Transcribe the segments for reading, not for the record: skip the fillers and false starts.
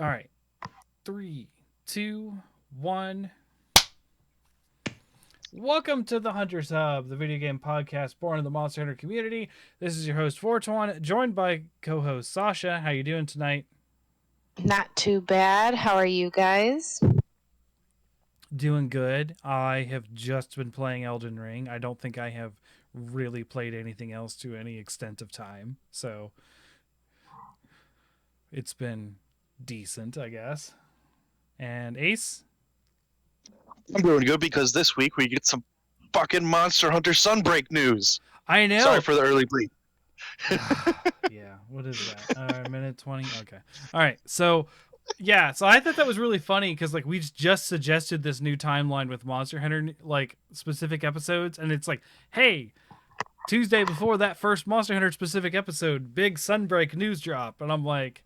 All right. 3, 2, 1. Welcome to the Hunter's Hub, the video game podcast born in the Monster Hunter community. This is your host, Fortuan, joined by co-host Sasha. How you doing tonight? Not too bad. How are you guys? Doing good. I have just been playing Elden Ring. I don't think I have really played anything else to any extent of time. So it's been decent, I guess. And Ace? I'm doing good because this week we get some fucking Monster Hunter Sunbreak news. I know. Sorry for the early bleep. Yeah, what is that? Minute 20? Okay. All right. So, yeah, so I thought that was really funny because, like, we just suggested this new timeline with Monster Hunter, like, specific episodes, and it's like, hey, Tuesday before that first Monster Hunter specific episode, big Sunbreak news drop. And I'm like,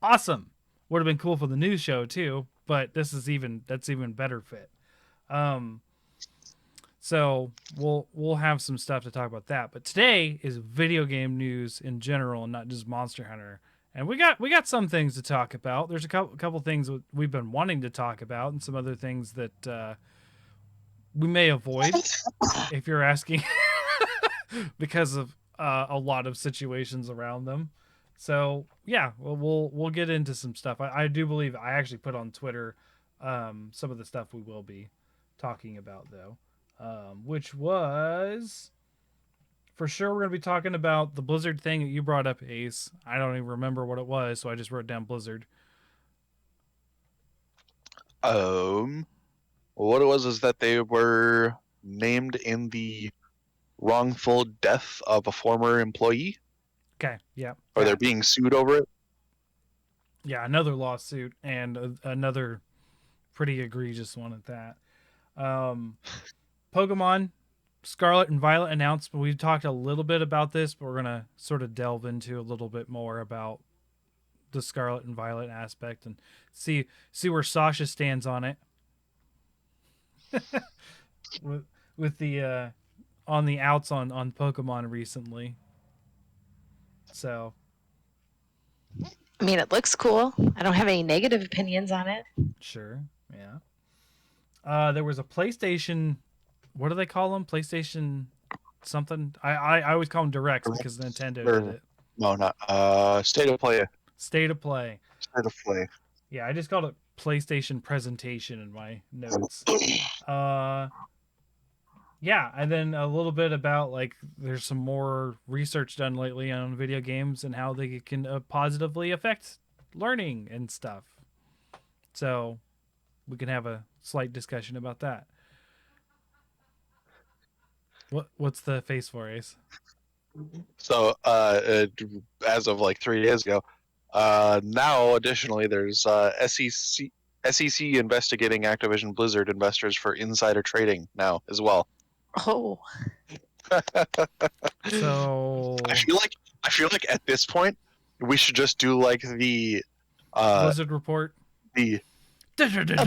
awesome. Would have been cool for the news show, too, but that's even better fit. So we'll have some stuff to talk about that. But today is video game news in general, and not just Monster Hunter. And we got some things to talk about. There's a couple things we've been wanting to talk about, and some other things that we may avoid if you're asking, because of a lot of situations around them. So yeah, we'll get into some stuff. I do believe I actually put on Twitter some of the stuff we will be talking about, though. Which was, for sure, we're going to be talking about the Blizzard thing that you brought up, Ace. I don't even remember what it was, so I just wrote down Blizzard. What it was is that they were named in the wrongful death of a former employee. Okay, yeah. Or they're being sued over it. Yeah, another lawsuit, and another pretty egregious one at that. Pokemon Scarlet and Violet announcement. We've talked a little bit about this, but we're going to sort of delve into a little bit more about the Scarlet and Violet aspect and see where Sasha stands on it. with the on the outs on Pokemon recently. So, I mean, it looks cool. I don't have any negative opinions on it. Sure, yeah. There was a PlayStation. What do they call them? PlayStation something. I always call them Directs because Nintendo did it. No, not State of Play. State of Play. State of Play. Yeah, I just called it PlayStation Presentation in my notes. Yeah, and then a little bit about, like, there's some more research done lately on video games and how they can positively affect learning and stuff. So we can have a slight discussion about that. What's the face for, Ace? So, as of like 3 days ago, now additionally there's SEC investigating Activision Blizzard investors for insider trading now as well. Oh. So I feel like at this point we should just do like the Blizzard report. A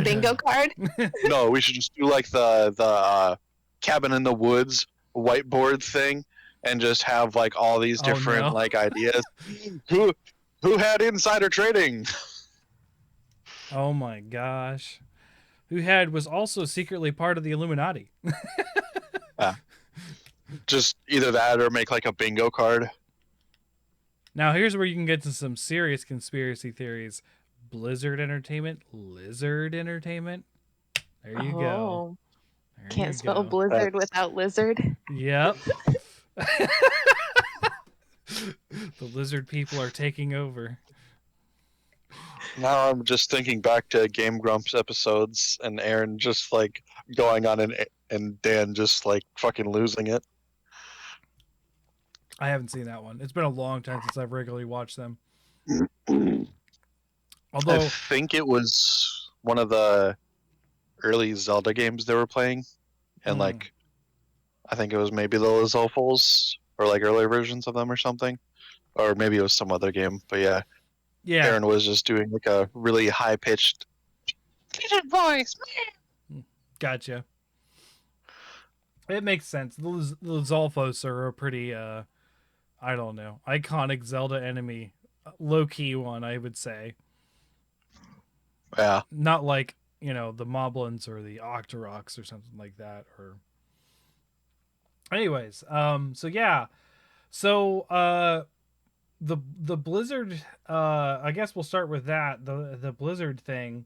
bingo card? No, we should just do like the cabin in the woods whiteboard thing and just have like all these different like ideas. Who had insider trading? Oh my gosh. Who was also secretly part of the Illuminati. Just either that or make like a bingo card. Now here's where you can get to some serious conspiracy theories. Blizzard Entertainment, Lizard Entertainment. There you go. There Can't spell Blizzard without lizard. Yep. The lizard people are taking over. Now I'm just thinking back to Game Grumps episodes and Aaron just like going on and Dan just like fucking losing it. I haven't seen that one. It's been a long time since I've regularly watched them. Although I think it was one of the early Zelda games they were playing, and like I think it was maybe the Lizalfos or like earlier versions of them or something, or maybe it was some other game. But yeah. Aaron was just doing like a really high pitched voice. Gotcha. It makes sense. The Lizalfos are a pretty I don't know, iconic Zelda enemy, low key one, I would say. Yeah. Not like, the Moblins or the Octoroks or something like that. Or anyways, so yeah. So the Blizzard, I guess we'll start with that. The Blizzard thing.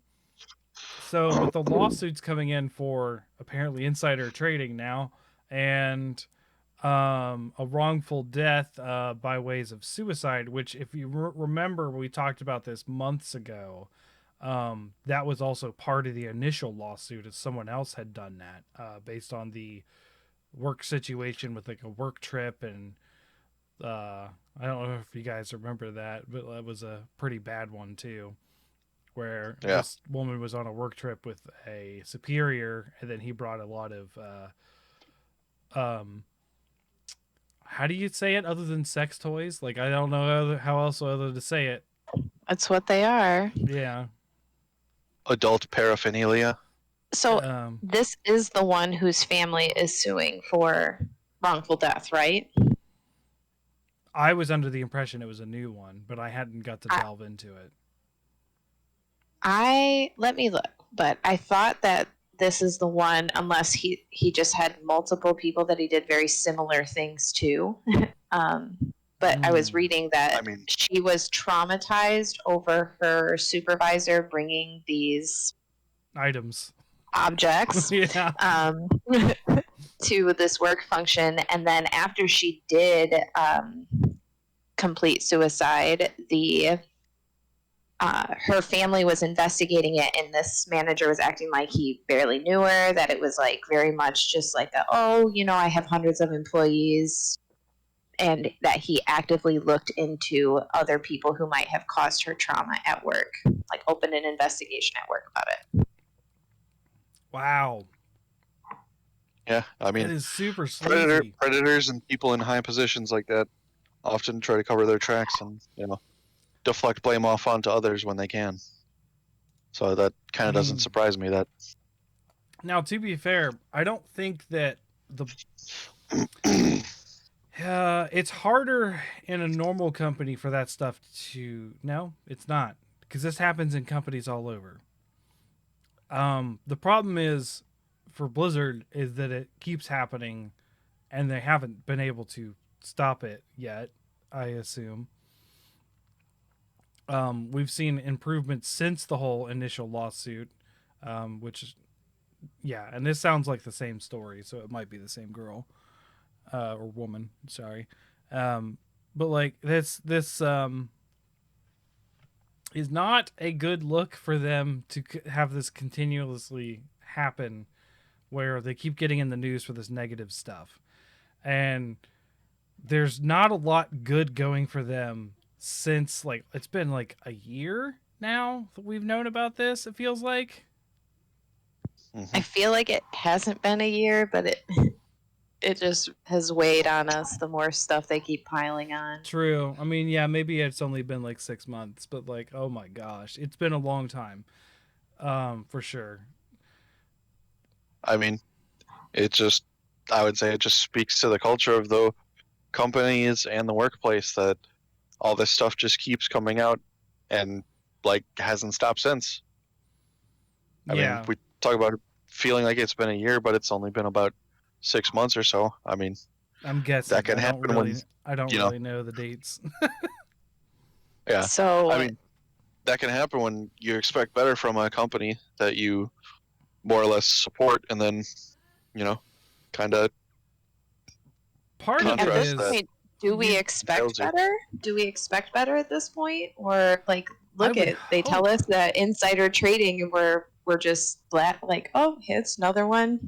So with the lawsuits coming in for apparently insider trading now, and a wrongful death by ways of suicide, which if you remember, we talked about this months ago. That was also part of the initial lawsuit, as someone else had done that based on the work situation with like a work trip. And I don't know if you guys remember that, but that was a pretty bad one too, where Yeah. this woman was on a work trip with a superior, and then he brought a lot of um how do you say it other than sex toys? Like, I don't know how else other to say it. That's what they are. Yeah. Adult paraphernalia. So Um, this is the one whose family is suing for wrongful death, right? I was under the impression it was a new one, but I hadn't got to delve into it. Let me look, but I thought that this is the one, unless he just had multiple people that he did very similar things to. But I was reading that I mean, she was traumatized over her supervisor bringing these Items. objects Yeah. to this work function, and then after she did complete suicide, her family was investigating it, and this manager was acting like he barely knew her, that it was like very much just like I have hundreds of employees, and that he actively looked into other people who might have caused her trauma at work, like opened an investigation at work about it. Wow. yeah. I It mean, is super sleazy. predators and people in high positions like that often try to cover their tracks and deflect blame off onto others when they can. So that kind of doesn't surprise me. That Now, to be fair, I don't think that it's harder in a normal company for that stuff to. No, it's not, because this happens in companies all over. The problem is for Blizzard is that it keeps happening, and they haven't been able to stop it yet, I assume. We've seen improvements since the whole initial lawsuit, which is, yeah, and this sounds like the same story, so it might be the same girl or woman. Sorry, but like this is not a good look for them to have this continuously happen, where they keep getting in the news for this negative stuff, and there's not a lot good going for them since, like, it's been like a year now that we've known about this. It feels like. I feel like it hasn't been a year, but it just has weighed on us the more stuff they keep piling on. True. I mean, yeah, maybe it's only been like 6 months, but like, oh my gosh, it's been a long time, for sure. I mean, I would say it just speaks to the culture of the companies and the workplace that all this stuff just keeps coming out and like hasn't stopped since. I mean, we talk about it feeling like it's been a year, but it's only been about 6 months or so. I mean, I'm guessing that can happen when I don't really know the dates. yeah. So I mean, that can happen when you expect better from a company that you more or less support, and then kind of part of at it contrast this is that. point, do we tells expect you. better? Do we expect better at this point, or like look would at they tell hope. us that insider trading, and we're just like, oh, it's another one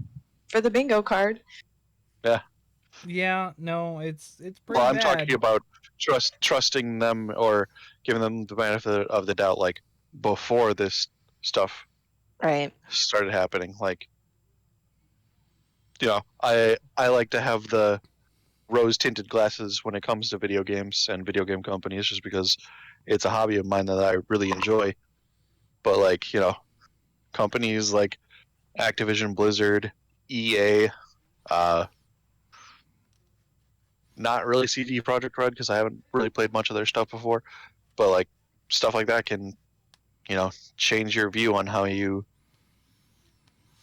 for the bingo card. Yeah, no, it's pretty Well, I'm bad. talking about trusting them or giving them the benefit of the doubt, like before this stuff Right. started happening. Like, I like to have the rose tinted glasses when it comes to video games and video game companies, just because it's a hobby of mine that I really enjoy. But like, companies like Activision, Blizzard, EA, not really CD Projekt Red because I haven't really played much of their stuff before, but like stuff like that can change your view on how you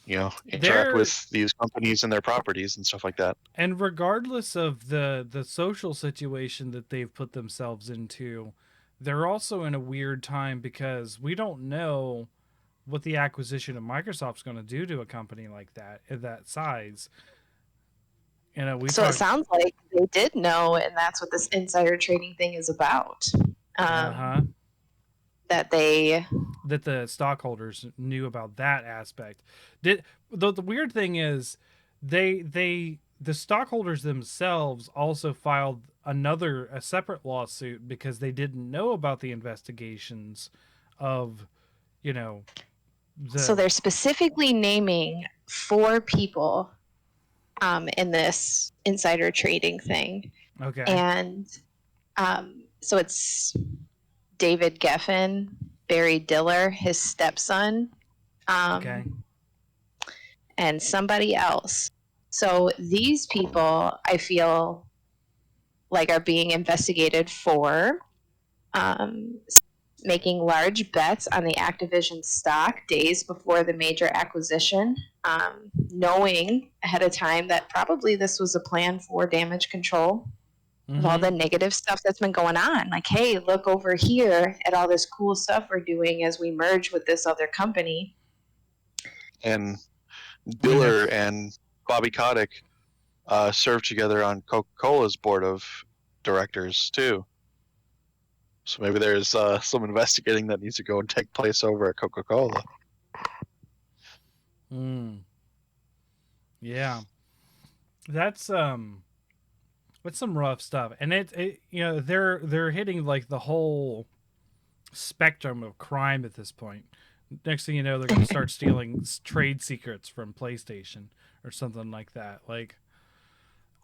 interact They're with these companies and their properties and stuff like that. and regardless of the social situation that they've put themselves into, they're also in a weird time because we don't know what the acquisition of Microsoft's going to do to a company like that at that size. We So it talked. sounds like they did know, and that's what this insider trading thing is about. Uh-huh. That they That the stockholders knew about that aspect. The weird thing is the stockholders themselves also filed a separate lawsuit because they didn't know about the investigations of so the they're specifically naming 4 people in this insider trading thing, okay. and so it's David Geffen, Barry Diller, his stepson, Okay. and somebody else. So these people, I feel like, are being investigated for making large bets on the Activision stock days before the major acquisition, knowing ahead of time that probably this was a plan for damage control of all the negative stuff that's been going on. Like, hey, look over here at all this cool stuff we're doing as we merge with this other company. And Diller and Bobby Kotick served together on Coca-Cola's board of directors too. So maybe there's some investigating that needs to go and take place over at Coca-Cola. Yeah, that's some rough stuff, and they're hitting like the whole spectrum of crime at this point. Next thing you know, they're going to start stealing trade secrets from PlayStation or something like that. Like,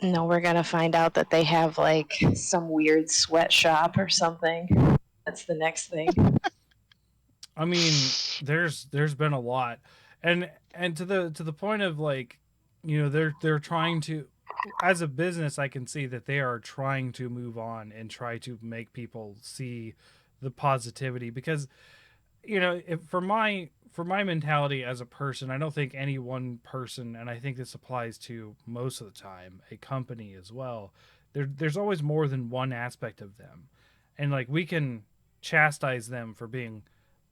no, we're gonna find out that they have like some weird sweatshop or something. That's the next thing. I mean, there's been a lot, and to the point of like, they're trying to, as a business, I can see that they are trying to move on and try to make people see the positivity because, for my mentality as a person, I don't think any one person, and I think this applies to most of the time, a company as well. There's always more than one aspect of them, and like we can chastise them for being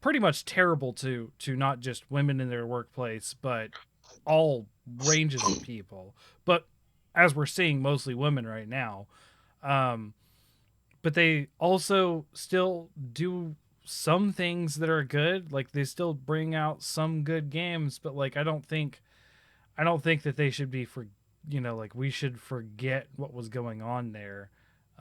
pretty much terrible to not just women in their workplace, but all ranges of people. But as we're seeing, mostly women right now. But they also still do some things that are good. Like they still bring out some good games, but like I don't think that they should be like we should forget what was going on there.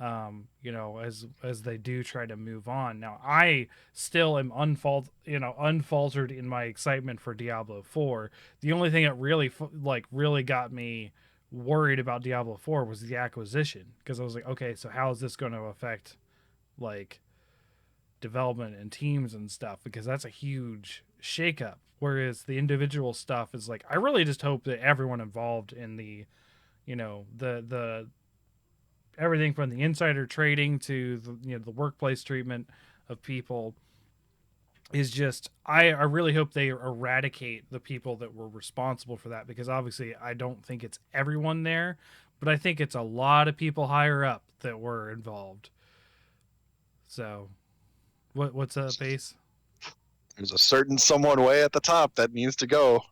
As they do try to move on. Now, I still am unfaltered in my excitement for Diablo 4. The only thing that really got me worried about Diablo 4 was the acquisition, because I was like, okay, so how is this going to affect like development and teams and stuff, because that's a huge shakeup. Whereas the individual stuff is like, I really just hope that everyone involved in the everything from the insider trading to the workplace treatment of people is just, I really hope they eradicate the people that were responsible for that, because obviously I don't think it's everyone there, but I think it's a lot of people higher up that were involved. So what's up, Ace? There's a certain someone way at the top that needs to go.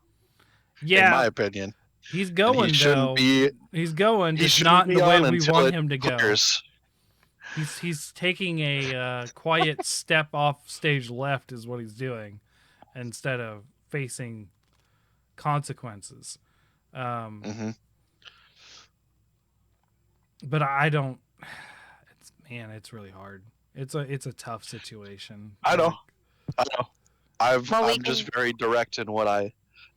Yeah, in my opinion. He's going, though. He's going, just not in the way we want him to go. He's taking a quiet step off stage left is what he's doing, instead of facing consequences. But I don't. It's really hard. It's a tough situation. I know. I'm just very direct in what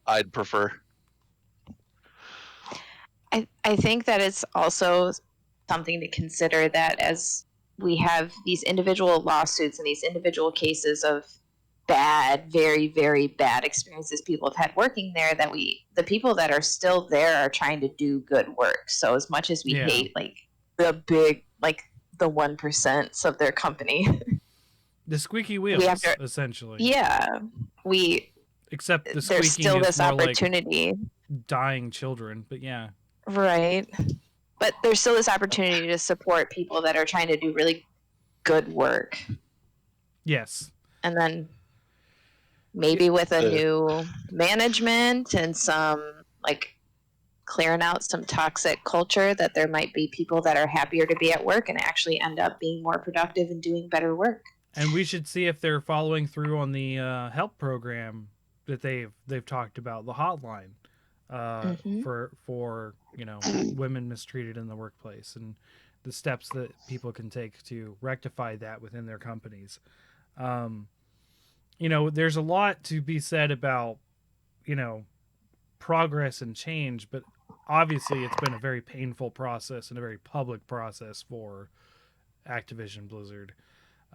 I'd prefer. I think that it's also something to consider, that as we have these individual lawsuits and these individual cases of bad, very, very bad experiences people have had working there, that the people that are still there are trying to do good work. So as much as we hate like the big, like the 1% of their company. The squeaky we wheels, have to, essentially. yeah, we, Except the there's squeaking still is this more like opportunity, dying children. But yeah. right? But there's still this opportunity to support people that are trying to do really good work. Yes. And then maybe with a The- new management and some, like, clearing out some toxic culture, that there might be people that are happier to be at work and actually end up being more productive and doing better work. And we should see if they're following through on the help program that they've talked about, the hotline Mhm. for women mistreated in the workplace, and the steps that people can take to rectify that within their companies. Um, there's a lot to be said about progress and change, but obviously it's been a very painful process and a very public process for Activision Blizzard.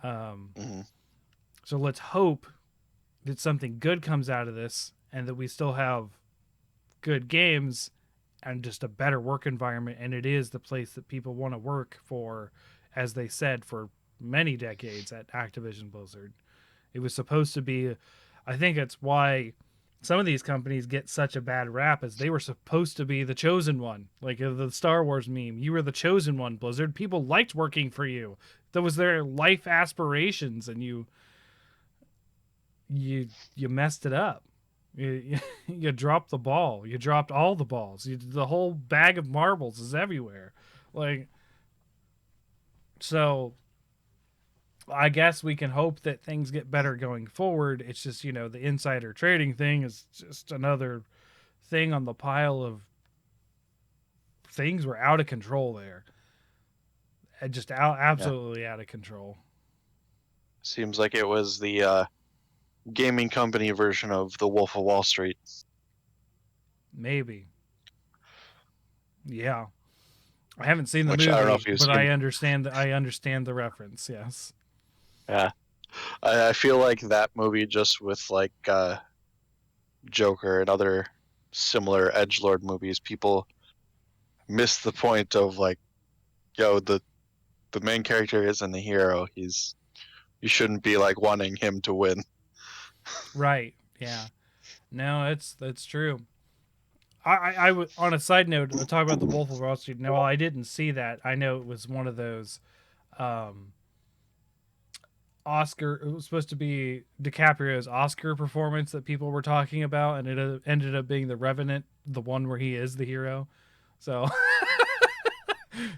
Mhm. So let's hope that something good comes out of this and that we still have good games and just a better work environment, and it is the place that people want to work for, as they said, for many decades at Activision Blizzard. It was supposed to be, I think it's why some of these companies get such a bad rap, as they were supposed to be the chosen one. Like the Star Wars meme, you were the chosen one, Blizzard. People liked working for you. That was their life aspirations, and you messed it up. You dropped the ball. You dropped all the balls. The whole bag of marbles is everywhere. Like, so I guess we can hope that things get better going forward. It's just, the insider trading thing is just another thing on the pile of things were out of control there. Just absolutely out of control. Seems like it was the gaming company version of the Wolf of Wall Street. Maybe. Yeah. I haven't seen the Which movie, I don't know if you've but seen. I understand the reference. Yes. Yeah, I feel like that movie, just with like Joker and other similar edgelord movies, people miss the point of like, the main character isn't the hero. You shouldn't be like wanting him to win. Right. Yeah. No, that's true. I would, on a side note, talk about the Wolf of Wall Street. No, I didn't see that. I know it was one of those Oscar. It was supposed to be DiCaprio's Oscar performance that people were talking about, and it ended up being The Revenant, the one where he is the hero. So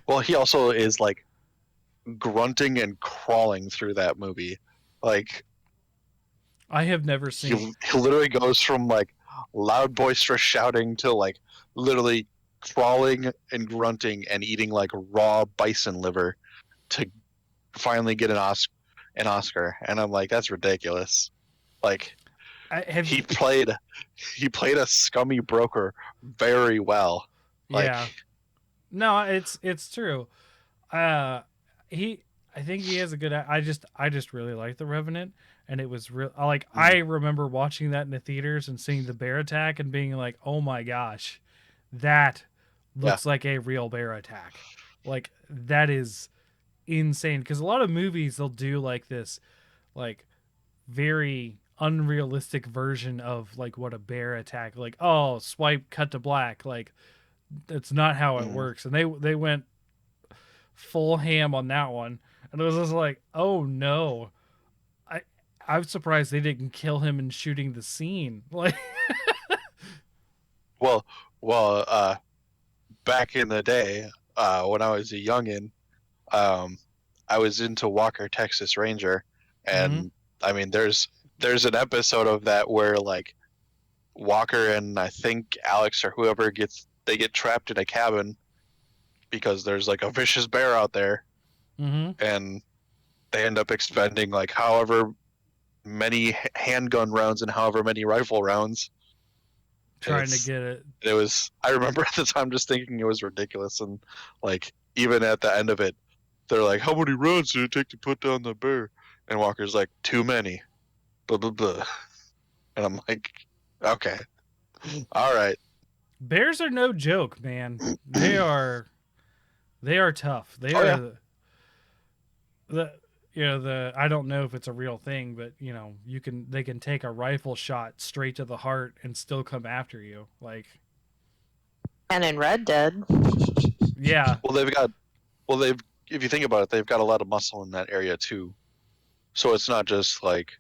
Well, he also is like grunting and crawling through that movie. Like I have never seen. he literally goes from like loud boisterous shouting to like literally crawling and grunting and eating like raw bison liver to finally get an Oscar. And I'm like, that's ridiculous. Like he played a scummy broker very well. Like, Yeah. No, it's true. He I think he has a good. I just really like The Revenant, and it was real. Like I remember watching that in the theaters and seeing the bear attack and being like, oh my gosh, that looks like a real bear attack. Like that is insane, because a lot of movies they'll do like this, like very unrealistic version of like what a bear attack, like, oh, swipe cut to black, like that's not how it works. And they went full ham on that one, and it was just like, oh no, I'm surprised they didn't kill him in shooting the scene. Like, well, back in the day, when I was a youngin, I was into Walker Texas Ranger, and I mean, there's an episode of that where like Walker and I think Alex or whoever they get trapped in a cabin because there's like a vicious bear out there, and they end up expending like however many handgun rounds and however many rifle rounds trying to get it. It was, I remember at the time just thinking it was ridiculous, and like even at the end of it, they're like, how many rounds did it take to put down the bear? And Walker's like, too many. Blah blah blah. And I'm like, okay. All right. Bears are no joke, man. They are tough. They are I don't know if it's a real thing, but they can take a rifle shot straight to the heart and still come after you. Like, And in Red Dead. yeah. Well, they've if you think about it, they've got a lot of muscle in that area too. So it's not just like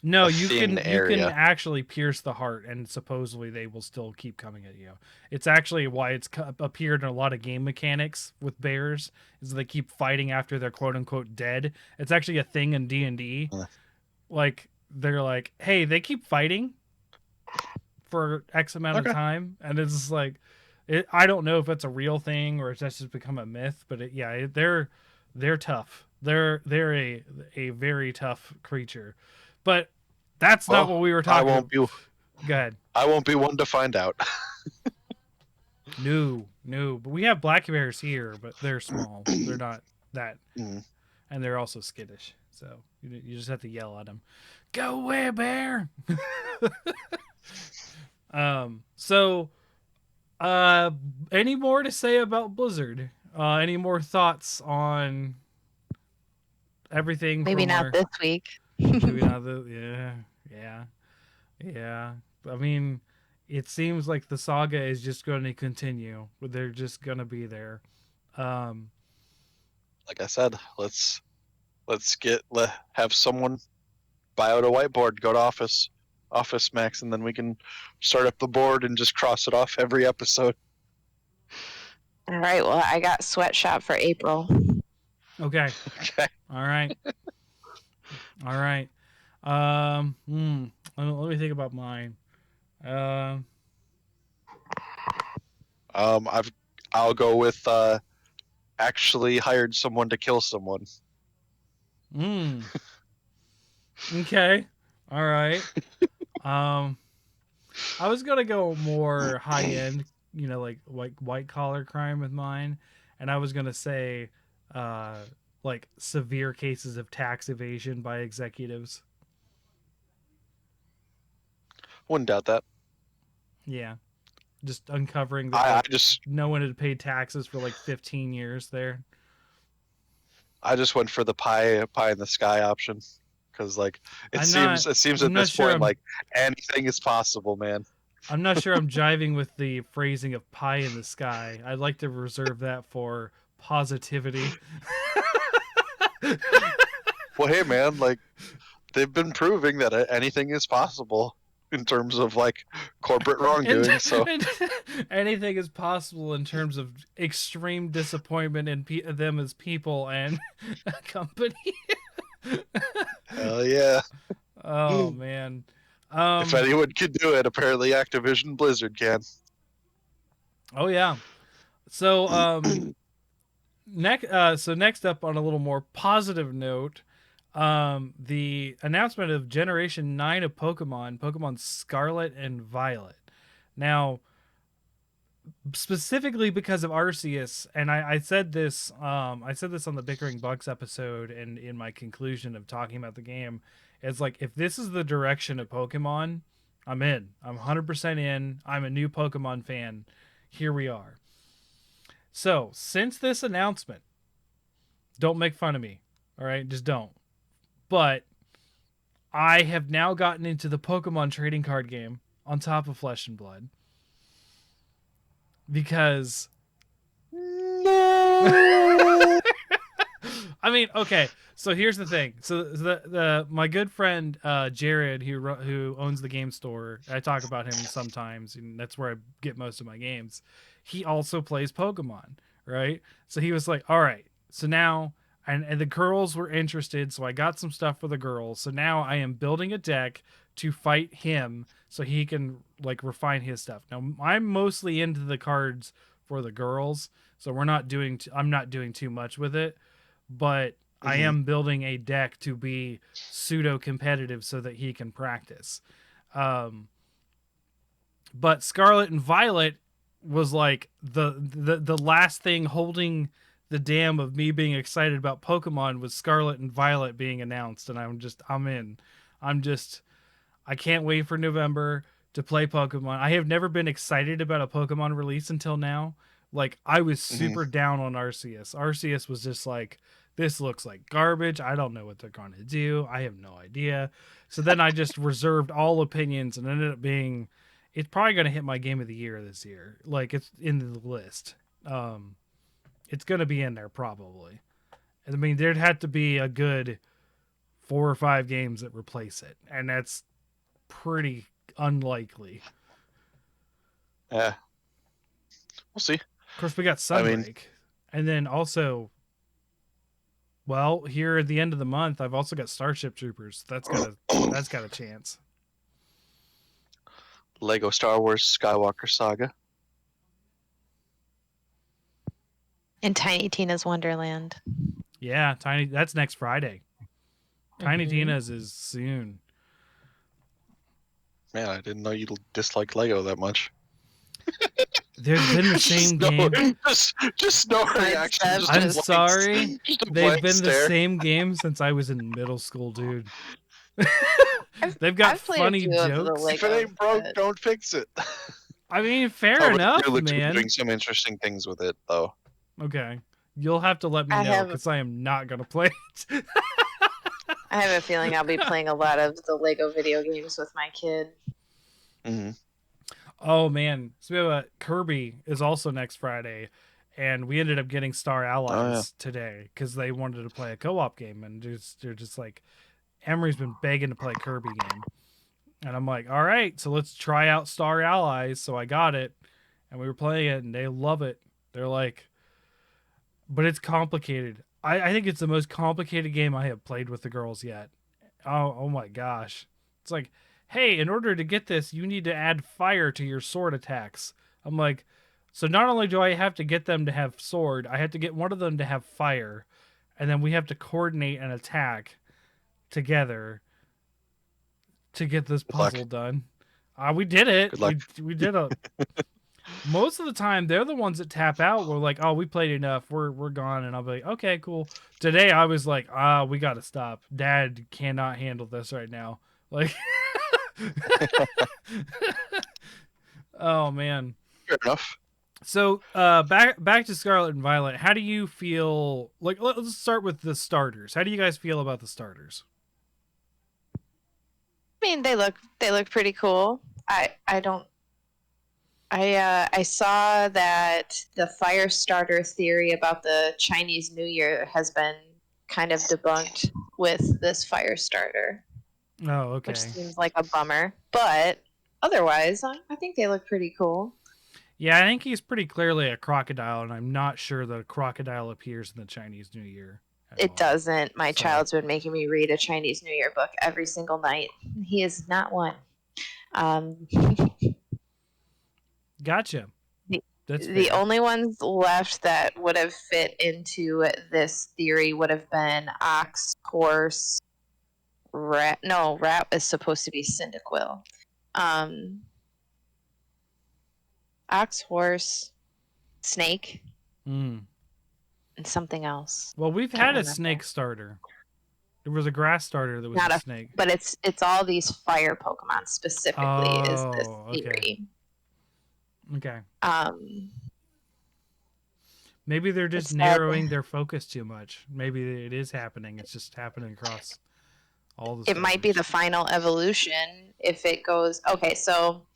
No, a you thin can area. actually pierce the heart, and supposedly they will still keep coming at you. It's actually why it's appeared in a lot of game mechanics with bears, is they keep fighting after they're quote unquote dead. It's actually a thing in D&D. Like they're like, hey, they keep fighting for X amount of time, and it's just like, I don't know if it's a real thing or it's just become a myth, but they're tough. They're a very tough creature. But that's not what we were talking about. Go ahead. I won't be one to find out. No. But we have black bears here, but they're small. They're not that. Mm. And they're also skittish. So you just have to yell at them. Go away, bear! So, any more to say about Blizzard? Any more thoughts on everything? Maybe not this week. Maybe not yeah. I mean, it seems like the saga is just going to continue. They're just going to be there. Like I said, let's have someone buy out a whiteboard, go to Office Max, and then we can start up the board and just cross it off every episode. All right. Well, I got Sweatshop for April. Okay. All right. Let me think about mine. I'll go with actually hired someone to kill someone. Okay. All right. I was gonna go more high end, like white collar crime with mine, and I was gonna say, like severe cases of tax evasion by executives. Wouldn't doubt that. Yeah, just uncovering that no one had paid taxes for like 15 years there. I just went for the pie in the sky option because, like, it seems at this point like anything is possible, man. I'm not sure I'm jiving with the phrasing of pie in the sky. I'd like to reserve that for positivity. Well, hey, man, like, they've been proving that anything is possible in terms of like corporate wrongdoing. So anything is possible in terms of extreme disappointment in them as people and a company. Hell yeah! Oh man! If anyone can do it, apparently Activision Blizzard can. Oh yeah. So next up, on a little more positive note, the announcement of Generation 9 of Pokemon Scarlet and Violet. Now, specifically because of Arceus, and I said this on the Bickering Bucks episode, and in my conclusion of talking about the game, it's like, if this is the direction of Pokemon, I'm in. I'm 100% in. I'm a new Pokemon fan. Here we are. So, since this announcement, don't make fun of me, all right? Just don't. But I have now gotten into the Pokemon trading card game on top of Flesh and Blood. Because... No! I mean, okay, so here's the thing. So my good friend Jared, who owns the game store, I talk about him sometimes, and that's where I get most of my games. He also plays Pokemon, right? So he was like, all right, so now... And the girls were interested, so I got some stuff for the girls. So now I am building a deck to fight him so he can, like, refine his stuff. Now, I'm mostly into the cards for the girls, so I'm not doing too much with it. But I am building a deck to be pseudo-competitive so that he can practice. But Scarlet and Violet was, like, the last thing holding... the dam of me being excited about Pokemon was Scarlet and Violet being announced, and I'm in. I can't wait for November to play Pokemon. I have never been excited about a Pokemon release until now. Like, I was super down on Arceus. Arceus was just like this looks like garbage. I don't know what they're going to do. I have no idea. So then I just reserved all opinions and ended up being, it's probably going to hit my game of the year this year. Like it's in the list. It's going to be in there probably. I mean, there'd have to be a good 4 or 5 games that replace it, and that's pretty unlikely. Yeah. We'll see. Of course, we got Sunbreak, and then also, well, here at the end of the month, I've also got Starship Troopers. That's got a chance. Lego Star Wars Skywalker Saga. And Tiny Tina's Wonderland. Yeah, that's next Friday. Tiny Mhm. Tina's is soon. Man, I didn't know you dislike Lego that much. There's been the same game. Just no reaction. I'm just a I'm blank- sorry. just a They've blank been the stare. same game since I was in middle school, dude. They've got I've played funny a few of the jokes. Lego- If it ain't broke, but- don't fix it. I mean, fair Oh, but enough, you look to be man. doing some interesting things with it, though. Okay. You'll have to let me I know have- because I am not going to play it. I have a feeling I'll be playing a lot of the Lego video games with my kid. Hmm. Oh, man. So we have Kirby is also next Friday, and we ended up getting Star Allies today because they wanted to play a co-op game, and they're just like, Emery's been begging to play a Kirby game. And I'm like, all right, so let's try out Star Allies. So I got it, and we were playing it, and they love it. They're like, but it's complicated. I think it's the most complicated game I have played with the girls yet. Oh my gosh. It's like, hey, in order to get this, you need to add fire to your sword attacks. I'm like, so not only do I have to get them to have sword, I have to get one of them to have fire, and then we have to coordinate an attack together to get this Good luck. puzzle done. We did it. Good luck. We did it. Most of the time, they're the ones that tap out. We're like, oh, we played enough. We're gone. And I'll be like, okay, cool. Today, I was like, we got to stop. Dad cannot handle this right now. Like, oh, man. Fair enough. So back to Scarlet and Violet. How do you feel? Like, let's start with the starters. How do you guys feel about the starters? I mean, they look pretty cool. I saw that the fire starter theory about the Chinese New Year has been kind of debunked with this fire starter, Oh, okay. which seems like a bummer. But otherwise, I think they look pretty cool. Yeah, I think he's pretty clearly a crocodile, and I'm not sure that a crocodile appears in the Chinese New Year. at It all. doesn't. My So- child's been making me read a Chinese New Year book every single night. He is not one. Gotcha. That's The fair. only ones left that would have fit into this theory would have been ox, horse, rat. No, rat is supposed to be Cyndaquil. Ox, horse, snake, Mm. and something else. Well, we've Can't had a remember. snake starter. There was a grass starter that was Not a a- snake. But it's all these fire Pokemon specifically is this Oh, okay. theory. Okay. Maybe they're just It's narrowing their focus too much. Maybe it is happening. It's just happening across all the It might be the starters. final evolution if it goes. Okay, so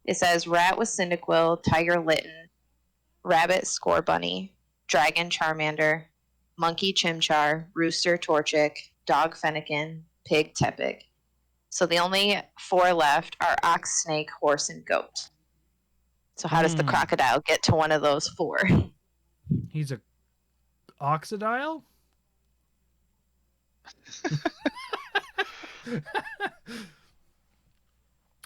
it says rat with Cyndaquil, tiger Litten, rabbit Scorbunny, dragon Charmander, monkey Chimchar, rooster Torchic, dog Fennekin, pig Tepic. So the only 4 left are ox, snake, horse, and goat. So how does the Hmm. crocodile get to one of those 4? He's a oxidile?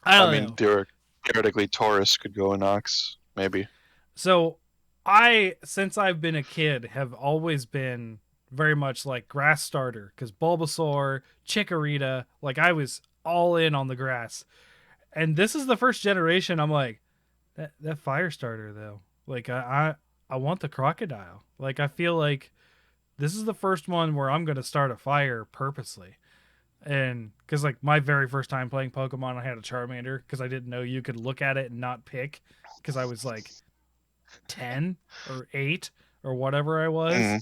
I don't I mean, know. theoretically, Taurus could go in Ox, maybe. So since I've been a kid, have always been very much like grass starter because Bulbasaur, Chikorita, like I was all in on the grass. And this is the first generation I'm like, that fire starter though. Like I want the crocodile. Like I feel like this is the first one where I'm gonna start a fire purposely. And because like my very first time playing Pokemon, I had a Charmander because I didn't know you could look at it and not pick because I was like 10 or 8 or whatever I was. Mhm.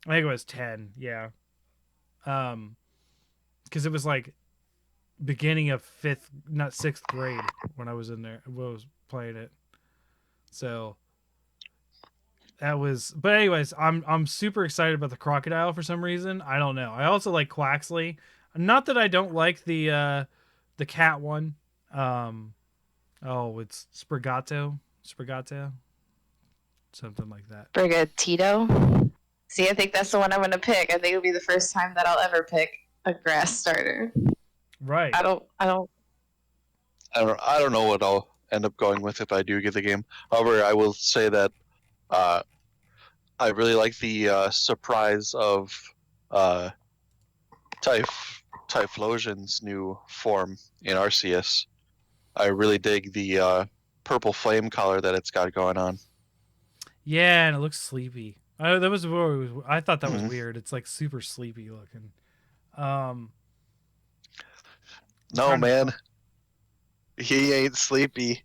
I think it was 10. Yeah. Because it was like beginning of not sixth grade when I was in there. I was playing it. So that was. But anyways, I'm super excited about the crocodile for some reason. I don't know. I also like Quaxley. Not that I don't like the cat one. Oh, it's Sprigato, something like that. Brigatito. See, I think that's the one I'm gonna pick. I think it'll be the first time that I'll ever pick a grass starter. Right. I don't. I don't know what I'll end up going with if I do get the game. However, I will say that I really like the surprise of uh, Typhlosion's new form in Arceus. I really dig the purple flame color that it's got going on. Yeah, and it looks sleepy. That was I thought that was Mhm. weird. It's like super sleepy looking. Um, No, trying to man, fi- he ain't sleepy.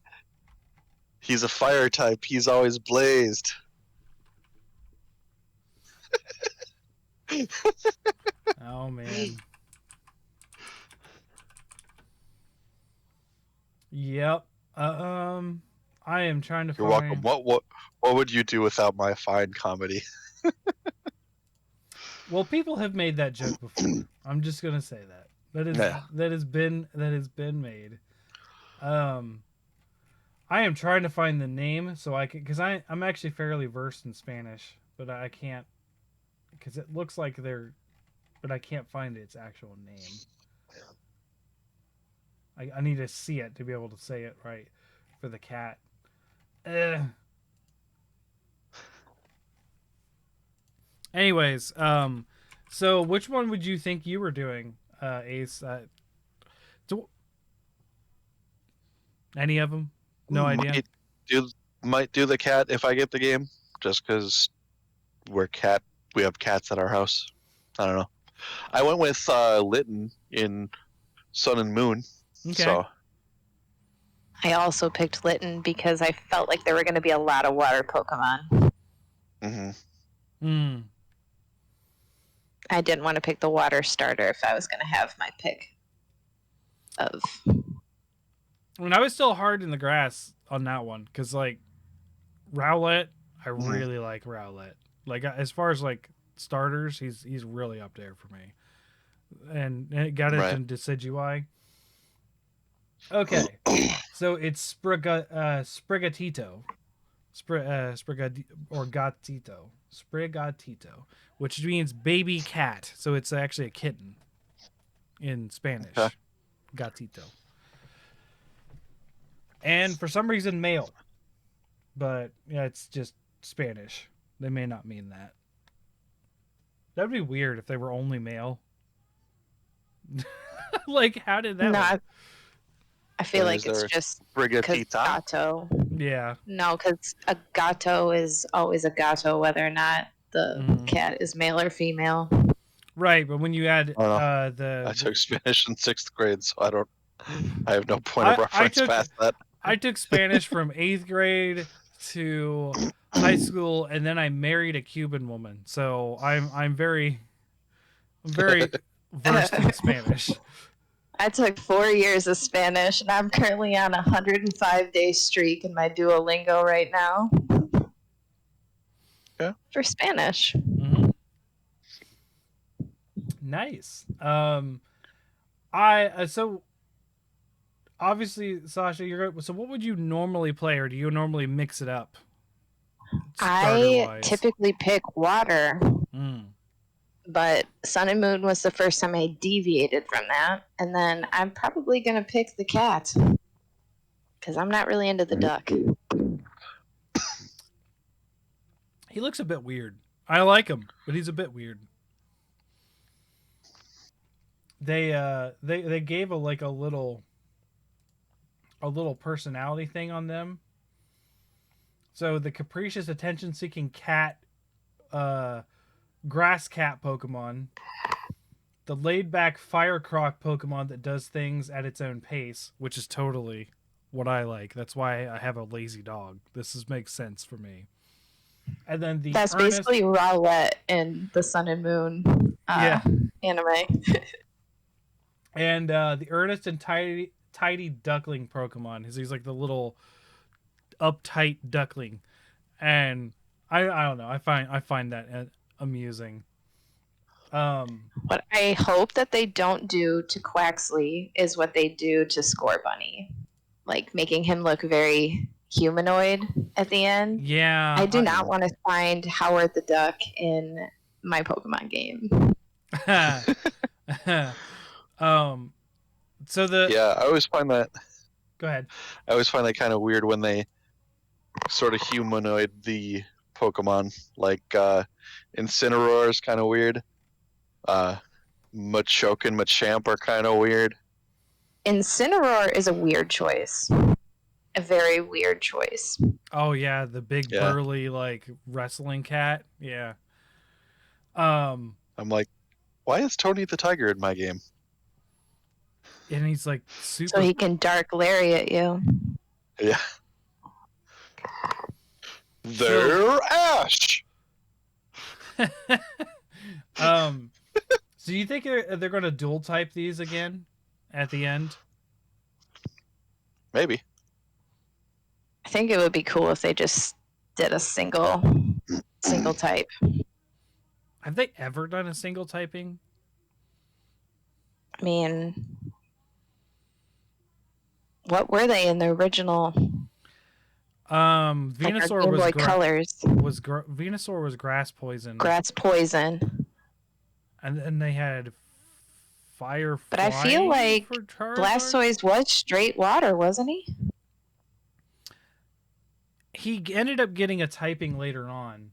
He's a fire type. He's always blazed. Oh man. Yep. I am trying to You're welcome. find. What would you do without my fine comedy? Well, people have made that joke before. I'm just gonna say that. Yeah. That has been made. Um, I am trying to find the name so I can because I'm actually fairly versed in Spanish, but I can't because it looks like they're, but I can't find its actual name. I need to see it to be able to say it right for the cat. Eh. Anyways, so which one would you think you were doing, Ace? Do, any of them? No idea. do might do the cat if I get the game, just because we have cats at our house. I don't know. I went with Litten in Sun and Moon. Okay. So I also picked Litten because I felt like there were going to be a lot of water Pokemon. hmm Hmm. I didn't want to pick the water starter if I was going to have my pick of. I mean, I was still hard in the grass on that one because like Rowlet, I really like Rowlet. Like as far as like starters, he's really up there for me. And it got it right. in Decidueye. Okay, so it's Sprigatito, or Gatito, Sprigatito, which means baby cat. So it's actually a kitten in Spanish, Okay. Gatito. And for some reason, male, but yeah, it's just Spanish. They may not mean that. That'd be weird if they were only male. Like, how did that No, work? I feel Then like is it's there just because Brigatita? gato. Yeah. No, because a gato is always a gato, whether or not the cat is male or female. Right, but when you add I don't know. I the took Spanish in 6th grade, so I have no point of reference past that. I took Spanish from 8th grade to high school, and then I married a Cuban woman. So I'm very versed in Spanish. I took 4 years of Spanish, and I'm currently on a 105-day streak in my Duolingo right now. Yeah. For Spanish. Mm-hmm. Nice. So obviously, Sasha, so what would you normally play, or do you normally mix it up? I typically pick water. Mm. But Sun and Moon was the first time I deviated from that. And then I'm probably going to pick the cat. Because I'm not really into the duck. He looks a bit weird. I like him, but he's a bit weird. They gave a little personality thing on them. So the capricious attention seeking cat grass cat Pokemon, the laid back fire croc Pokemon that does things at its own pace, which is totally what I like. That's why I have a lazy dog. Makes sense for me. And then the That's Ernest, basically Rowlet in the Sun and Moon Yeah. anime. and the Ernest and Tidy Duckling Pokemon. He's like the little uptight duckling, and I don't know. I find that amusing. What I hope that they don't do to Quaxley is what they do to Scorbunny, like making him look very humanoid at the end. Yeah, I do not want to find Howard the Duck in my Pokemon game. So the Yeah, I always find that Go ahead. kind of weird when they sort of humanoid the Pokemon. Like Incineroar is kind of weird. Machoke and Machamp are kind of weird. Incineroar is a weird choice. A very weird choice. Oh yeah, the big burly like wrestling cat. Yeah. I'm like, why is Tony the Tiger in my game? And he's like super. So he can Dark Lariat you. Yeah. They're Ash. So you think they're going to dual type these again at the end? Maybe. I think it would be cool if they just did a single type. Have they ever done a single typing? I mean, what were they in the original? Venusaur was Colors. Venusaur was grass poison. Grass poison. And then they had fire. But I feel like Blastoise was straight water, wasn't he? He ended up getting a typing later on.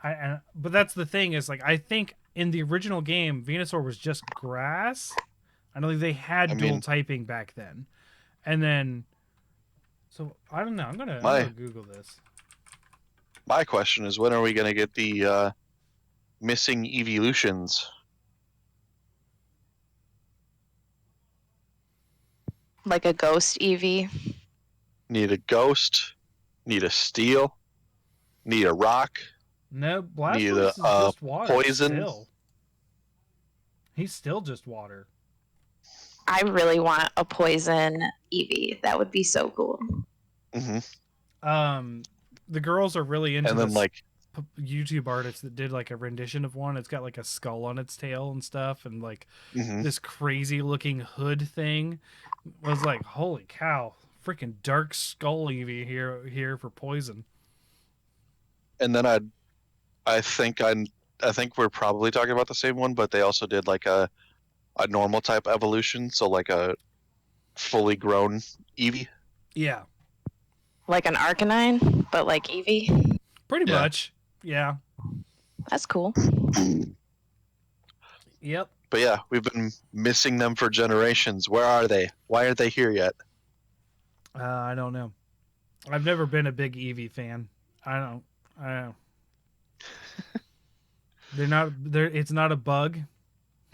But that's the thing is like I think in the original game Venusaur was just grass. I don't think they had dual typing back then. And then so I don't know. I'm gonna Google this. My question is when are we gonna get the missing evolutions? Like a ghost Eevee. Need a ghost, need a steel, need a rock. No, Blastoise is just water. Poison. Still. He's still just water. I really want a poison Eevee. That would be so cool. Mm-hmm. The girls are really into and then like YouTube artist that did like a rendition of one. It's got like a skull on its tail and stuff, and like this crazy looking hood thing. I was like, holy cow, freaking dark skull Eevee here for poison. And then I think we're probably talking about the same one, but they also did like a normal type evolution, so like a fully grown Eevee. Yeah. Like an Arcanine, but like Eevee? Pretty much. Yeah. That's cool. Yep. But yeah, we've been missing them for generations. Where are they? Why aren't they here yet? I don't know. I've never been a big Eevee fan. I don't. They're not. It's not a bug.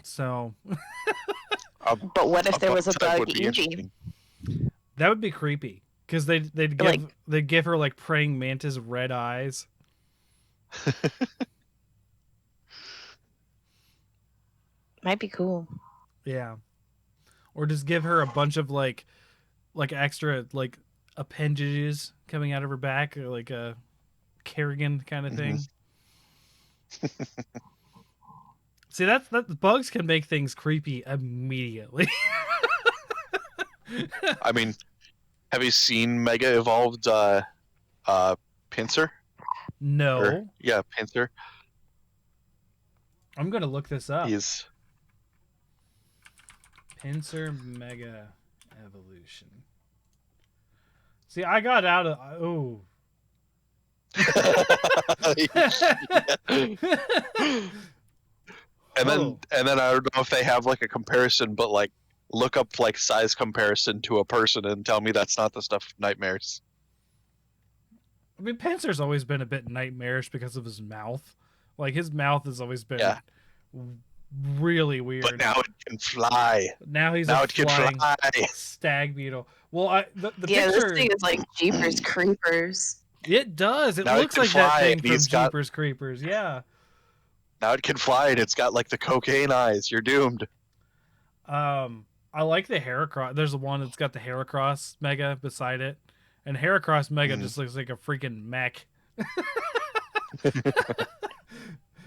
So. But what if there was a bug Eevee? That would be creepy. Because they'd give her like praying mantis red eyes. Might be cool. Yeah. Or just give her a bunch of like extra like appendages coming out of her back, or like a Kerrigan kind of thing. See, that bugs can make things creepy immediately. I mean, have you seen Mega Evolved Pinsir? No. Pinsir. I'm gonna look this up. He's Pinsir Mega Evolution. See, I got out of And then I don't know if they have like a comparison, but like look up like size comparison to a person and tell me that's not the stuff of nightmares. I mean, Pinsir's always been a bit nightmarish because of his mouth. Like his mouth has always been really weird. But now it can fly. Now it can fly. Stag beetle. Well, the picture... this thing is like Jeepers Creepers. It does. It Now it looks can like that fly, thing and from he's got- Jeepers Creepers. Yeah. Now it can fly, and it's got like the cocaine eyes. You're doomed. I like the Heracross. There's the one that's got the Heracross Mega beside it, and Heracross Mega just looks like a freaking mech.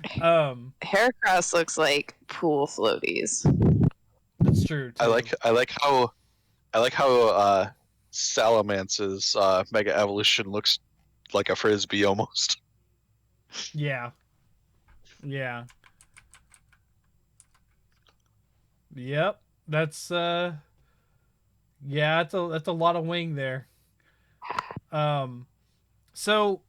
Heracross looks like pool floaties. That's true. Too. I like how Salamance's Mega Evolution looks like a frisbee almost. Yeah. Yeah. Yep. That's yeah, that's a lot of wing there. So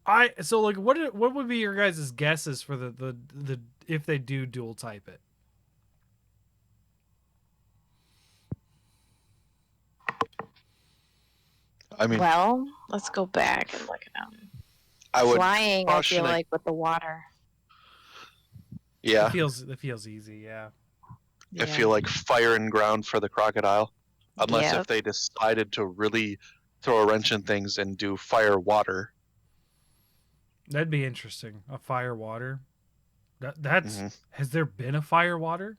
like what would be your guys' guesses for the if they do dual type it? I mean, Well, let's go back and look at them. I would Flying, I caution feel it- like, with the water. yeah. It feels easy, yeah. I feel like fire and ground for the crocodile, unless Yep. if they decided to really throw a wrench in things and do fire water. That'd be interesting. A fire water. That's Mhm. Has there been a fire water?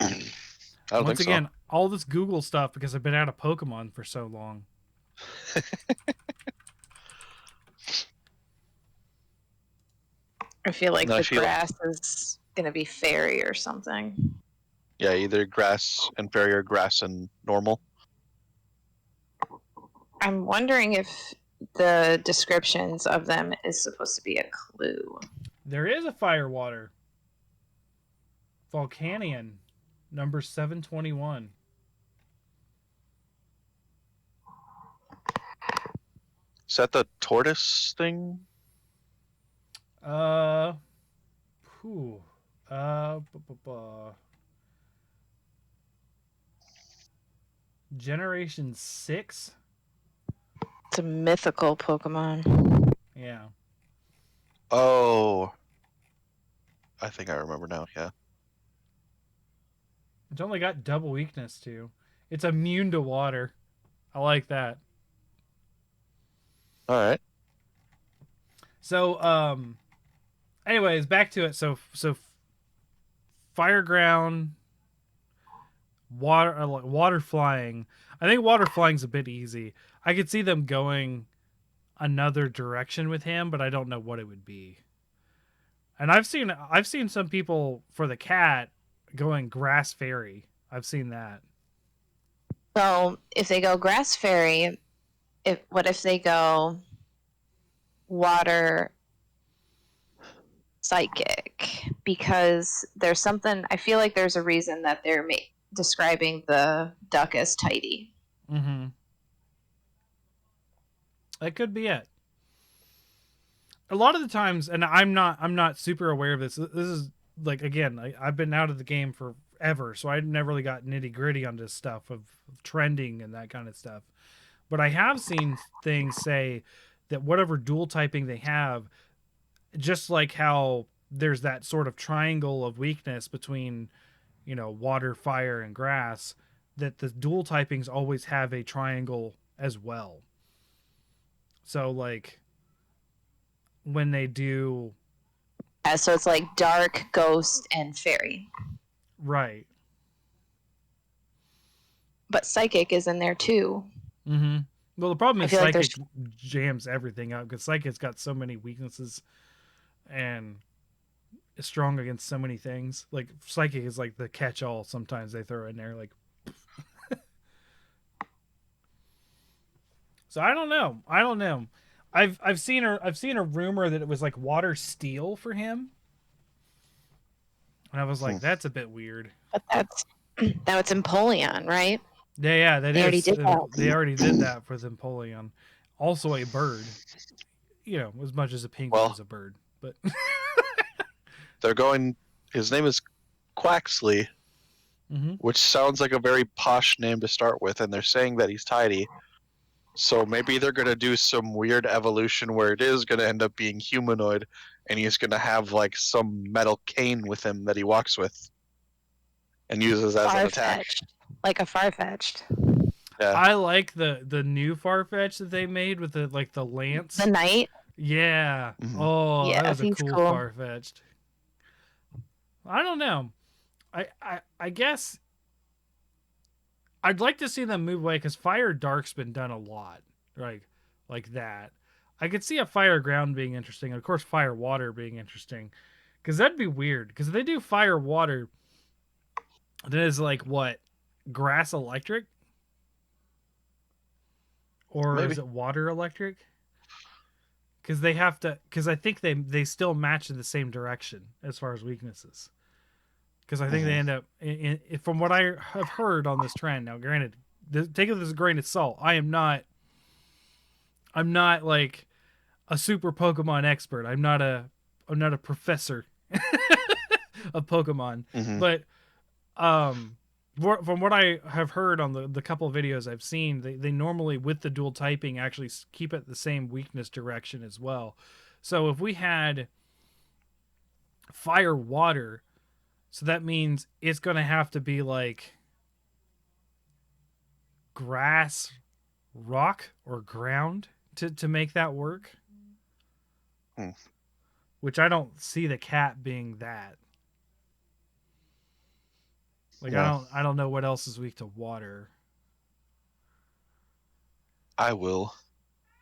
I don't Once think again, all this Google stuff because I've been out of Pokemon for so long. I feel like No, I the feel- grass is going to be fairy or something. so. Yeah, either grass and fairy or grass and normal. I'm wondering if the descriptions of them is supposed to be a clue. There is a fire water. Volcanion, number 721. Is that the tortoise thing? Whew. Generation 6? It's a mythical Pokemon. Yeah. Oh, I think I remember now. Yeah. It's only got double weakness too. It's immune to water. I like that. All right. So, anyways, back to it. So, fire ground, water flying. I think water flying's a bit easy. I could see them going another direction with him, but I don't know what it would be. And I've seen some people for the cat going grass fairy. I've seen that. So if they go grass fairy, what if they go water psychic? Because there's something, I feel like there's a reason that they're describing the duck as tidy. Mm-hmm. That could be it. A lot of the times, and I'm not super aware of this. This is like, again, I've been out of the game forever, so I never really got nitty gritty on this stuff of trending and that kind of stuff. But I have seen things say that whatever dual typing they have, just like how there's that sort of triangle of weakness between, water, fire, and grass, that the dual typings always have a triangle as well. So, like, when they do... Yeah, so it's like dark, ghost, and fairy. Right. But psychic is in there too. Mm-hmm. Well, the problem I is feel like Psychic jams everything up because Psychic's got so many weaknesses and is strong against so many things. Like, Psychic is like the catch-all sometimes they throw in there. Like, so I don't know. I've seen a rumor that it was like water steel for him, and I was like, that's a bit weird. But now it's Empoleon, right? Yeah, that They already is. did that. They already did that for Empoleon. Also a bird. As much as a penguin is a bird, but They're going. His name is Quaxley, Mhm. which sounds like a very posh name to start with, and they're saying that he's tidy. So maybe they're going to do some weird evolution where it is going to end up being humanoid, and he's going to have like some metal cane with him that he walks with and uses as an attack. Farfetch'd. Like a Farfetch'd. Yeah. I like the new Farfetch that they made with the lance. The knight. Yeah. Mhm. Oh, that Yeah, was a he's cool cool. Farfetched. I don't know. I guess I'd like to see them move away because Fire Dark's been done a lot, like that. I could see a Fire Ground being interesting, and of course Fire Water being interesting, because that'd be weird. Because if they do Fire Water, then it's like what, Grass Electric, or Maybe. is it Water Electric? Because they have to. Because I think they still match in the same direction as far as weaknesses. Because I think they Mhm. end up, from what I have heard on this trend. Now, granted, take it with a grain of salt. I'm not like a super Pokemon expert. I'm not a professor of Pokemon. Mhm. But from what I have heard on the couple of videos I've seen, they normally with the dual typing actually keep it the same weakness direction as well. So if we had fire water, so that means it's going to have to be like grass, rock, or ground to make that work. Hmm. Which I don't see the cat being that. Like No, I don't know what else is weak to water. I will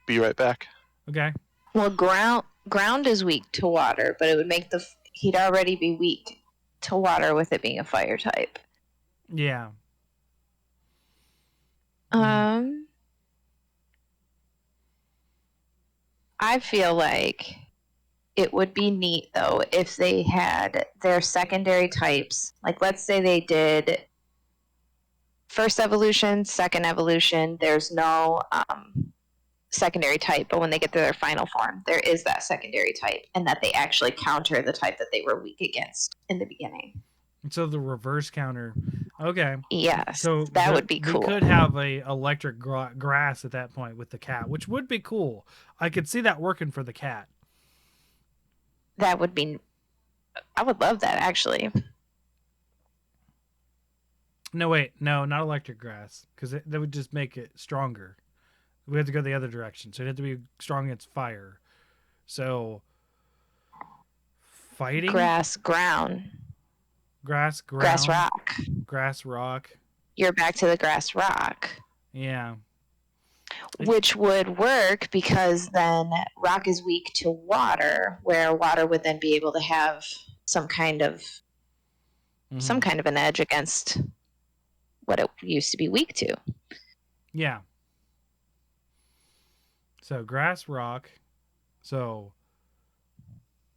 be right back. Okay. Well, ground is weak to water, but it would make he'd already be weak to water with it being a fire type. Yeah. Um, I feel like it would be neat though if they had their secondary types. Like, let's say they did first evolution, second evolution. There's no secondary type, but when they get to their final form, there is that secondary type, and that they actually counter the type that they were weak against in the beginning. So the reverse counter. Okay. Yes, So that would be we cool. could have a electric grass at that point with the cat, which would be cool. I could see that working for the cat. That would be. I would love that actually. No, wait, no, not electric grass, because that would just make it stronger. We have to go the other direction, so it had to be strong against fire. So fighting, Grass ground, grass, grass ground, rock. grass, rock. You're back to the grass rock, Yeah. which would work because then rock is weak to water, where water would then be able to have some kind of an edge against what it used to be weak to. Yeah. So grass, rock. So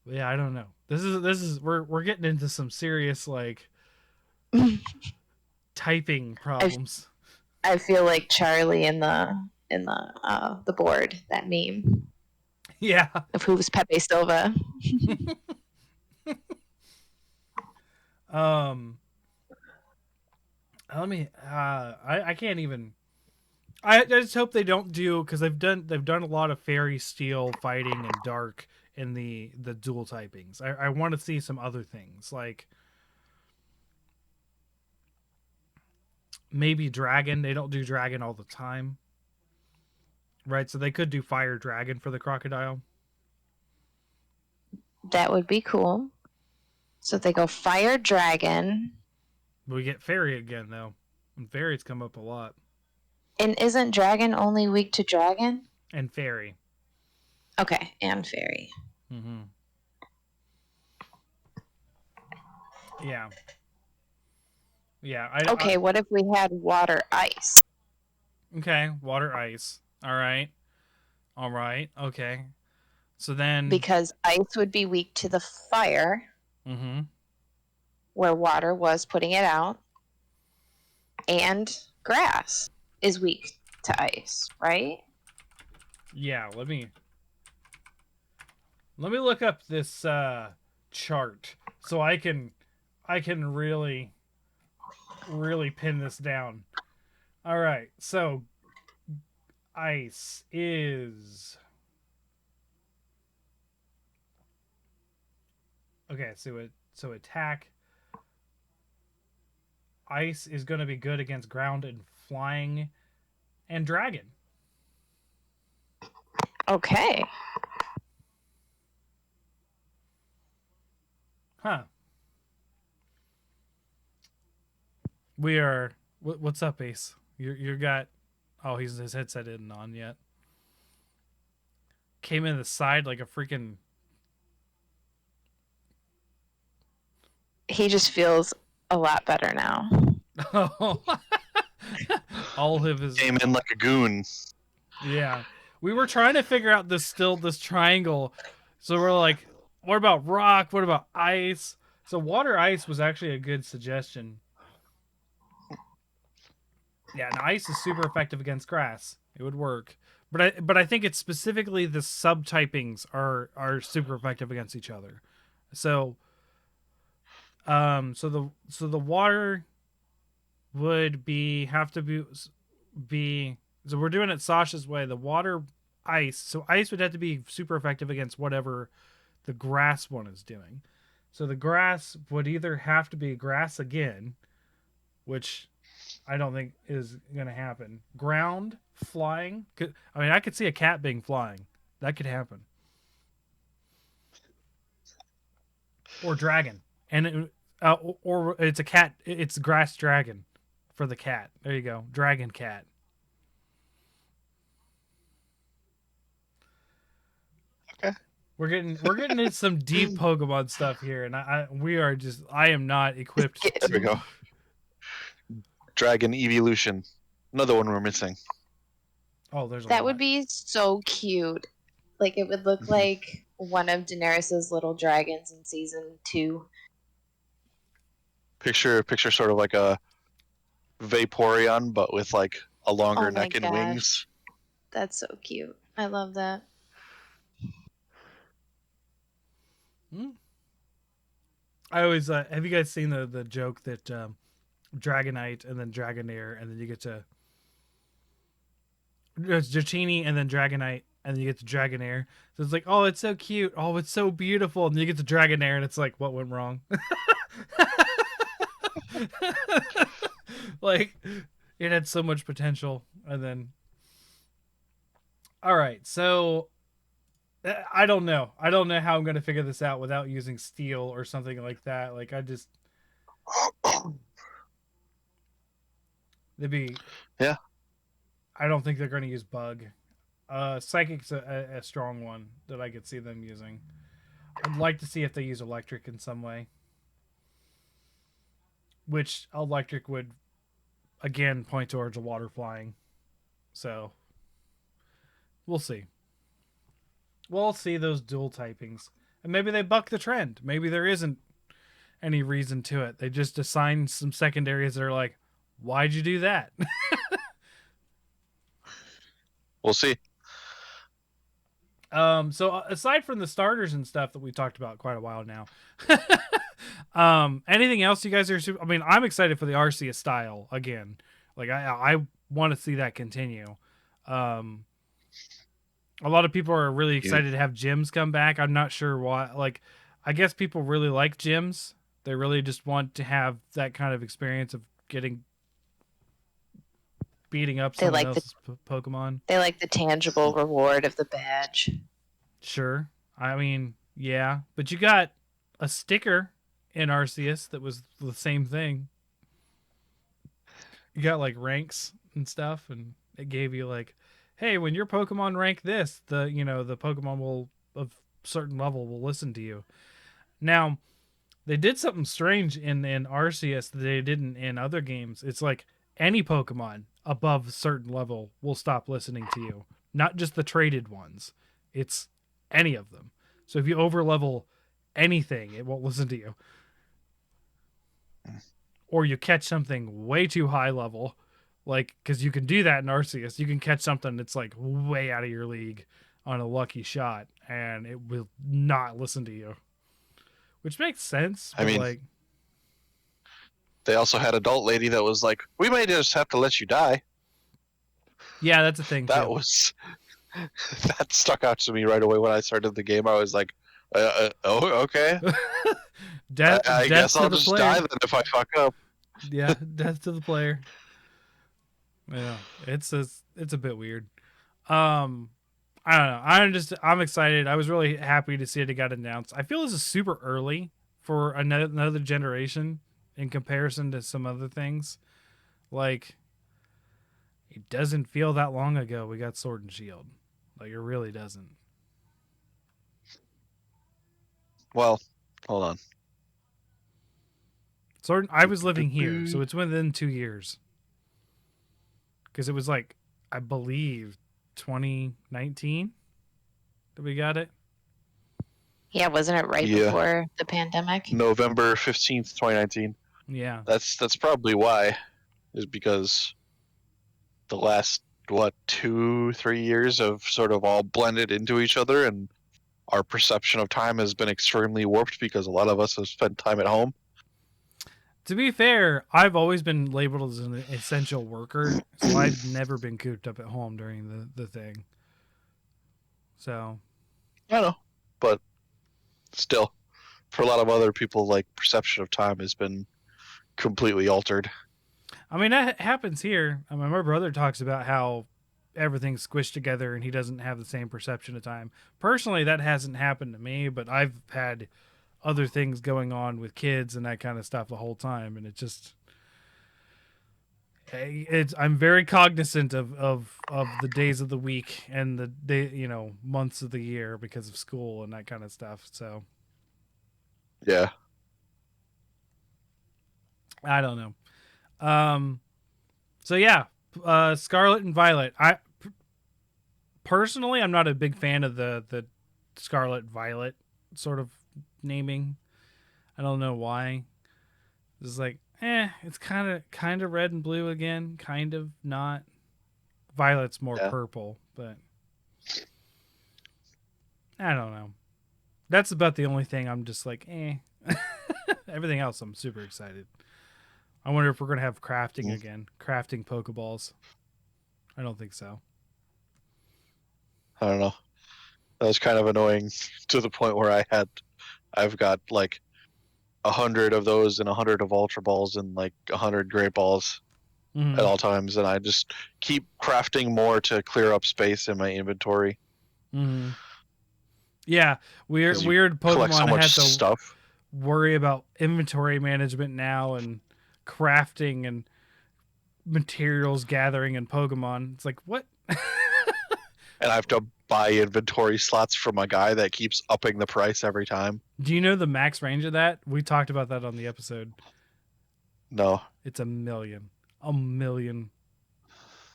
yeah, I don't know. This is we're getting into some serious like typing problems. I feel like Charlie in the board, that meme Yeah. of who's Pepe Silva. Um. Let me. I can't even. I just hope they don't do, because they've done a lot of fairy steel fighting and dark in the dual typings. I want to see some other things like maybe dragon. They don't do dragon all the time, right? So they could do fire dragon for the crocodile. That would be cool. So they go fire dragon. We get fairy again though, and fairies come up a lot. And isn't dragon only weak to dragon? And fairy. Okay, and fairy. Mm-hmm. Yeah. Yeah. Okay, what if we had water ice? Okay, water ice. All right. All right. Okay. So then. Because ice would be weak to the fire, Mm-hmm. where water was putting it out, and grass is weak to ice, right? Yeah. Let me look up this chart so I can really pin this down. All right. So ice is okay. So attack. Ice is going to be good against ground and flying, and dragon. Okay. Huh. We are. What's up, Ace? You got. Oh, his headset isn't on yet. Came in the side like a freaking. He just feels a lot better now. All of his. Came in like a goon. Yeah, we were trying to figure out this triangle. So we're like, what about rock? What about ice? So water ice was actually a good suggestion. Yeah, and ice is super effective against grass. It would work. But I think it's specifically the subtypings are super effective against each other. So so the water would have to be so we're doing it Sasha's way. The water ice. So ice would have to be super effective against whatever the grass one is doing. So the grass would either have to be grass again, which I don't think is going to happen. Ground, flying. I mean, I could see a cat being flying. That could happen. Or dragon. And or it's a cat. It's grass dragon for the cat. There you go. Dragon cat. Okay. We're getting into some deep Pokemon stuff here, and I am not equipped. There we go. Dragon evolution. Another one we're missing. Oh, there's that would be so cute. Like it would look like one of Daenerys's little dragons in season 2. Picture sort of like a Vaporeon, but with like a longer Oh my neck and gosh. wings. That's so cute. I love that. I always have you guys seen the joke that Dragonite and then Dragonair and then you get to it's Dratini and then Dragonite and then you get to Dragonair. So it's like, oh, it's so cute. Oh, it's so beautiful. And then you get to Dragonair and it's like, what went wrong? Like it had so much potential and then all right, so I don't know how I'm going to figure this out without using steel or something like that. Like I just they'd be Yeah. I don't think they're going to use bug. Psychic's a strong one that I could see them using. I'd like to see if they use electric in some way, which electric would again point towards a water flying. So we'll see. We'll see those dual typings. And maybe they buck the trend. Maybe there isn't any reason to it. They just assign some secondaries that are like, why'd you do that? We'll see. So aside from the starters and stuff that we talked about quite a while now, anything else you guys are I mean, I'm excited for the Arceus style again. Like I want to see that continue. A lot of people are really excited to have gyms come back. I'm not sure why. Like, I guess people really like gyms. They really just want to have that kind of experience of beating up someone else's Pokemon. They like the tangible reward of the badge. Sure. I mean, yeah. But you got a sticker in Arceus that was the same thing. You got, like, ranks and stuff, and it gave you, like, hey, when your Pokemon rank this, the Pokemon will of certain level will listen to you. Now, they did something strange in Arceus that they didn't in other games. It's like any Pokemon above a certain level will stop listening to you. Not just the traded ones. It's any of them. So if you overlevel anything, it won't listen to you. Or you catch something way too high level. Like, because you can do that in Arceus. You can catch something that's like way out of your league on a lucky shot, and it will not listen to you. Which makes sense. I mean, like, they also had Adult Lady that was like, we may just have to let you die. Yeah, that's a thing. That too. that stuck out to me right away when I started the game. I was like, oh, okay. I guess I'll just die then if I fuck up. Yeah, death to the player. Yeah, it's a bit weird. Um, I don't know. I'm excited. I was really happy to see it got announced. I feel this is super early for another generation in comparison to some other things. Like it doesn't feel that long ago we got Sword and Shield. Like it really doesn't. Well, hold on. Sword. I was living here, so it's within 2 years. Because it was like, I believe, 2019 that we got it. Yeah, wasn't it right Yeah. before the pandemic? November 15th, 2019. Yeah. That's probably why, is because the last, what, 2-3 years have sort of all blended into each other, and our perception of time has been extremely warped because a lot of us have spent time at home. To be fair, I've always been labeled as an essential worker, so I've never been cooped up at home during the thing. So, I know, but still, for a lot of other people, like, perception of time has been completely altered. I mean, that happens here. I mean, my brother talks about how everything's squished together and he doesn't have the same perception of time. Personally, that hasn't happened to me, but I've had other things going on with kids and that kind of stuff the whole time, and it just I'm very cognizant of the days of the week and the day, months of the year because of school and that kind of stuff. So Yeah. I don't know. So yeah, Scarlet and Violet. Personally, I'm not a big fan of the Scarlet Violet sort of naming. I don't know why. It's like, it's kind of red and blue again, kind of not. Violet's more purple, but I don't know. That's about the only thing I'm just like, Everything else I'm super excited. I wonder if we're gonna have crafting again, crafting Pokeballs. I don't think so. I don't know. That was kind of annoying to the point where I've got like 100 of those and 100 of Ultra Balls and like 100 Great Balls at all times, and I just keep crafting more to clear up space in my inventory. Mm-hmm. Yeah, weird Collect Pokemon so much had to stuff. worry about inventory management now and crafting and materials gathering in Pokemon. It's like, what? And I have to buy inventory slots from a guy that keeps upping the price every time. Do you know the max range of that? We talked about that on the episode. No. It's 1,000,000. 1,000,000.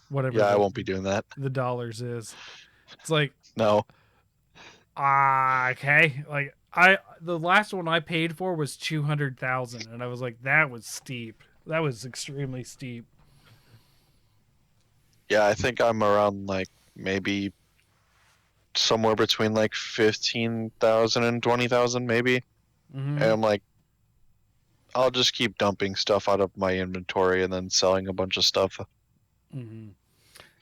Whatever. Yeah, I won't be doing that. The dollars is. It's like, no. Okay. Like the last one I paid for was 200,000, and I was like, that was steep. That was extremely steep. Yeah, I think I'm around like maybe somewhere between like 15,000 and 20,000 maybe. Mm-hmm. And I'm like, I'll just keep dumping stuff out of my inventory and then selling a bunch of stuff. Mm-hmm.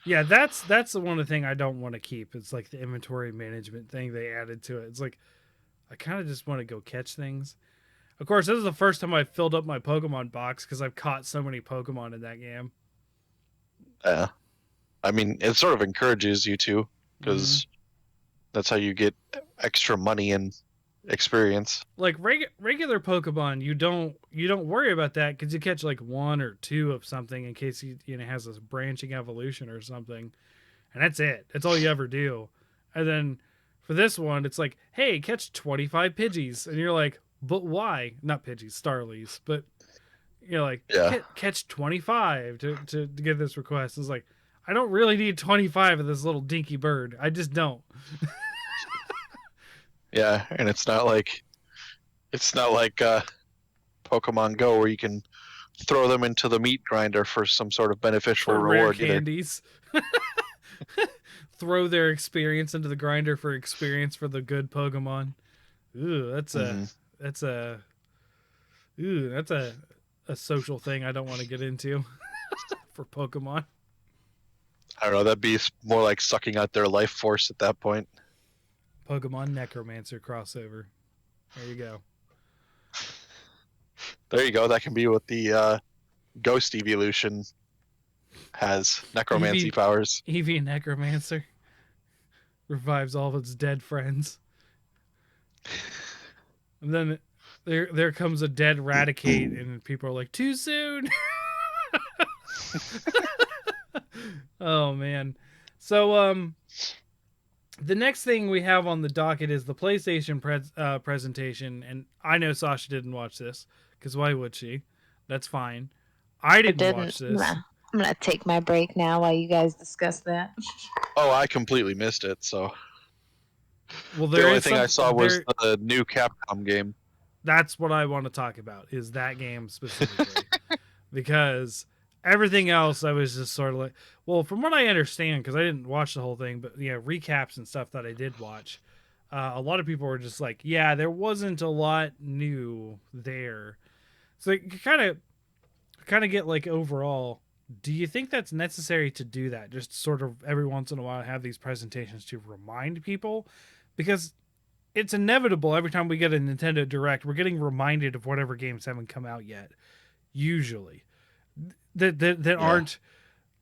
Yeah, that's the one thing I don't want to keep. It's like the inventory management thing they added to it. It's like I kind of just want to go catch things. Of course, this is the first time I filled up my Pokemon box because I've caught so many Pokemon in that game. Yeah. I mean, it sort of encourages you to, because that's how you get extra money and experience. Like regular Pokemon, you don't worry about that because you catch like 1 or 2 of something in case he has this branching evolution or something, and that's it. That's all you ever do. And then for this one, it's like, hey, catch 25 Pidgeys, and you're like, but why? Not Pidgeys, Starlies, but you're like, catch 25 to get this request. It's like, I don't really need 25 of this little dinky bird. I just don't. Yeah, and it's not like Pokemon Go where you can throw them into the meat grinder for some sort of beneficial for reward. Rare candies. Throw their experience into the grinder for experience for the good Pokemon. Ooh, that's a social thing I don't want to get into for Pokemon. I don't know, that'd be more like sucking out their life force at that point. Pokemon Necromancer crossover. There you go. There you go. That can be what the Ghost evolution has necromancy Eevee- powers. Eevee Necromancer revives all of its dead friends. And then there comes a dead Raticate, and people are like, too soon. Oh man. So the next thing we have on the docket is the PlayStation presentation, and I know Sasha didn't watch this because why would she? That's fine. I didn't watch this. I'm gonna take my break now while you guys discuss that. Oh, I completely missed it. So Well, the only thing I saw was the new Capcom game. That's what I want to talk about, is that game specifically. Because everything else I was just sort of like, well, from what I understand, because I didn't watch the whole thing, but yeah, recaps and stuff that I did watch, a lot of people were just like, yeah, there wasn't a lot new there. So you kind of get like, overall, do you think that's necessary to do that? Just sort of every once in a while have these presentations to remind people? Because it's inevitable every time we get a Nintendo Direct, we're getting reminded of whatever games haven't come out yet. Usually, that aren't.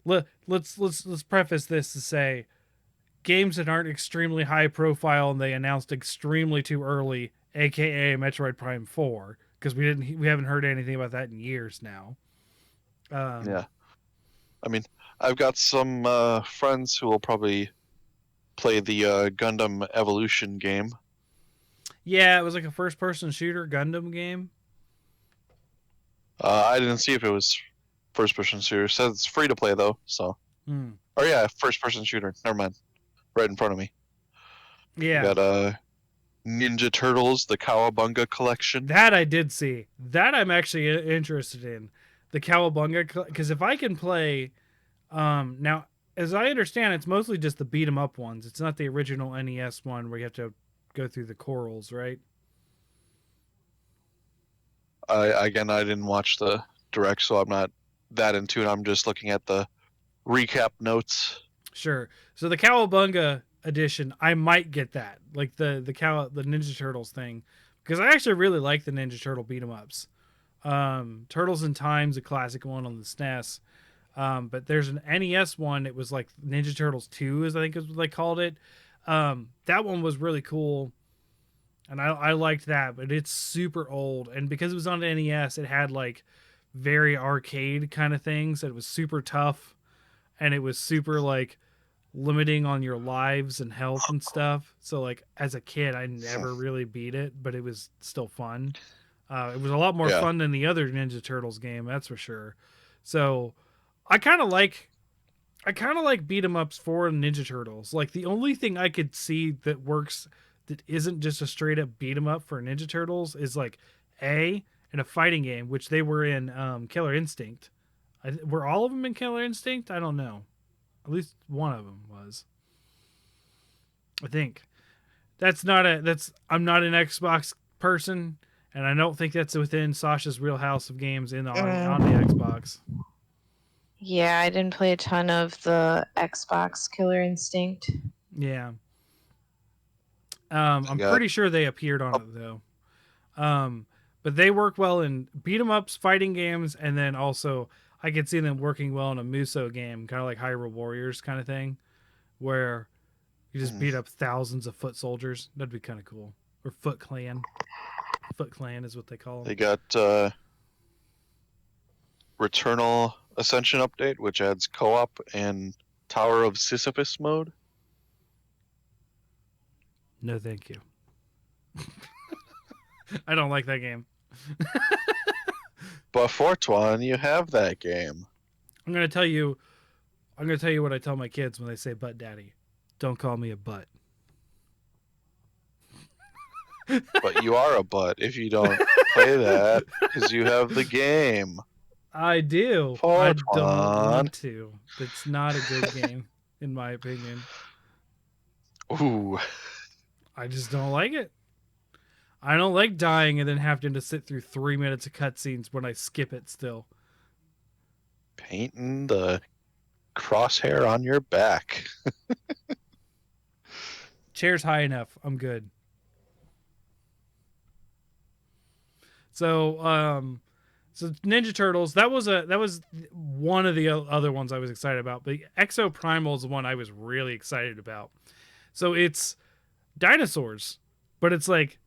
Let's preface this to say, games that aren't extremely high profile and they announced extremely too early, aka Metroid Prime 4, because we haven't heard anything about that in years now. Yeah, I mean, I've got some friends who will probably play the Gundam Evolution game. Yeah, it was like a first-person shooter Gundam game. I didn't see if it was first-person shooter. It says it's free to play though. So, or yeah, first-person shooter. Never mind, right in front of me. Yeah, you got Ninja Turtles, the Cowabunga collection. That I did see. That I'm actually interested in. The Cowabunga, because if I can play, now as I understand, it's mostly just the beat 'em up ones. It's not the original NES one where you have to go through the corals, right? I didn't watch the direct, so I'm not that into it. I'm just looking at the recap notes. Sure. So the Cowabunga edition, I might get that, like the Ninja Turtles thing, because I actually really like the Ninja Turtle beat 'em ups. Turtles in Time's a classic one on the SNES. But there's an NES one. It was like Ninja Turtles 2, as I think is what they called it. That one was really cool, and I liked that. But it's super old, and because it was on the NES, it had like very arcade kind of things. It was super tough, and it was super like limiting on your lives and health and stuff. So like as a kid, I never really beat it, but it was still fun. It was a lot more fun than the other Ninja Turtles game, that's for sure. So I kind of like beat 'em ups for Ninja Turtles. Like the only thing I could see that works that isn't just a straight up beat 'em up for Ninja Turtles is like in a fighting game, which they were in Killer Instinct. Were all of them in Killer Instinct? I don't know. At least one of them was. I think. I'm not an Xbox person, and I don't think that's within Sasha's wheelhouse of games on the Xbox. Yeah, I didn't play a ton of the Xbox Killer Instinct. Yeah. I'm pretty sure they appeared on it though. But they work well in beat 'em ups, fighting games, and then also I could see them working well in a Muso game, kind of like Hyrule Warriors kind of thing, where you just beat up thousands of foot soldiers. That'd be kind of cool. Or Foot Clan. Foot Clan is what they call them. They got Returnal Ascension update, which adds co-op and Tower of Sisyphus mode. No, thank you. I don't like that game. But Fortuan, you have that game. I'm gonna tell you what I tell my kids when they say "butt daddy." Don't call me a butt. But you are a butt if you don't play that, because you have the game. I do. Fortuan. I don't want to. It's not a good game, in my opinion. Ooh. I just don't like it. I don't like dying and then having to sit through 3 minutes of cutscenes when I skip it still. Painting the crosshair on your back. Chair's high enough. I'm good. So Ninja Turtles, that was one of the other ones I was excited about. But Exo Primal is the one I was really excited about. So it's dinosaurs, but it's like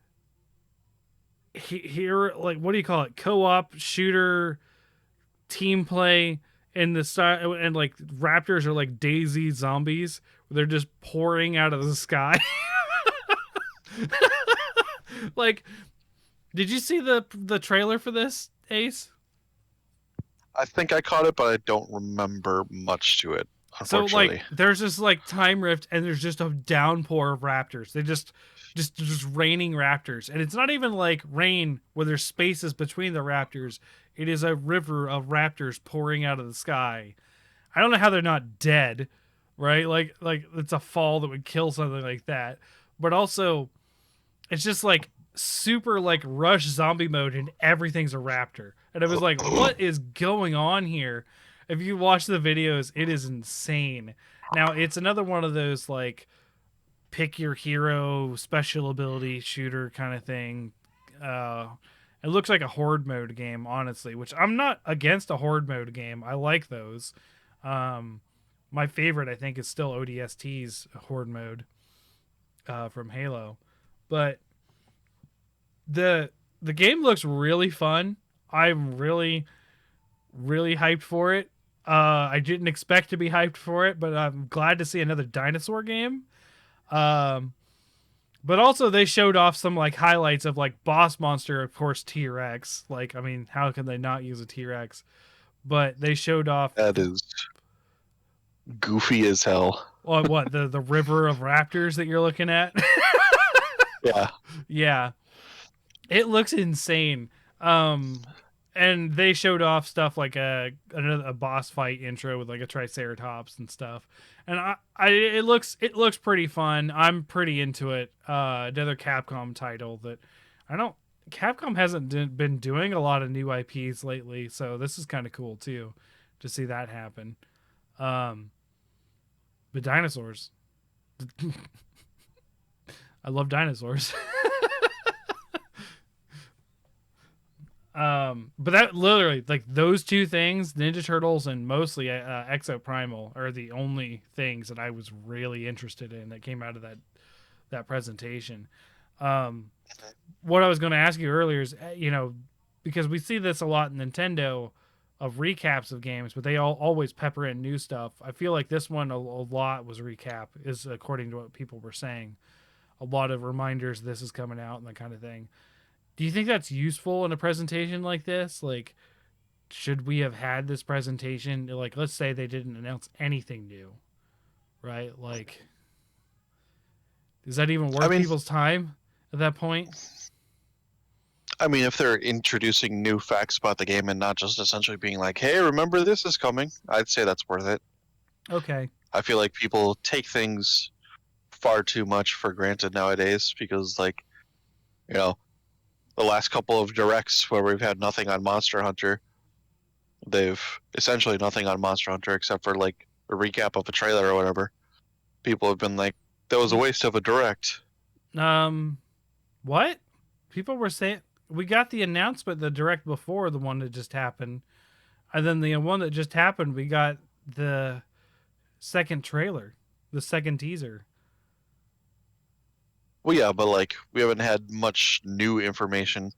here, like what do you call it? Co-op shooter, team play, and the style, and like raptors are like Daisy zombies. They're just pouring out of the sky. Like, did you see the trailer for this, Ace? I think I caught it, but I don't remember much to it. So Unfortunately, like there's this like time rift and there's just a downpour of raptors. They just raining raptors. And it's not even like rain where there's spaces between the raptors. It is a river of raptors pouring out of the sky. I don't know how they're not dead, right? Like it's a fall that would kill something like that. But also it's just like super like rush zombie mode and everything's a raptor. And I was like, what is going on here? If you watch the videos, it is insane. Now, it's another one of those like pick your hero special ability shooter kind of thing. It looks like a horde mode game, honestly, which I'm not against a horde mode game. I like those. My favorite, I think, is still ODST's horde mode from Halo. But the game looks really fun. I'm really hyped for it. I didn't expect to be hyped for it, but I'm glad to see another dinosaur game. But also they showed off some like highlights of like boss monster, of course, T-Rex. Like, I mean, how can they not use a T-Rex? But they showed off that is goofy as hell. what the river of raptors that you're looking at. Yeah. Yeah, it looks insane. And they showed off stuff like a boss fight intro with like a Triceratops and stuff, and it looks pretty fun. I'm pretty into it. Another Capcom title that Capcom hasn't been doing a lot of new IPs lately, so this is kind of cool too to see that happen. But dinosaurs, I love dinosaurs. But that literally, like those two things, Ninja Turtles and mostly Exo Primal, are the only things that I was really interested in that came out of that presentation. What I was going to ask you earlier is, because we see this a lot in Nintendo of recaps of games, but they always pepper in new stuff. I feel like this one a lot was recap, is according to what people were saying. A lot of reminders this is coming out and that kind of thing. Do you think that's useful in a presentation like this? Like, should we have had this presentation? Like, let's say they didn't announce anything new, right? Like, is that even worth people's time at that point? I mean, if they're introducing new facts about the game and not just essentially being like, hey, remember this is coming, I'd say that's worth it. Okay. I feel like people take things far too much for granted nowadays because, like, the last couple of directs where we've had nothing on Monster Hunter, they've essentially nothing on Monster Hunter except for like a recap of a trailer or whatever. People have been like, that was a waste of a direct. What? People were saying we got the announcement, the direct before the one that just happened, and then the one that just happened, we got the second trailer, the second teaser. Well, yeah, but like we haven't had much new information,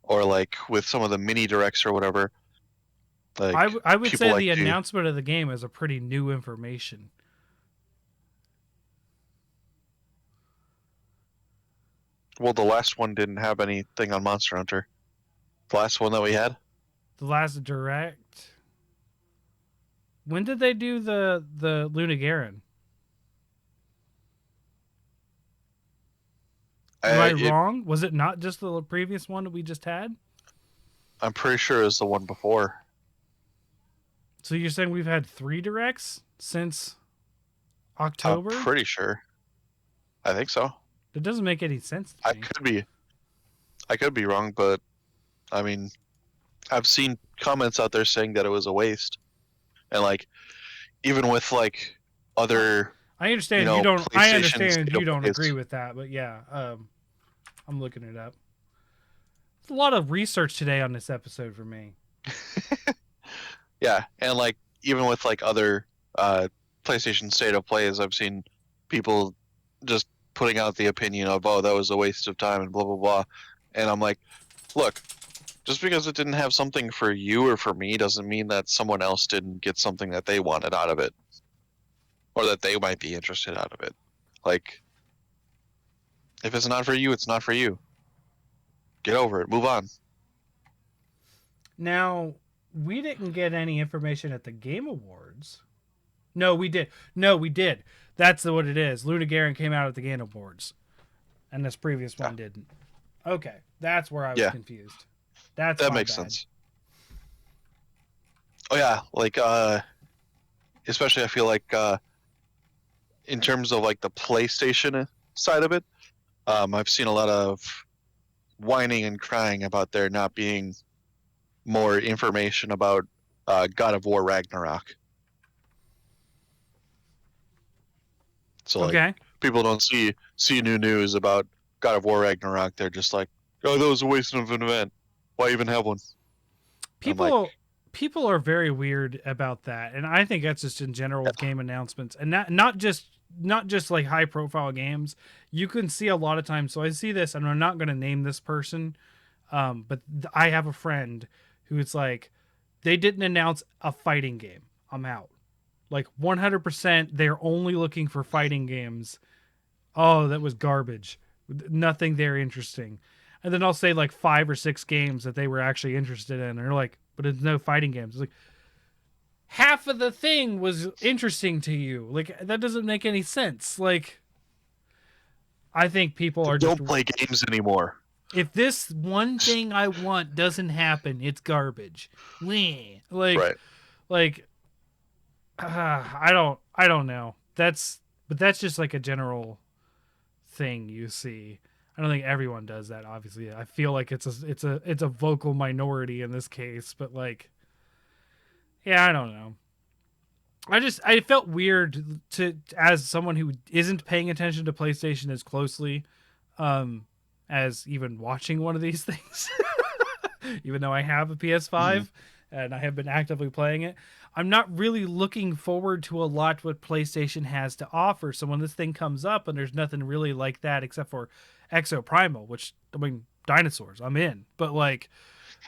or like with some of the mini directs or whatever. Like I would say the announcement of the game is a pretty new information. Well, the last one didn't have anything on Monster Hunter. The last one that we had. The last direct. When did they do the Luna Garen? Am I wrong? Was it not just the previous one that we just had? I'm pretty sure it was the one before. So you're saying we've had 3 directs since October? I'm pretty sure. I think so. It doesn't make any sense to me. I could be wrong, but I mean, I've seen comments out there saying that it was a waste. And like, even with like other, I understand you don't. I understand you don't agree with that, but yeah, I'm looking it up. a lot of research today on this episode for me. Yeah, and like even with like other PlayStation State of Plays, I've seen people just putting out the opinion of, oh, that was a waste of time and blah blah blah, and I'm like, look, just because it didn't have something for you or for me doesn't mean that someone else didn't get something that they wanted out of it, or that they might be interested out of it. Like, if it's not for you, it's not for you. Get over it. Move on. Now, we didn't get any information at the Game Awards. No, we did. No, we did. That's what it is. Luna Garen came out at the Game Awards, and this previous one didn't. Okay, that's where I was confused. That makes sense. Oh yeah, like especially I feel like in terms of like the PlayStation side of it, I've seen a lot of whining and crying about there not being more information about God of War Ragnarok. So like people don't see new news about God of War Ragnarok. They're just like, oh, that was a waste of an event. Why even have one? People are very weird about that, and I think that's just in general with game announcements, and not just like high profile games. You can see a lot of times. So I see this, and I'm not going to name this person, but I have a friend who it's like, they didn't announce a fighting game, I'm out. Like 100%, they're only looking for fighting games. Oh, that was garbage. Nothing there interesting. And then I'll say like 5 or 6 games that they were actually interested in. And they're like, but it's no fighting games. It's like, half of the thing was interesting to you. Like, that doesn't make any sense. Like, I think people are don't play games anymore. If this one thing I want doesn't happen, it's garbage. Like, right. Like, I don't know. But that's just like a general thing you see. I don't think everyone does that. Obviously, I feel like it's a vocal minority in this case, but like, yeah, I don't know. I felt weird as someone who isn't paying attention to PlayStation as closely, as even watching one of these things, even though I have a PS5 and I have been actively playing it. I'm not really looking forward to a lot what PlayStation has to offer. So when this thing comes up and there's nothing really like that except for Exoprimal, which, I mean, dinosaurs, I'm in. But like,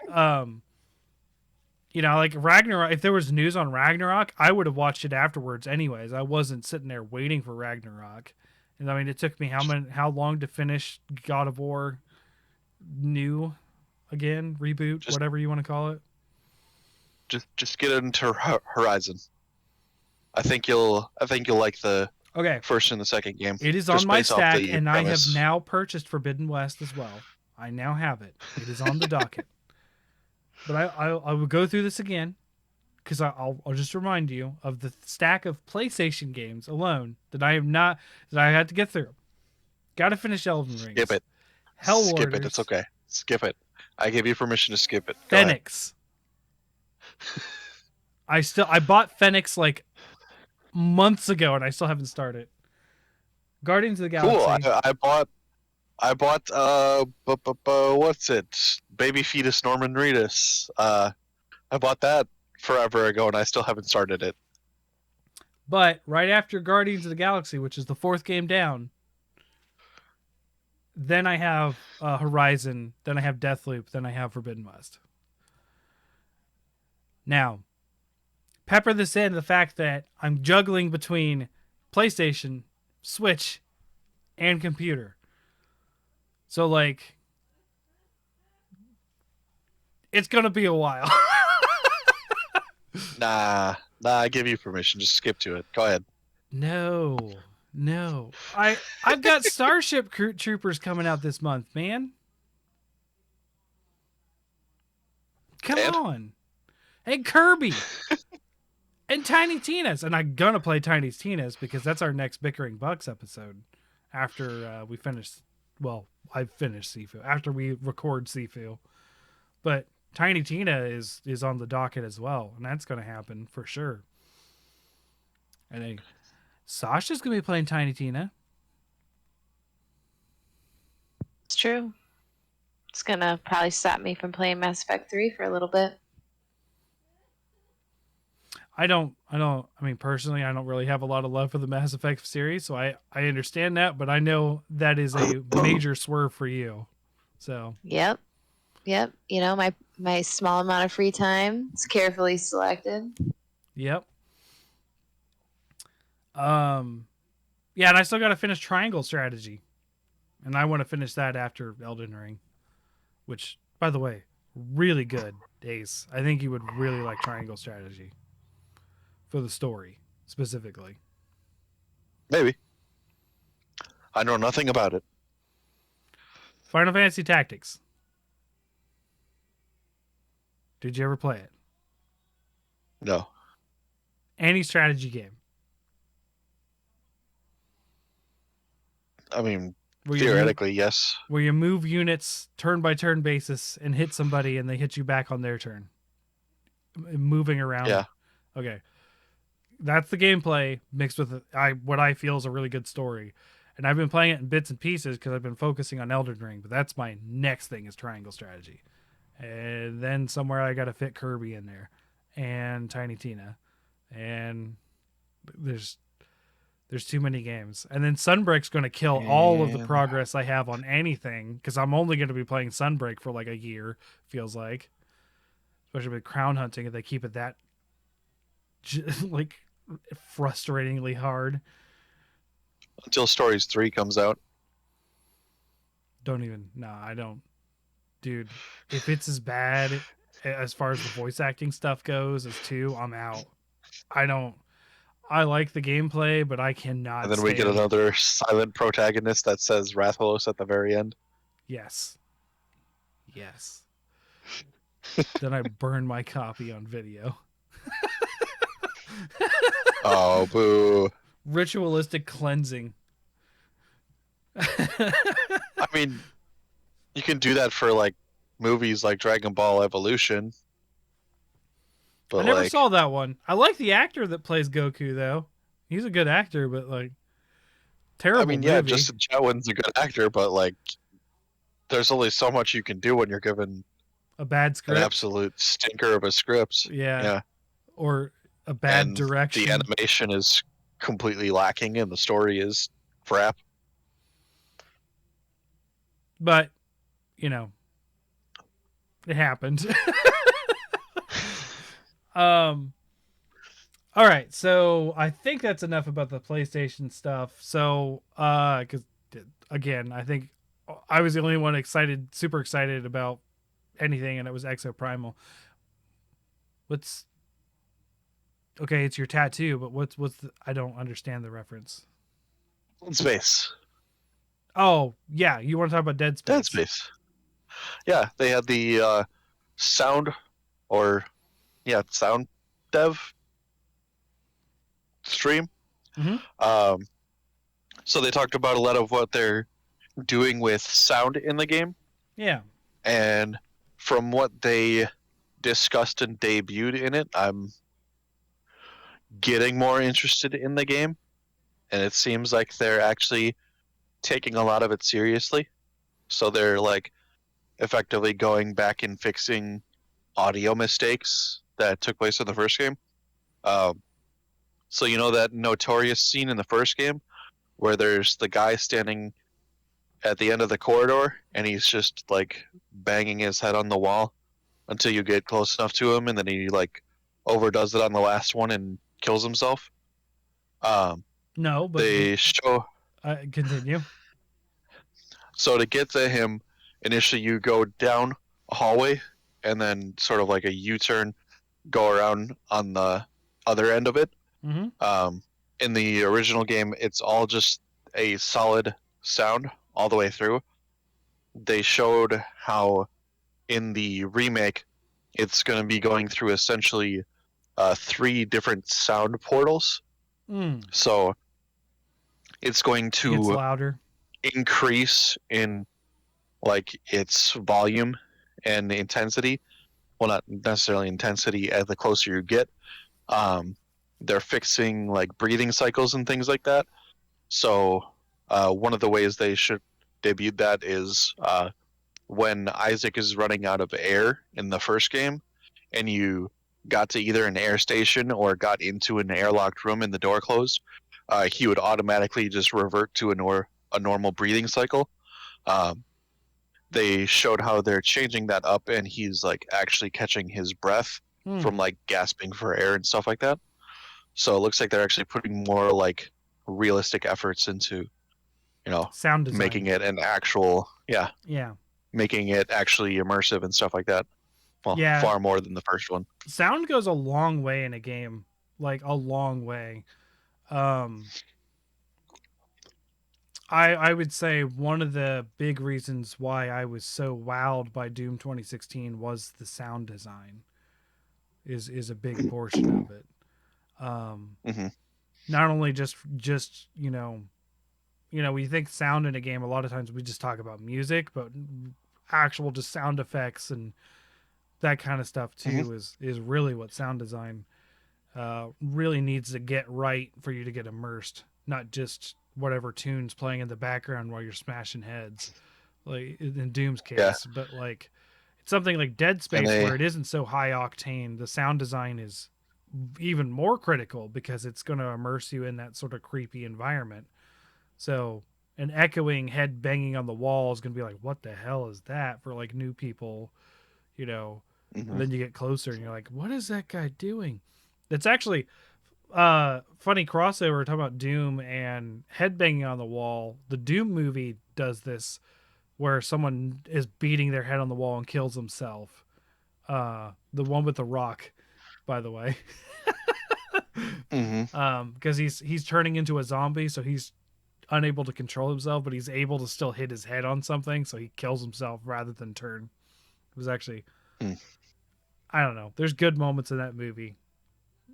you know, like Ragnarok, if there was news on Ragnarok, I would have watched it afterwards anyways. I wasn't sitting there waiting for Ragnarok. And I mean, it took me how long to finish God of War new again, reboot, whatever you want to call it. Just get into Horizon. I think you'll like the first and the second game. It is on my stack, and I have now purchased Forbidden West as well. I now have it. It is on the docket. But I will go through this again, because I'll just remind you of the stack of PlayStation games alone that I had to get through. Got to finish Elden Ring. Skip it. Hell Skip Orders. it. It's okay. Skip it. I give you permission to skip it. Phoenix. I bought Phoenix like months ago, and I still haven't started. Guardians of the Galaxy. Cool. I bought what's it? Baby Fetus Norman Reedus. I bought that forever ago, and I still haven't started it. But right after Guardians of the Galaxy, which is the 4th game down, then I have Horizon, then I have Deathloop, then I have Forbidden West. Now, pepper this in the fact that I'm juggling between PlayStation, Switch, and computer. So, like, it's going to be a while. Nah, I give you permission. Just skip to it. Go ahead. No. I've got Starship Troopers coming out this month, man. Come on. And Kirby. And Tiny Tina's. And I'm going to play Tiny Tina's because that's our next Bickering Bucks episode after we finish. Well, I've finished Sifu. After we record Sifu. But Tiny Tina is on the docket as well. And that's going to happen for sure. And then Sasha's going to be playing Tiny Tina. It's true. It's gonna probably stop me from playing Mass Effect 3 for a little bit. I mean, personally, I don't really have a lot of love for the Mass Effect series, so I understand that, but I know that is a major swerve for you. So, Yep. You know, my small amount of free time is carefully selected. yep. Yeah, and I still got to finish Triangle Strategy. And I want to finish that after Elden Ring, which, by the way, really good, Ace. I think you would really like Triangle Strategy for the story specifically. Maybe. I know nothing about it. Final Fantasy Tactics. Did you ever play it? No. Any strategy game. I mean, Where theoretically, yes. where you move units turn by turn basis and hit somebody and they hit you back on their turn. Moving around. Yeah. Okay. That's the gameplay mixed with what I feel is a really good story. And I've been playing it in bits and pieces because I've been focusing on Elden Ring, but that's my next thing is Triangle Strategy. And then somewhere I got to fit Kirby in there and Tiny Tina. And there's too many games. And then Sunbreak's going to kill all of the progress I have on anything because I'm only going to be playing Sunbreak for like a year, feels like. Especially with Crown Hunting if they keep it that like frustratingly hard. Until Stories 3 comes out. I don't. Dude, if it's as bad as far as the voice acting stuff goes as 2, I'm out. I like the gameplay, but I cannot. And then we get another silent protagonist that says Rathalos at the very end. Yes. Then I burn my copy on video. Oh, boo. Ritualistic cleansing. I mean, you can do that for like movies like Dragon Ball Evolution. But I never saw that one. I like the actor that plays Goku though. He's a good actor, but like terrible. I mean, yeah, movie. Justin Chatwin's a good actor, but like there's only so much you can do when you're given a bad script. An absolute stinker of a script. Yeah. Or a bad direction. The animation is completely lacking and the story is crap. But, you know, it happened. All right, so I think that's enough about the PlayStation stuff. So, because again, I think I was the only one super excited about anything, and it was Exoprimal. Okay, it's your tattoo, but what's I don't understand the reference. Dead Space. Oh yeah, you want to talk about Dead Space? Dead Space. Yeah, they had the sound dev stream. Mm-hmm. So they talked about a lot of what they're doing with sound in the game. Yeah. And from what they discussed and debuted in it, I'm getting more interested in the game. And it seems like they're actually taking a lot of it seriously. So they're like effectively going back and fixing audio mistakes that took place in the first game. So you know that notorious scene in the first game where there's the guy standing at the end of the corridor and he's just like banging his head on the wall until you get close enough to him and then he like overdoes it on the last one and kills himself. No, but they show. Continue. So to get to him, initially you go down a hallway and then sort of like a U-turn, go around on the other end of it. Mm-hmm. In the original game, it's all just a solid sound all the way through. They showed how in the remake, it's going to be going through essentially 3 different sound portals. So it's going to louder, increase in like its volume and intensity. Well, not necessarily intensity as the closer you get. They're fixing like breathing cycles and things like that. So one of the ways they should debut that is when Isaac is running out of air in the first game, and you got to either an air station or got into an airlocked room and the door closed, he would automatically just revert to a normal breathing cycle. Um, they showed how they're changing that up, and he's like actually catching his breath from like gasping for air and stuff like that. So it looks like they're actually putting more like realistic efforts into, Sound design. making it an actual, Yeah. making it actually immersive and stuff like that. Well, Yeah. far more than the first one. Sound goes a long way in a game, like a long way. I would say one of the big reasons why I was so wowed by Doom 2016 was the sound design. Is a big portion of it. Not only just when you think sound in a game, a lot of times we just talk about music, but actual just sound effects and that kind of stuff too is really what sound design really needs to get right for you to get immersed, not just whatever tunes playing in the background while you're smashing heads, like in Doom's case. But like it's something like Dead Space where it isn't so high octane. The sound design is even more critical because it's going to immerse you in that sort of creepy environment. So an echoing head banging on the wall is going to be like, what the hell is that for like new people, And then you get closer and you're like, what is that guy doing? It's actually funny crossover talking about Doom and head banging on the wall. The Doom movie does this where someone is beating their head on the wall and kills himself. The one with the rock, by the way. Because he's turning into a zombie, so he's unable to control himself, but he's able to still hit his head on something, so he kills himself rather than turn. It was actually I don't know. There's good moments in that movie,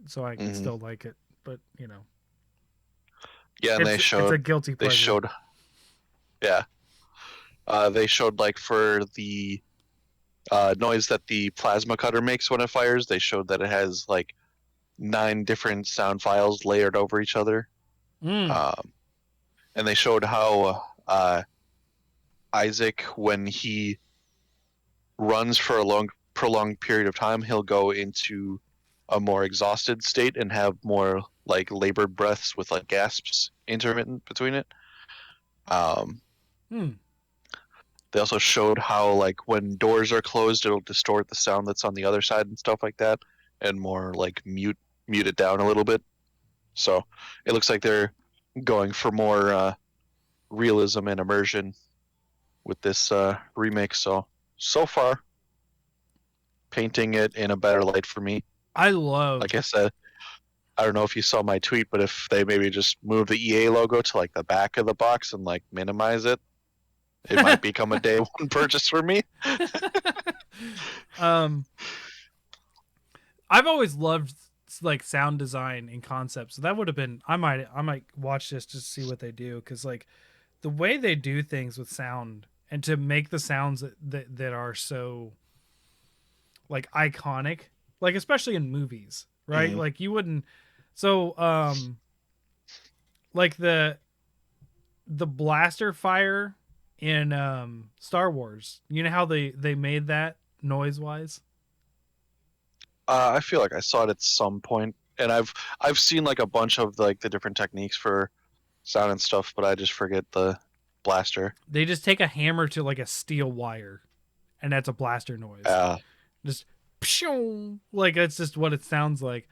so I can still like it, but Yeah, and it's a guilty pleasure. They showed like for the noise that the plasma cutter makes when it fires, they showed that it has like 9 different sound files layered over each other. And they showed how Isaac, when he runs for a prolonged period of time, he'll go into a more exhausted state and have more like labored breaths with like gasps intermittent between it. They also showed how like when doors are closed, it'll distort the sound that's on the other side and stuff like that, and more like mute it down a little bit. So it looks like they're going for more realism and immersion with this remake. So far, painting it in a better light for me. Like I said, I don't know if you saw my tweet, but if they maybe just move the EA logo to like the back of the box and like minimize it, it might become a day one purchase for me. I've always loved like sound design and concepts. So that would have been I might watch this just to see what they do, because like the way they do things with sound and to make the sounds that are so like iconic, like especially in movies, right? Like you wouldn't like the blaster fire in Star Wars. You know how they made that noise wise? I feel like I saw it at some point, and I've seen like a bunch of like the different techniques for sound and stuff, but I just forget the blaster. They just take a hammer to like a steel wire, and that's a blaster noise. Just like it's just what it sounds like.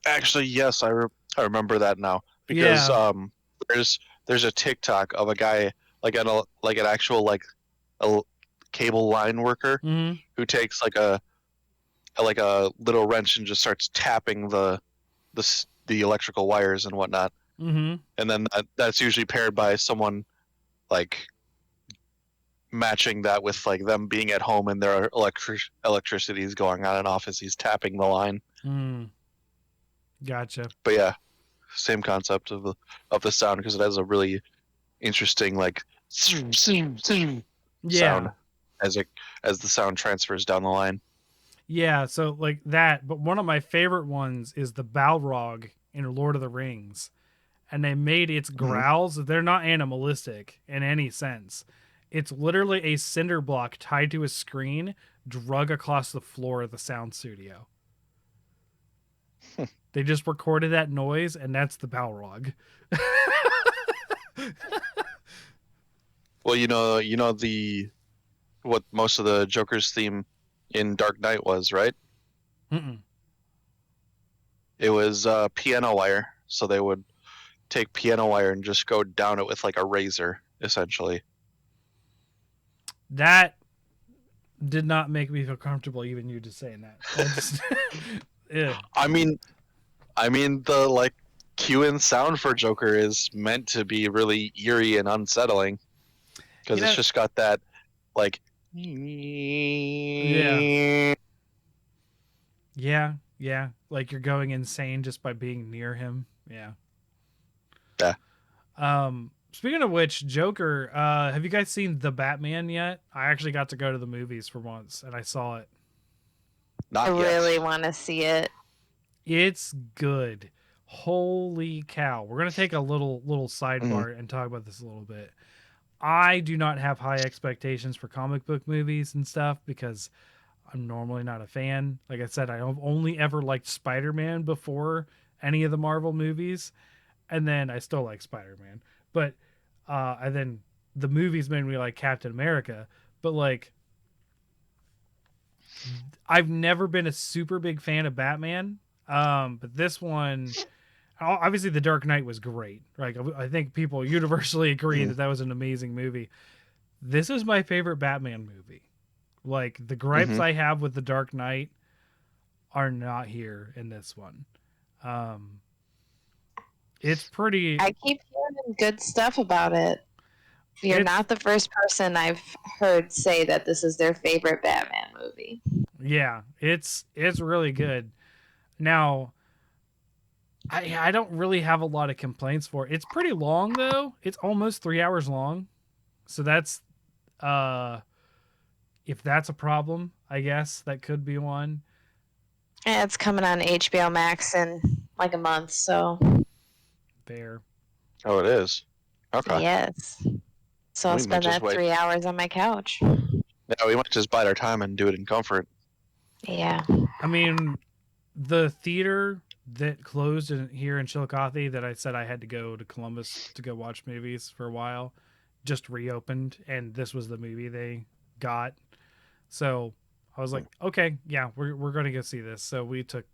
Actually, yes, I remember that now, because there's a TikTok of a guy like an actual like a cable line worker who takes like a little wrench and just starts tapping the electrical wires and whatnot. And then that's usually paired by someone like matching that with like them being at home and their electricity is going on and off as he's tapping the line. Gotcha. But yeah, same concept of the sound, because it has a really interesting like sound as the sound transfers down the line. Yeah, so like that, but one of my favorite ones is the Balrog in Lord of the Rings. And they made its growls, they're not animalistic in any sense. It's literally a cinder block tied to a screen, drug across the floor of the sound studio. They just recorded that noise, and that's the Balrog. Well, what most of the Joker's theme in Dark Knight was, right? Mm-mm. It was piano wire. So they would take piano wire and just go down it with like a razor, essentially. That did not make me feel comfortable, even you just saying that. That's, yeah. I mean, the like cue and sound for Joker is meant to be really eerie and unsettling because You know- it's just got that like Yeah. Like you're going insane just by being near him. Yeah. Yeah. Speaking of which, Joker, have you guys seen The Batman yet? I actually got to go to the movies for once and I saw it. Not I yet. really want to see it. It's good. Holy cow. We're going to take a little sidebar and talk about this a little bit. I do not have high expectations for comic book movies and stuff because I'm normally not a fan. Like I said, I've only ever liked Spider-Man before any of the Marvel movies. And then I still like Spider-Man. But and then the movies made me like Captain America. But like I've never been a super big fan of Batman. But this one, obviously The Dark Knight was great. Like I think people universally agree that was an amazing movie. This is my favorite Batman movie. Like the gripes I have with The Dark Knight are not here in this one. It's pretty. I keep hearing good stuff about it. You're It's- not the first person I've heard say that this is their favorite Batman movie. Yeah, it's really good. Now, I don't really have a lot of complaints for it. It's pretty long though. It's almost 3 hours long. So that's if that's a problem, I guess that could be one. Yeah, it's coming on HBO Max in like a month, so Fair. Oh, it is. Okay. yes. So I'll We might spend just that wait. 3 hours on my couch. Yeah, we might just bide our time and do it in comfort. Yeah. I mean, the theater that closed here in Chillicothe that I said I had to go to Columbus to go watch movies for a while just reopened, and this was the movie they got. So I was like, okay, yeah, we're going to go see this. So we took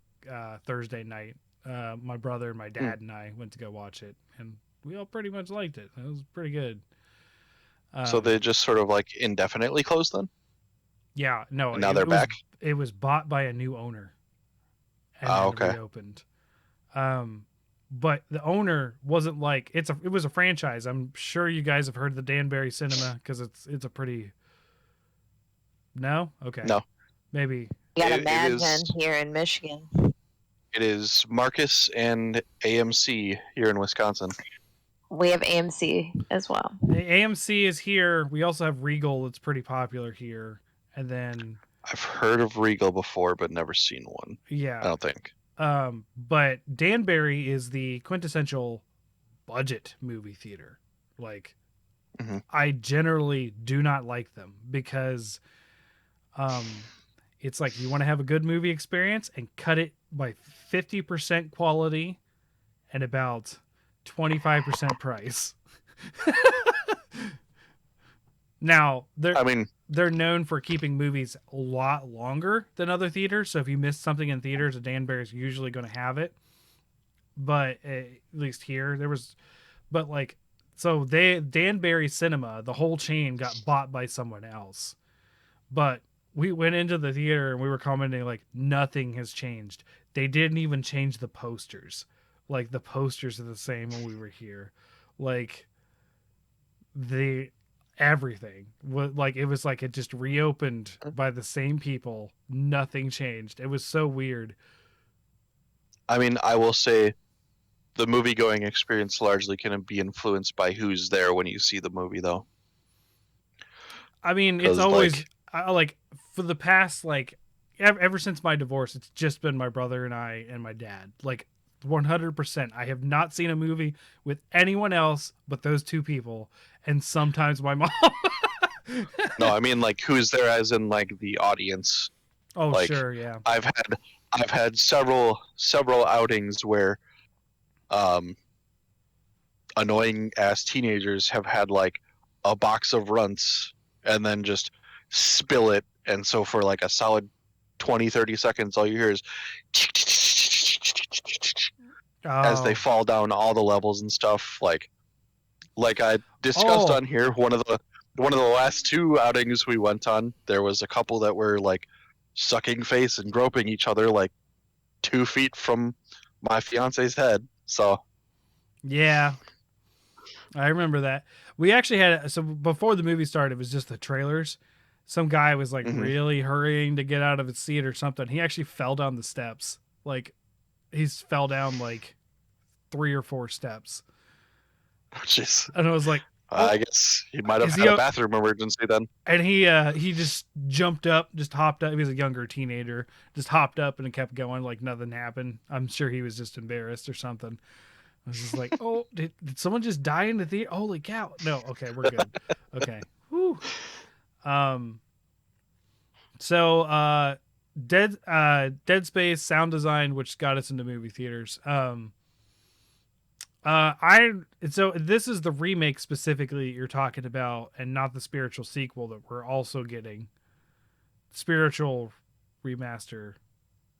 Thursday night. My brother, my dad, and I went to go watch it, and we all pretty much liked it. It was pretty good. So they just sort of like indefinitely closed then? Yeah, no. And now they're back? It was bought by a new owner. And Oh, then okay. reopened. But the owner wasn't like it was a franchise. I'm sure you guys have heard of the Danbury Cinema because it's a pretty. No, okay, No. maybe. You got It- a it Mad is- Men here in Michigan. It is Marcus and AMC here in Wisconsin. We have AMC as well. The AMC is here. We also have Regal. It's pretty popular here, and then I've heard of Regal before, but never seen one. I yeah. don't think. But Danbury is the quintessential budget movie theater. Like, Mhm. I generally do not like them because, it's like you want to have a good movie experience and cut it by 50% quality and about 25% price. Now, I mean, they're known for keeping movies a lot longer than other theaters. So if you miss something in theaters, a Danbury's usually going to have it. But at least here, but like, so Danbury Cinema, the whole chain got bought by someone else. But we went into the theater and we were commenting like nothing has changed. They didn't even change the posters. Like the posters are the same when we were here. Like everything was like it was like it just reopened by the same people. Nothing changed. It was so weird. I mean, I will say the movie going experience largely can be influenced by who's there when you see the movie, though. I mean, it's 'Cause, always like for the past like ever since my divorce, it's just been my brother and I and my dad. Like 100%. I have not seen a movie with anyone else but those two people, and sometimes my mom. No, I mean like who's there as in like the audience. Oh, Like sure, yeah. I've had several outings where um annoying ass teenagers have had like a box of runts and then just spill it, and so for like a solid 20-30 seconds all you hear is as they Oh, fall down all the levels and stuff. Like I discussed oh, on here, one of the last two outings we went on, there was a couple that were like sucking face and groping each other like 2 feet from my fiance's head. So yeah. I remember that. We actually had so before the movie started, it was just the trailers. Some guy was like mhm. really hurrying to get out of his seat or something. He actually fell down the steps. Like he's fell down like 3 or 4 steps. Jeez. And I was like, I "Oh, guess he might have is had he a o-" bathroom emergency then. And he just jumped up, just hopped up. He was a younger teenager, just hopped up and it kept going like nothing happened. I'm sure he was just embarrassed or something. I was just like, "Oh, did someone just die in the theater? Holy cow!" No, okay, we're good. Okay, whew. Um, so Dead Space sound design, which got us into movie theaters. I so this is the remake specifically that you're talking about, and not the spiritual sequel that we're also getting. Spiritual remaster.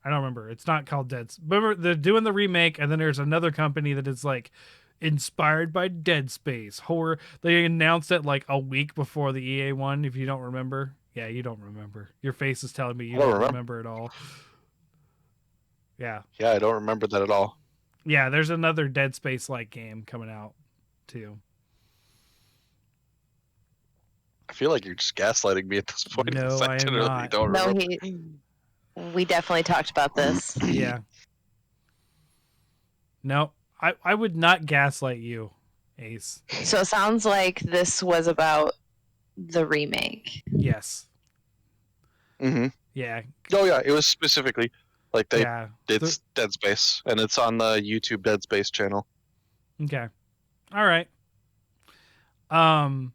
I don't remember. It's not called Dead. Remember, they're doing the remake, and then there's another company that is like inspired by Dead Space horror. They announced it like a week before the EA one. If you don't remember, yeah, you don't remember. Your face is telling me I you don't don't remember. remember at all. Yeah, Yeah, I don't remember that at all. yeah. There's another Dead Space like game coming out too. I feel like you're just gaslighting me at this point since No, I I am generally not. don't No, remember. we definitely talked about this. Yeah, no, I would not gaslight you, Ace. So it sounds like this was about the remake. Yes, Hmm. yeah, Oh yeah, it was specifically like yeah. it's Dead Space, and it's on the YouTube Dead Space channel. Okay. All right. Um.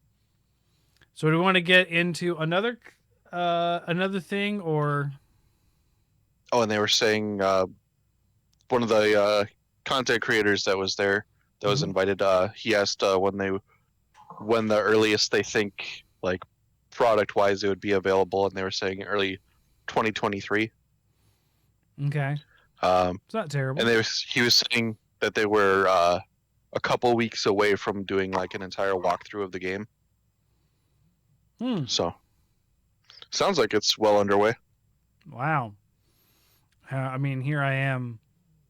So do we want to get into another thing or Oh, and they were saying one of the content creators that was there, that was Mhm. invited. He asked when the earliest they think like product wise it would be available, and they were saying early 2023. Okay. Um, It's not terrible. and he was saying that they were a couple weeks away from doing like an entire walkthrough of the game. Hmm. So sounds like it's well underway. Wow. I mean, here I am,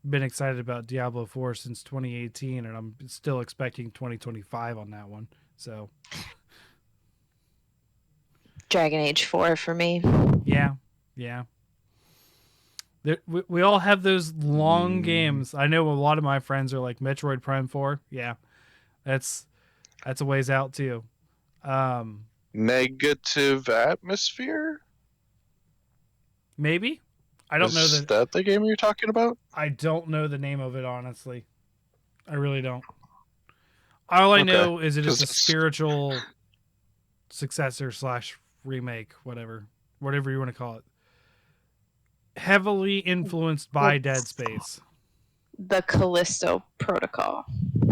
been excited about Diablo 4 since 2018, and I'm still expecting 2025 on that one. So Dragon Age 4 for me. yeah, yeah. We all have those long games. I know a lot of my friends are like Metroid Prime 4. Yeah, that's a ways out too. Um, Negative Atmosphere? maybe. I don't know Is the that the game you're talking about? I don't know the name of it, honestly. I really don't. All I Okay, know is it is because a spiritual successor slash remake, whatever you want to call it. Heavily influenced by Dead It's Space. the Callisto Protocol.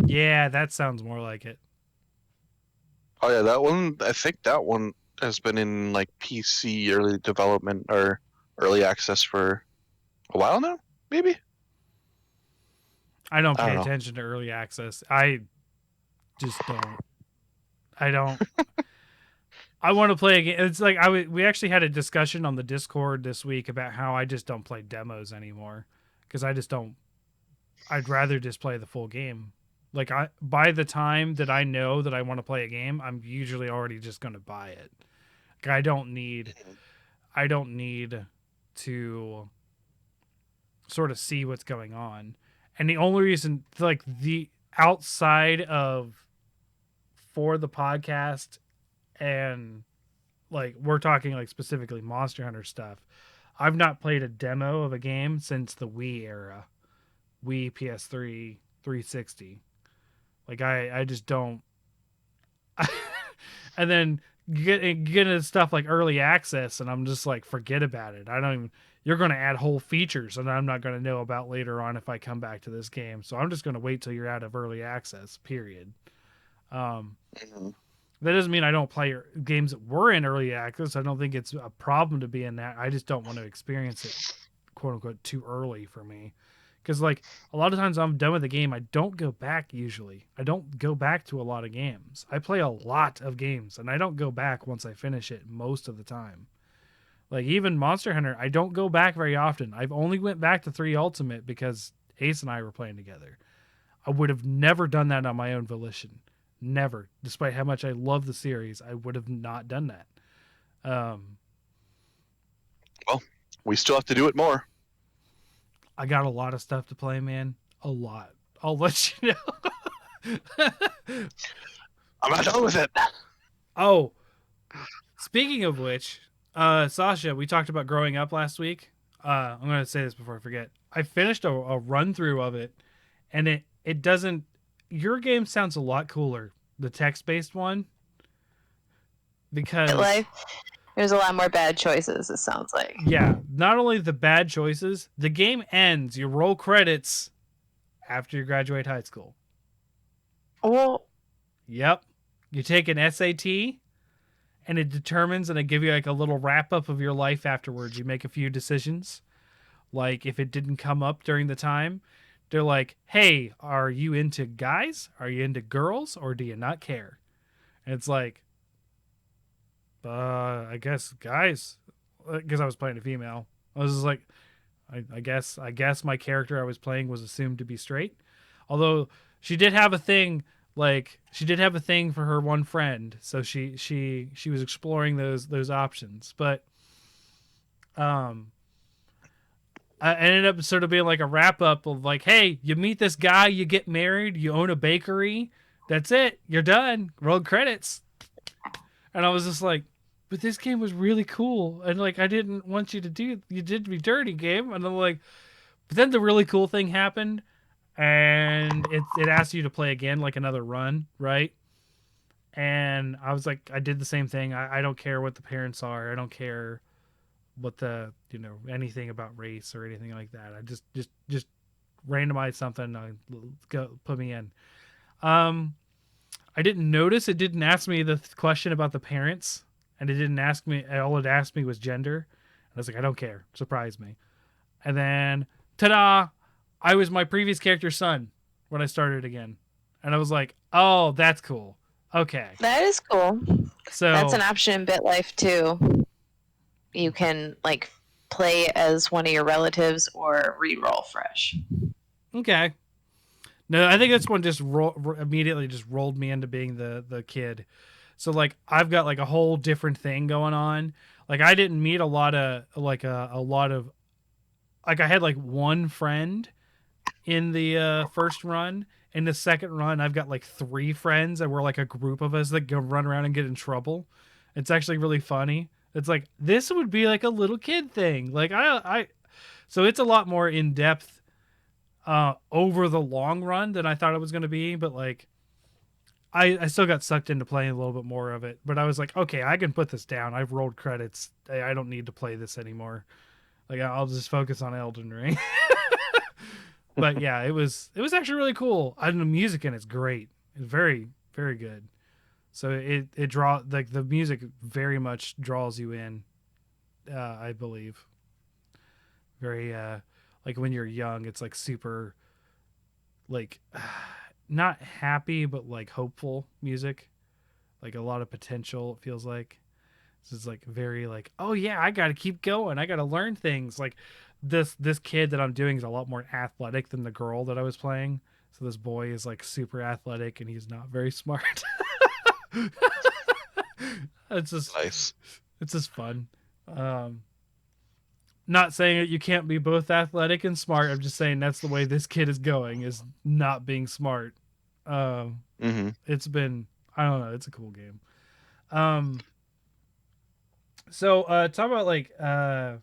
Yeah, that sounds more like it. oh yeah, that one. I think that one has been in like PC early development or early access for a while now. Maybe I don't I pay don't know. attention to early access. I just don't. I don't. I want to play a game. It's like we actually had a discussion on the Discord this week about how I just don't play demos anymore because I just don't. I'd rather just play the full game. Like by the time that I know that I want to play a game, I'm usually already just going to buy it. Like, I don't need to sort of see what's going on. And the only reason like the outside of for the podcast and like we're talking like specifically Monster Hunter stuff, I've not played a demo of a game since the Wii era. Wii, PS3, 360. Like I just don't. And then get into stuff like early access, and I'm just like, forget about it. I don't even. You're going to add whole features, and I'm not going to know about later on if I come back to this game. So I'm just going to wait till you're out of early access. Period. Um, Mhm. that doesn't mean I don't play games that were in early access. I don't think it's a problem to be in that. I just don't want to experience it, quote unquote, too early for me. Because like a lot of times I'm done with the game, I don't go back usually. I don't go back to a lot of games. I play a lot of games, and I don't go back once I finish it most of the time. Like even Monster Hunter, I don't go back very often. I've only went back to 3 Ultimate because Ace and I were playing together. I would have never done that on my own volition. Never. Despite how much I love the series, I would have not done that. Well, we still have to do it more. I got a lot of stuff to play, man. A lot. I'll let you know. I'm not done with it. Oh, speaking of which, Sasha, we talked about growing up last week. I'm going to say this before I forget. I finished a run through of it, and it doesn't. Your game sounds a lot cooler, the text based one, because Life. There's a lot more bad choices, it sounds like. yeah, not only the bad choices, the game ends. You roll credits after you graduate high school. Well, Yep, you take an SAT. And it determines, and it give you like a little wrap up of your life afterwards. You make a few decisions. Like if it didn't come up during the time, they're like, hey, are you into guys? Are you into girls? Or do you not care? And it's like, I guess guys, because I was playing a female. I was just like, I guess my character I was playing was assumed to be straight. Although she did have a thing, like she did have a thing for her one friend, so she was exploring those options. But I ended up sort of being like a wrap up of like, hey, you meet this guy, you get married, you own a bakery, that's it, you're done. Roll credits. And I was just like, but this game was really cool, and like I didn't want you did me dirty, game. And I'm like, but then the really cool thing happened, and it asked you to play again, like another run, right? And I was like, I did the same thing. I don't care what the parents are. I don't care what the anything about race or anything like that. I just randomize something. Go put me in. I didn't notice it didn't ask me the question about the parents, and it didn't ask me. All it asked me was gender. And I was like, I don't care. Surprise me. And then, ta-da! I was my previous character's son when I started again. And I was like, oh, that's cool. Okay. that is cool. So That's an option in BitLife too. You can like play as one of your relatives or re-roll fresh. okay. No, I think this one just immediately just rolled me into being the kid. So like I've got like a whole different thing going on. Like I didn't meet a lot of like I had like one friend in the first run. In the second run, I've got like 3 friends, and we're like a group of us that go run around and get in trouble. It's actually really funny. It's like this would be like a little kid thing. Like so it's a lot more in depth over the long run than I thought it was going to be. But like I still got sucked into playing a little bit more of it. But I was like, okay, I can put this down. I've rolled credits. I don't need to play this anymore. Like I'll just focus on Elden Ring. But yeah, it was actually really cool. And the music in it's great. It's very, very good. So it draw like the music very much draws you in, I believe. Very like when you're young, it's like super like not happy but like hopeful music. Like a lot of potential, it feels like. This is like very like, oh yeah, I gotta keep going. I gotta learn things. Like this kid that I'm doing is a lot more athletic than the girl that I was playing. So this boy is like super athletic and he's not very smart. It's just Nice. it's just fun. Not saying that you can't be both athletic and smart. I'm just saying that's the way this kid is going, is not being smart. It's been, I don't know, it's a cool game. So talk about like there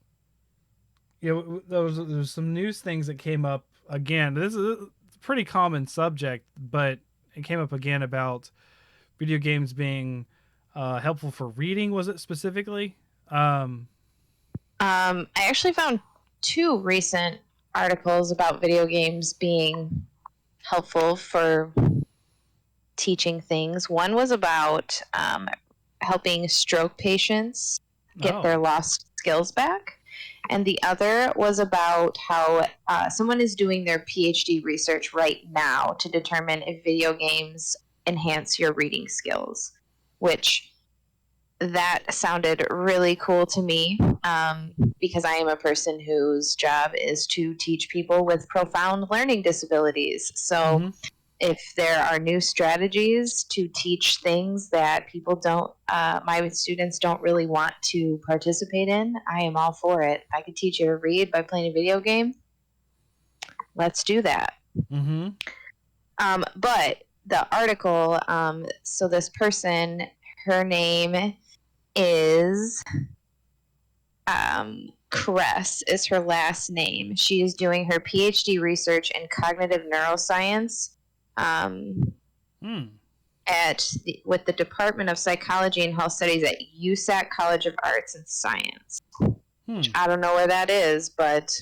was some news things that came up again. This is a pretty common subject, but it came up again about video games being helpful for reading, was it specifically? Um, I actually found two recent articles about video games being helpful for teaching things. One was about helping stroke patients get their oh, lost skills back. And the other was about how someone is doing their PhD research right now to determine if video games enhance your reading skills, which that sounded really cool to me because I am a person whose job is to teach people with profound learning disabilities. So mm-hmm. if there are new strategies to teach things that people don't, my students don't really want to participate in, I am all for it. If I could teach you to read by playing a video game, let's do that. Mm-hmm. But the article, so this person, her name is Kress is her last name. She is doing her PhD research in cognitive neuroscience Hmm. with the Department of Psychology and Health Studies at USAC College of Arts and Science. I don't know where that is, but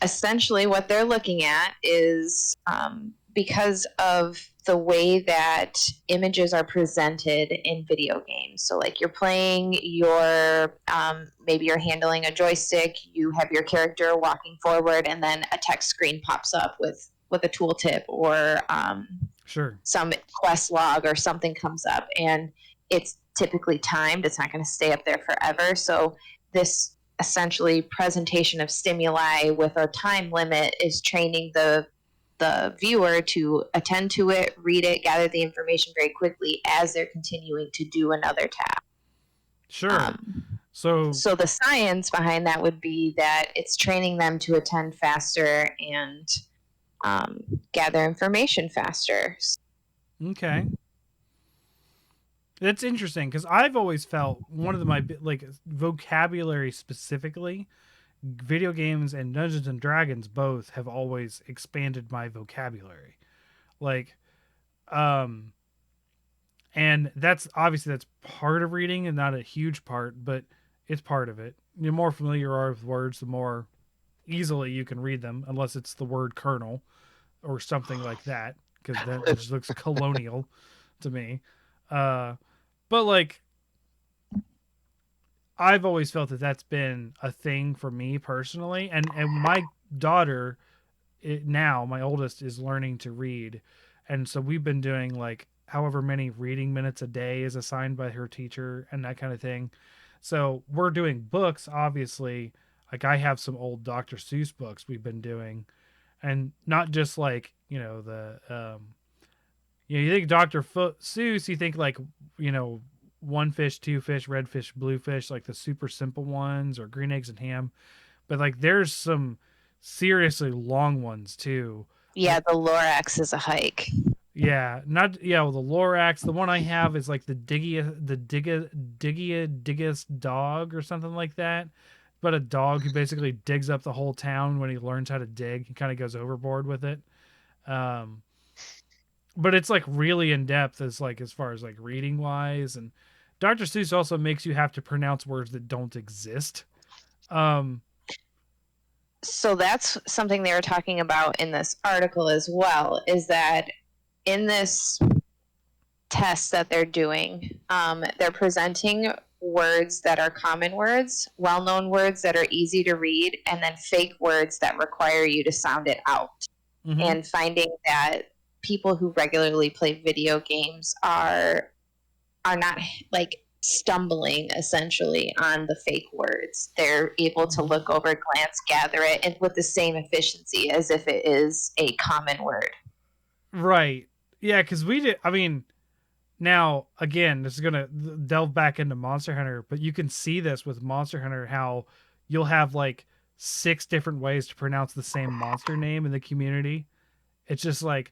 essentially what they're looking at is because of the way that images are presented in video games. So like you're playing your, maybe you're handling a joystick, you have your character walking forward, and then a text screen pops up with a tooltip or Sure. some quest log or something comes up, and it's typically timed. It's not going to stay up there forever. So this essentially presentation of stimuli with a time limit is training the viewer to attend to it, read it, gather the information very quickly as they're continuing to do another task. Sure. So the science behind that would be that it's training them to attend faster and gather information faster. okay. That's interesting because I've always felt one of my like vocabulary specifically, video games and Dungeons and Dragons both have always expanded my vocabulary. Like, and that's obviously that's part of reading and not a huge part, but it's part of it. The more familiar you are with words, the more easily you can read them, unless it's the word kernel or something like that, because then it just looks colonial to me. But like, I've always felt that that's been a thing for me personally, and my daughter, now my oldest, is learning to read, and so we've been doing like however many reading minutes a day is assigned by her teacher and that kind of thing. So we're doing books, obviously. Like I have some old Dr. Seuss books we've been doing, and not just like you think Dr. Seuss, you think like one fish, two fish, red fish, blue fish, like the super simple ones, or green eggs and ham. But like there's some seriously long ones too. Yeah, the Lorax is a hike. Yeah, not well, the Lorax. The one I have is like the Diggiest dog or something like that. But a dog who basically digs up the whole town when he learns how to dig. He kind of goes overboard with it. But it's like really in depth as far as like reading wise, and Dr. Seuss also makes you have to pronounce words that don't exist. So that's something they were talking about in this article as well, is that in this test that they're doing, they're presenting words that are common words, well-known words that are easy to read, and then fake words that require you to sound it out. Mm-hmm. And finding that people who regularly play video games are not like stumbling essentially on the fake words. They're able to look over, glance, gather it, and with the same efficiency as if it is a common word. Right. Yeah, because we did. I mean, now again, this is gonna delve back into Monster Hunter, but you can see this with Monster Hunter how you'll have like 6 different ways to pronounce the same monster name in the community. It's just like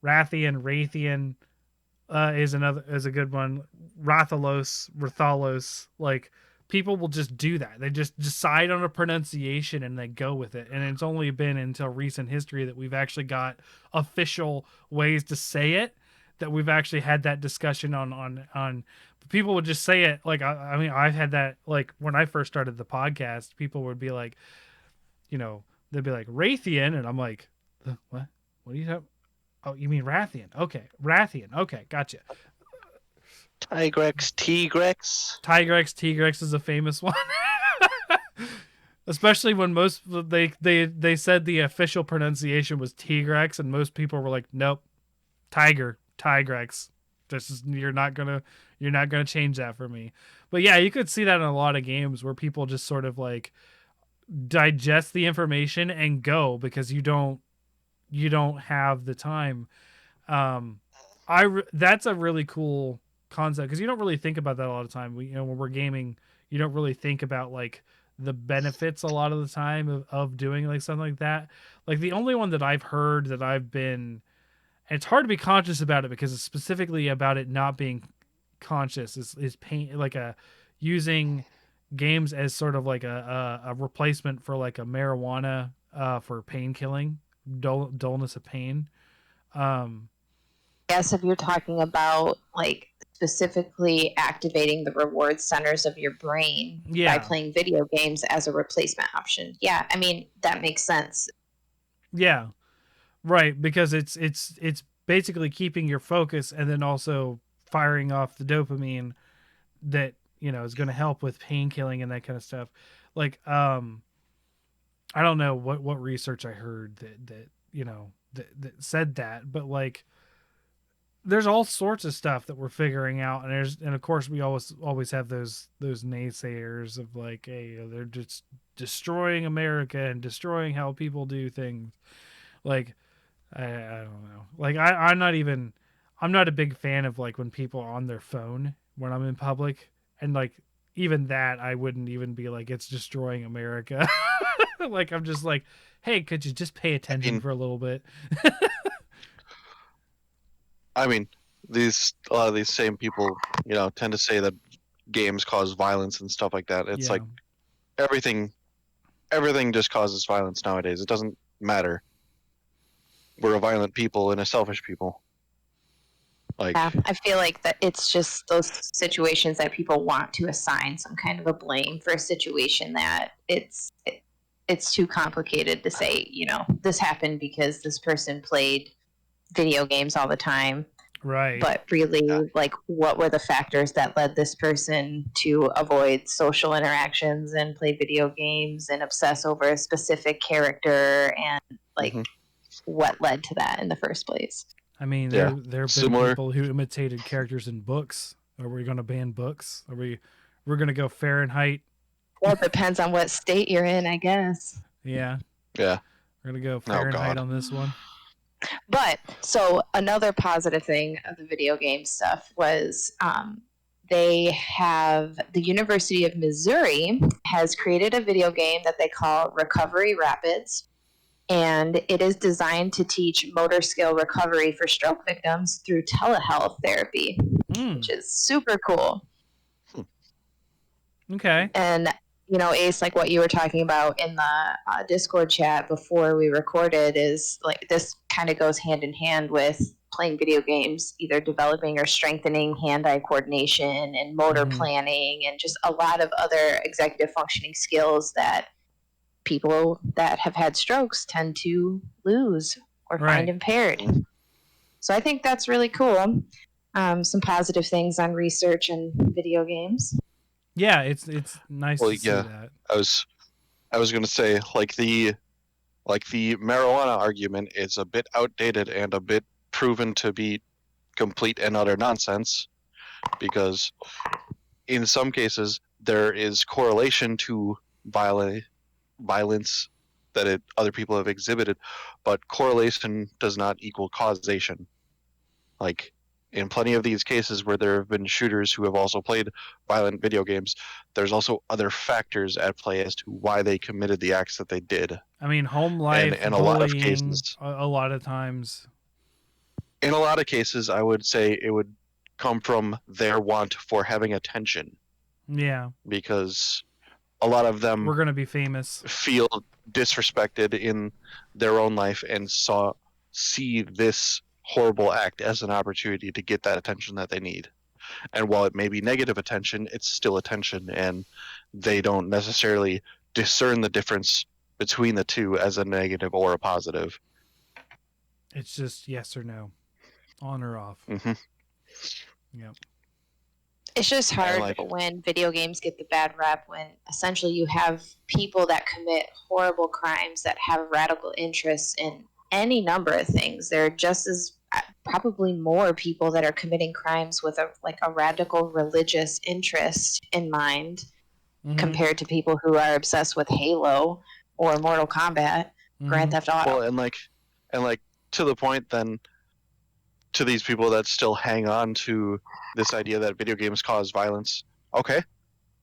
Rathian is a good one. Rathalos. Like people will just do that. They just decide on a pronunciation and they go with it. And it's only been until recent history that we've actually got official ways to say it that we've actually had that discussion on. People would just say it like I mean I've had that like when I first started the podcast. People would be like, you know, they'd be like Raytheon, and I'm like, what? What are you talking? Oh, you mean Rathian? Okay, Rathian. Okay, gotcha. Tigrex, Tigrex is a famous one. Especially when most they said the official pronunciation was Tigrex, and most people were like, nope, Tigrex. This is you're not gonna change that for me. But yeah, you could see that in a lot of games where people just sort of like digest the information and go because you don't have the time. That's a really cool concept because you don't really think about that a lot of time. When we're gaming, you don't really think about like the benefits a lot of the time of doing like something like that. Like the only one that I've heard that I've been, and it's hard to be conscious about it because it's specifically about it not being conscious is pain, like a using games as sort of like a replacement for like a marijuana for pain killing, dullness of pain. Guess if you're talking about like specifically activating the reward centers of your brain by playing video games as a replacement option. Yeah, I mean that makes sense. Yeah. Right, because it's basically keeping your focus and then also firing off the dopamine that, is going to help with pain killing and that kind of stuff. Like I don't know what research I heard that that said that, but like there's all sorts of stuff that we're figuring out, and of course we always have those naysayers of like, hey, they're just destroying America and destroying how people do things. Like I don't know. Like I'm not a big fan of like when people are on their phone when I'm in public, and like even that I wouldn't even be like it's destroying America. Like I'm just like, hey, could you just pay attention for a little bit? I mean, a lot of these same people, tend to say that games cause violence and stuff like that. It's like everything just causes violence nowadays. It doesn't matter. We're a violent people and a selfish people. Like, yeah, I feel like that it's just those situations that people want to assign some kind of a blame for a situation that it's too complicated to say, this happened because this person played video games all the time. Right. But really, like, what were the factors that led this person to avoid social interactions and play video games and obsess over a specific character, and like what led to that in the first place? I mean, there have been people who imitated characters in books. Are we going to ban books? We're going to go Fahrenheit? Well, it depends on what state you're in, I guess. Yeah. Yeah. We're going to go Fahrenheit on this one. But so another positive thing of the video game stuff was the University of Missouri has created a video game that they call Recovery Rapids, and it is designed to teach motor skill recovery for stroke victims through telehealth therapy, which is super cool. Okay. And Ace, like what you were talking about in the Discord chat before we recorded, is like this kind of goes hand in hand with playing video games, either developing or strengthening hand-eye coordination and motor planning and just a lot of other executive functioning skills that people that have had strokes tend to lose or find impaired. So I think that's really cool. Some positive things on research and video games. Yeah, it's nice to see that. I was going to say like the marijuana argument is a bit outdated and a bit proven to be complete and utter nonsense, because in some cases there is correlation to violence that other people have exhibited, but correlation does not equal causation. Like in plenty of these cases where there have been shooters who have also played violent video games, there's also other factors at play as to why they committed the acts that they did. I mean, home life, and a lot of cases, a lot of times. In a lot of cases, I would say it would come from their want for having attention. Yeah. Because a lot of them we're going to be famous, feel disrespected in their own life and see this horrible act as an opportunity to get that attention that they need. And while it may be negative attention, it's still attention, and they don't necessarily discern the difference between the two as a negative or a positive. It's just yes or no, on or off. Hmm. Yep. It's just hard like- when video games get the bad rap, when essentially you have people that commit horrible crimes that have radical interests in any number of things. There are just as probably more people that are committing crimes with a radical religious interest in mind Mhm. compared to people who are obsessed with Halo or Mortal Kombat, Mhm. Grand Theft Auto. Well, and like to the point then, to these people that still hang on to this idea that video games cause violence. Okay,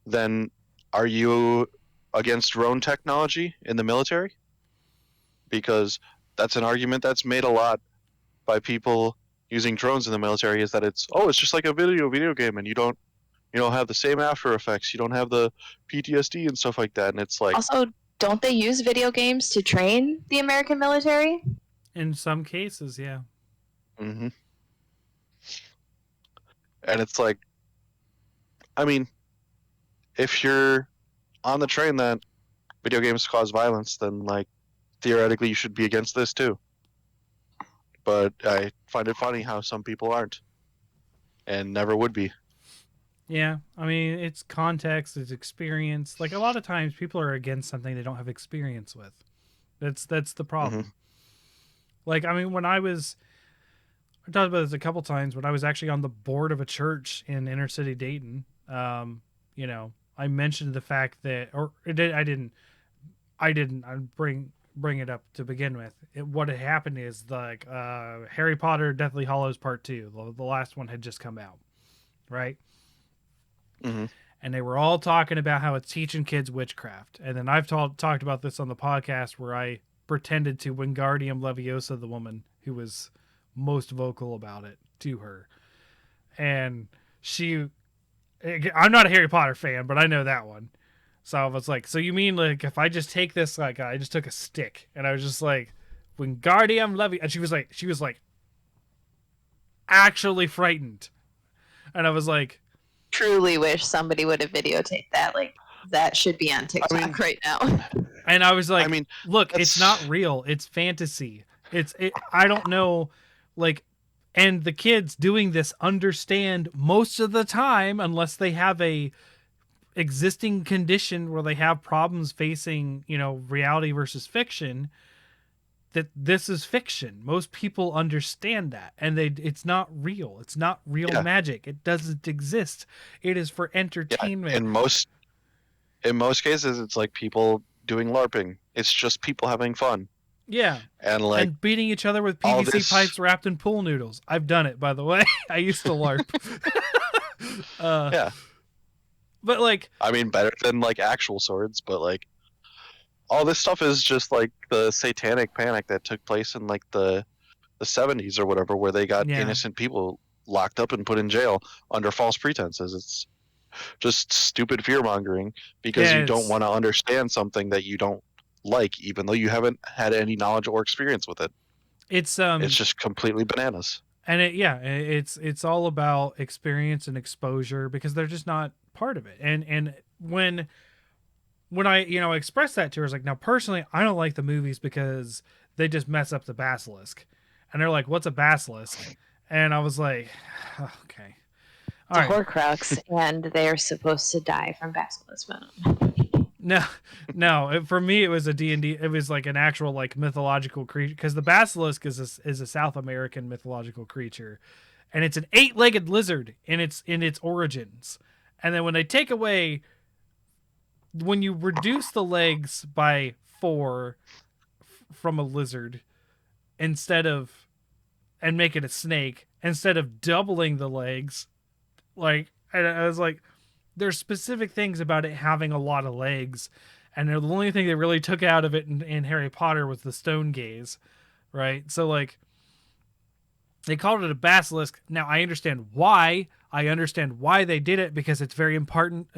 then are you against drone technology in the military? Because that's an argument that's made a lot by people using drones in the military, is that it's just like a video game, and you don't have the same after effects, you don't have the PTSD and stuff like that, and it's like, Also, don't they use video games to train the American military? In some cases, yeah. hmm and it's like, I mean, if you're on the train that video games cause violence, then like theoretically you should be against this too. But I find it funny how some people aren't, and never would be. Yeah, I mean, it's context, it's experience. Like a lot of times people are against something they don't have experience with. That's the problem. Like, I mean, I talked about this a couple times when I was actually on the board of a church in inner city Dayton. You know, I mentioned the fact that, I bring it up to begin with. What had happened is like Harry Potter Deathly Hallows Part 2, the last one had just come out, right? Mm-hmm. And they were all talking about how it's teaching kids witchcraft. And then I've talked about this on the podcast where I pretended to Wingardium Leviosa the woman who was most vocal about it to her. And I'm not a Harry Potter fan, but I know that one. So I was like, so you mean like if I just take this, like I just took a stick and I was just like, Wingardium Leviosa, and she was like actually frightened. And I was like, Truly wish somebody would have videotaped that. Like, that should be on TikTok right now. and I was like, I mean, look, it's not real. It's fantasy. I don't know, like, and the kids doing this understand most of the time, unless they have a existing condition where they have problems facing, reality versus fiction, that this is fiction. Most people understand that, and it's not real. It's not real magic. It doesn't exist. It is for entertainment. Yeah, in most cases, it's like people doing LARPing. It's just people having fun. Yeah. And beating each other with PVC pipes wrapped in pool noodles. I've done it, by the way. I used to LARP. Yeah. But like, I mean, better than like actual swords, but like all this stuff is just like the satanic panic that took place in like the 70s or whatever, where they got innocent people locked up and put in jail under false pretenses. It's just stupid fear mongering because you don't want to understand something that you don't like, even though you haven't had any knowledge or experience with it. It's just completely bananas. And it's all about experience and exposure because they're just not part of it. And when I expressed that to her, I was like, now personally, I don't like the movies because they just mess up the basilisk. And they're like, what's a basilisk? And I was like, oh, okay. It's a Horcrux, and they're supposed to die from basilisk venom. No. For me, it was a D&D. It was like an actual like mythological creature because the basilisk is a South American mythological creature, and it's an 8-legged lizard in its origins. And then when they take away, when you reduce the legs by 4 from a lizard, and make it a snake instead of doubling the legs, like, and I was like, there's specific things about it having a lot of legs, and the only thing they really took out of it in Harry Potter was the stone gaze, right? So like, they called it a basilisk. Now I understand why. I understand why they did it, because it's very important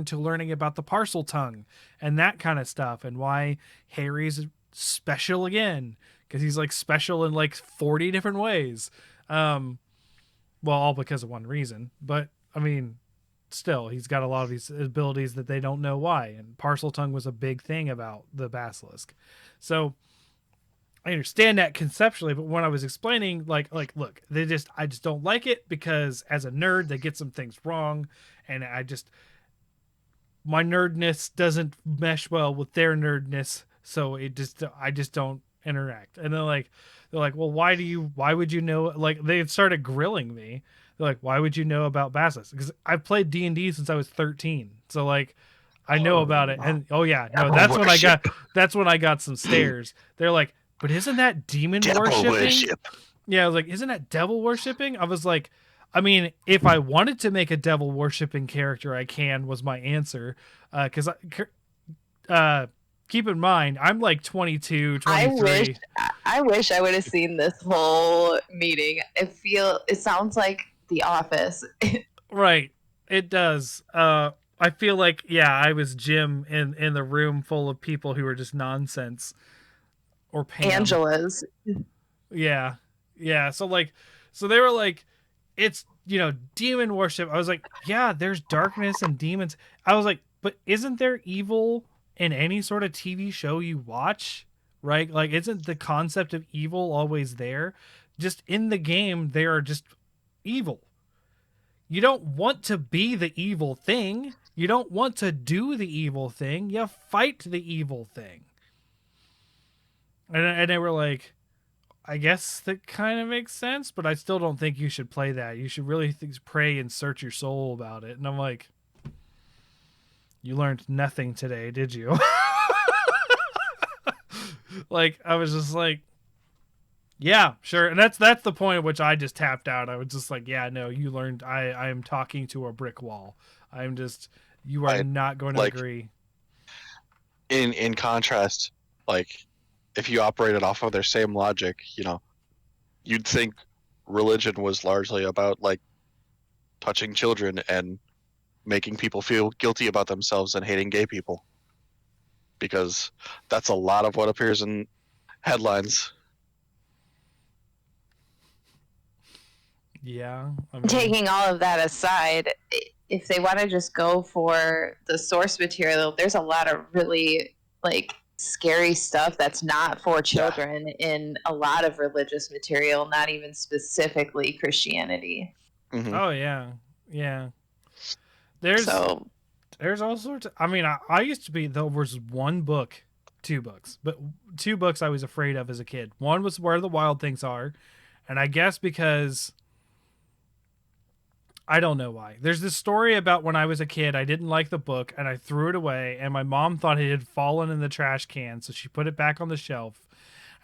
to learning about the parcel tongue and that kind of stuff, and why Harry's special again, because he's like special in like 40 different ways. Well, all because of one reason, but I mean, still, he's got a lot of these abilities that they don't know why. And Parcel Tongue was a big thing about the basilisk. So I understand that conceptually, but when I was explaining, like, look, I just don't like it because as a nerd, they get some things wrong, and my nerdness doesn't mesh well with their nerdness, so I just don't interact. And they're like, well, why would you know? Like, they started grilling me. They're like, why would you know about basilisk? Because I've played D&D since I was 13, so like, I know about it. And oh yeah, no, that's when I got some stares. They're like, but isn't that demon worshipping? Yeah, I was like, isn't that devil worshipping? I was like, I mean, if I wanted to make a devil worshipping character, I can, was my answer. Because keep in mind, I'm like 22, 23. I wish I would have seen this whole meeting. It sounds like The Office. Right. It does. I feel like, yeah, I was Jim in the room full of people who were just nonsense. Or Pam. Angela's. Yeah. Yeah. So they were like, it's, demon worship. I was like, yeah, there's darkness and demons. I was like, but isn't there evil in any sort of TV show you watch? Right? Like, isn't the concept of evil always there? Just in the game, they are just evil. You don't want to be the evil thing. You don't want to do the evil thing. You fight the evil thing. And they were like, I guess that kind of makes sense, but I still don't think you should play that. You should really pray and search your soul about it. And I'm like, you learned nothing today, did you? Like, I was just like, yeah, sure. And that's the point at which I just tapped out. I was just like, yeah, no, you learned. I am talking to a brick wall. You are not going to agree. In contrast, like, if you operated off of their same logic, you'd think religion was largely about like touching children and making people feel guilty about themselves and hating gay people. Because that's a lot of what appears in headlines. Yeah. I mean, taking all of that aside, if they want to just go for the source material, there's a lot of really like scary stuff that's not for children in a lot of religious material, not even specifically Christianity. Mm-hmm. Oh yeah. There's all sorts of, I mean, I used to be, there was two books I was afraid of as a kid. One was Where the Wild Things Are, and I guess because I don't know why. There's this story about when I was a kid, I didn't like the book and I threw it away, and my mom thought it had fallen in the trash can, so she put it back on the shelf.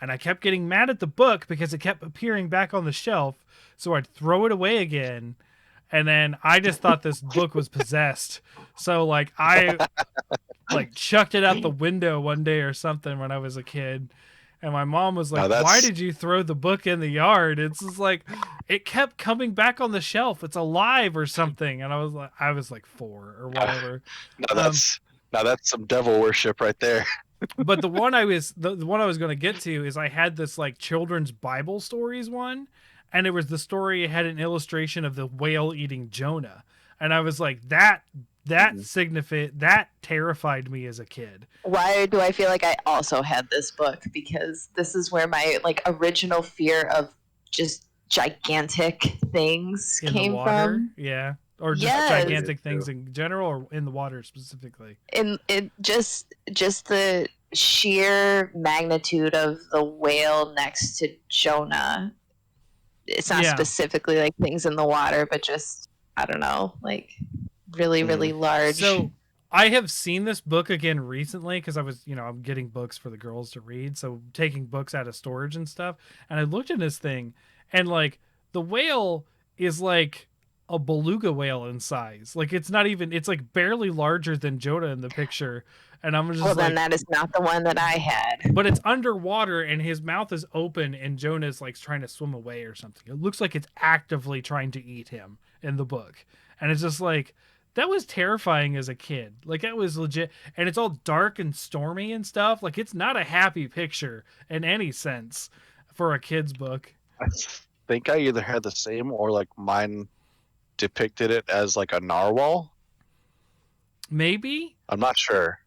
And I kept getting mad at the book because it kept appearing back on the shelf, so I'd throw it away again. And then I just thought this book was possessed. So like I chucked it out the window one day or something when I was a kid. And my mom was like, why did you throw the book in the yard? It's just like, it kept coming back on the shelf. It's alive or something. And I was like 4 or whatever. Now that's some devil worship right there. But the one I was going to get to is I had this like children's Bible stories one. And it was the story, it had an illustration of the whale eating Jonah. And I was like, that terrified me as a kid. Why do I feel like I also had this book? Because this is where my like original fear of just gigantic things came from. Yeah. Or just gigantic things in general, or in the water specifically. In just the sheer magnitude of the whale next to Jonah. It's not specifically like things in the water, but just, I don't know, like really, really large. So I have seen this book again recently because I was, I'm getting books for the girls to read. So taking books out of storage and stuff. And I looked at this thing and like the whale is like a beluga whale in size. Like it's like barely larger than Jonah in the picture. And I'm just then that is not the one that I had. But it's underwater and his mouth is open and Jonah's like trying to swim away or something. It looks like it's actively trying to eat him in the book. And it's just like, that was terrifying as a kid. Like that was legit, and it's all dark and stormy and stuff. Like it's not a happy picture in any sense for a kid's book. I think I either had the same or like mine depicted it as like a narwhal. Maybe I'm not sure.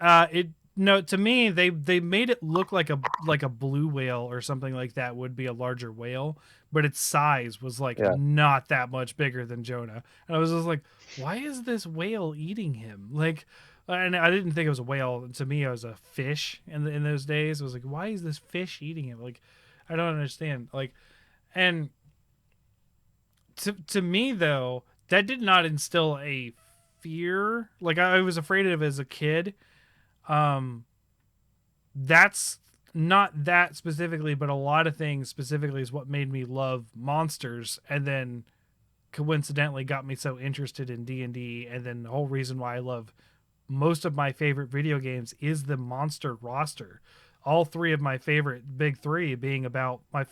it no to me they made it look like a blue whale or something like that would be a larger whale, but its size was like Yeah. not that much bigger than Jonah. And I was just like, why is this whale eating him? Like, and I didn't think it was a whale. To me, it was a fish in those days. I was like, why is this fish eating him? Like, I don't understand. Like, and to me though, that did not instill a fear. Like I was afraid of it as a kid. That's not that specifically, but a lot of things specifically is what made me love monsters, and then coincidentally got me so interested in D&D, and then the whole reason why I love most of my favorite video games is the monster roster. All three of my favorite big three being about I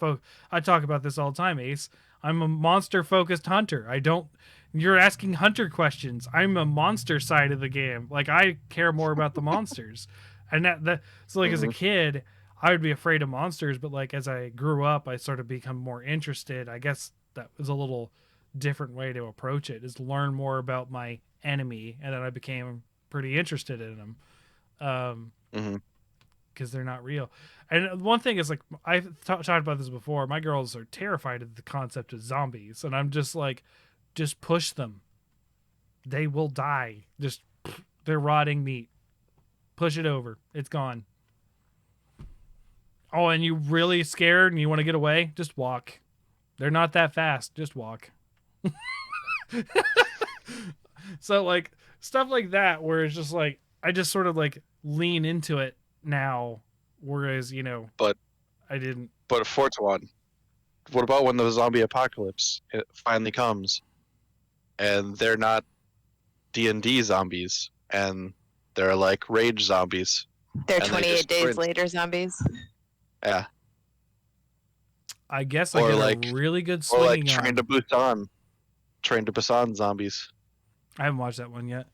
talk about this all the time, Ace. I'm a monster focused hunter. You're asking hunter questions. I'm a monster side of the game. Like I care more about the monsters. And so like as a kid, I would be afraid of monsters, but like as I grew up, I sort of become more interested. I guess that was a little different way to approach it, is learn more about my enemy, and then I became pretty interested in them. Because they're not real. And one thing is, like, I've talked about this before, my girls are terrified of the concept of zombies, and I'm just like, just push them. They will die. Just, they're rotting meat. Push it over. It's gone. Oh, and you really scared and you want to get away? Just walk. They're not that fast. Just walk. So, like, stuff like that, where it's just like, I just sort of like lean into it now, whereas But I didn't. But fourth one, what about when the zombie apocalypse it finally comes, and they're not D&D zombies, and they're like rage zombies? They're And they 28 just days sprint. later zombies. Yeah, I guess I Or get like- a really good or like swinging Train to Busan zombies. I haven't watched that one yet.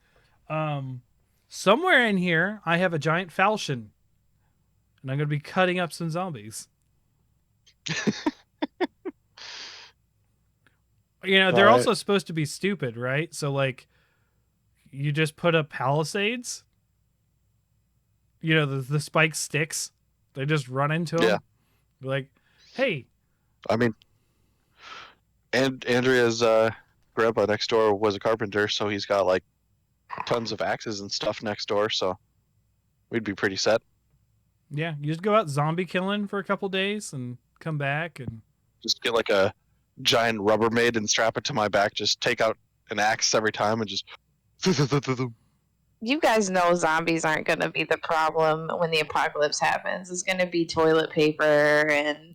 Somewhere in here I have a giant falchion, and I'm gonna be cutting up some zombies. They're Alright. also supposed to be stupid, right? So like, you just put up palisades. The spike sticks. They just run into them. Yeah. Like, hey, I mean, and Andrea's grandpa next door was a carpenter, so he's got like tons of axes and stuff next door, so we'd be pretty set. yeah, you just go out zombie killing for a couple days and come back and Just get like a giant Rubbermaid and strap it to my back. Just take out an axe every time and just. You guys know zombies aren't going to be the problem when the apocalypse happens. It's going to be toilet paper and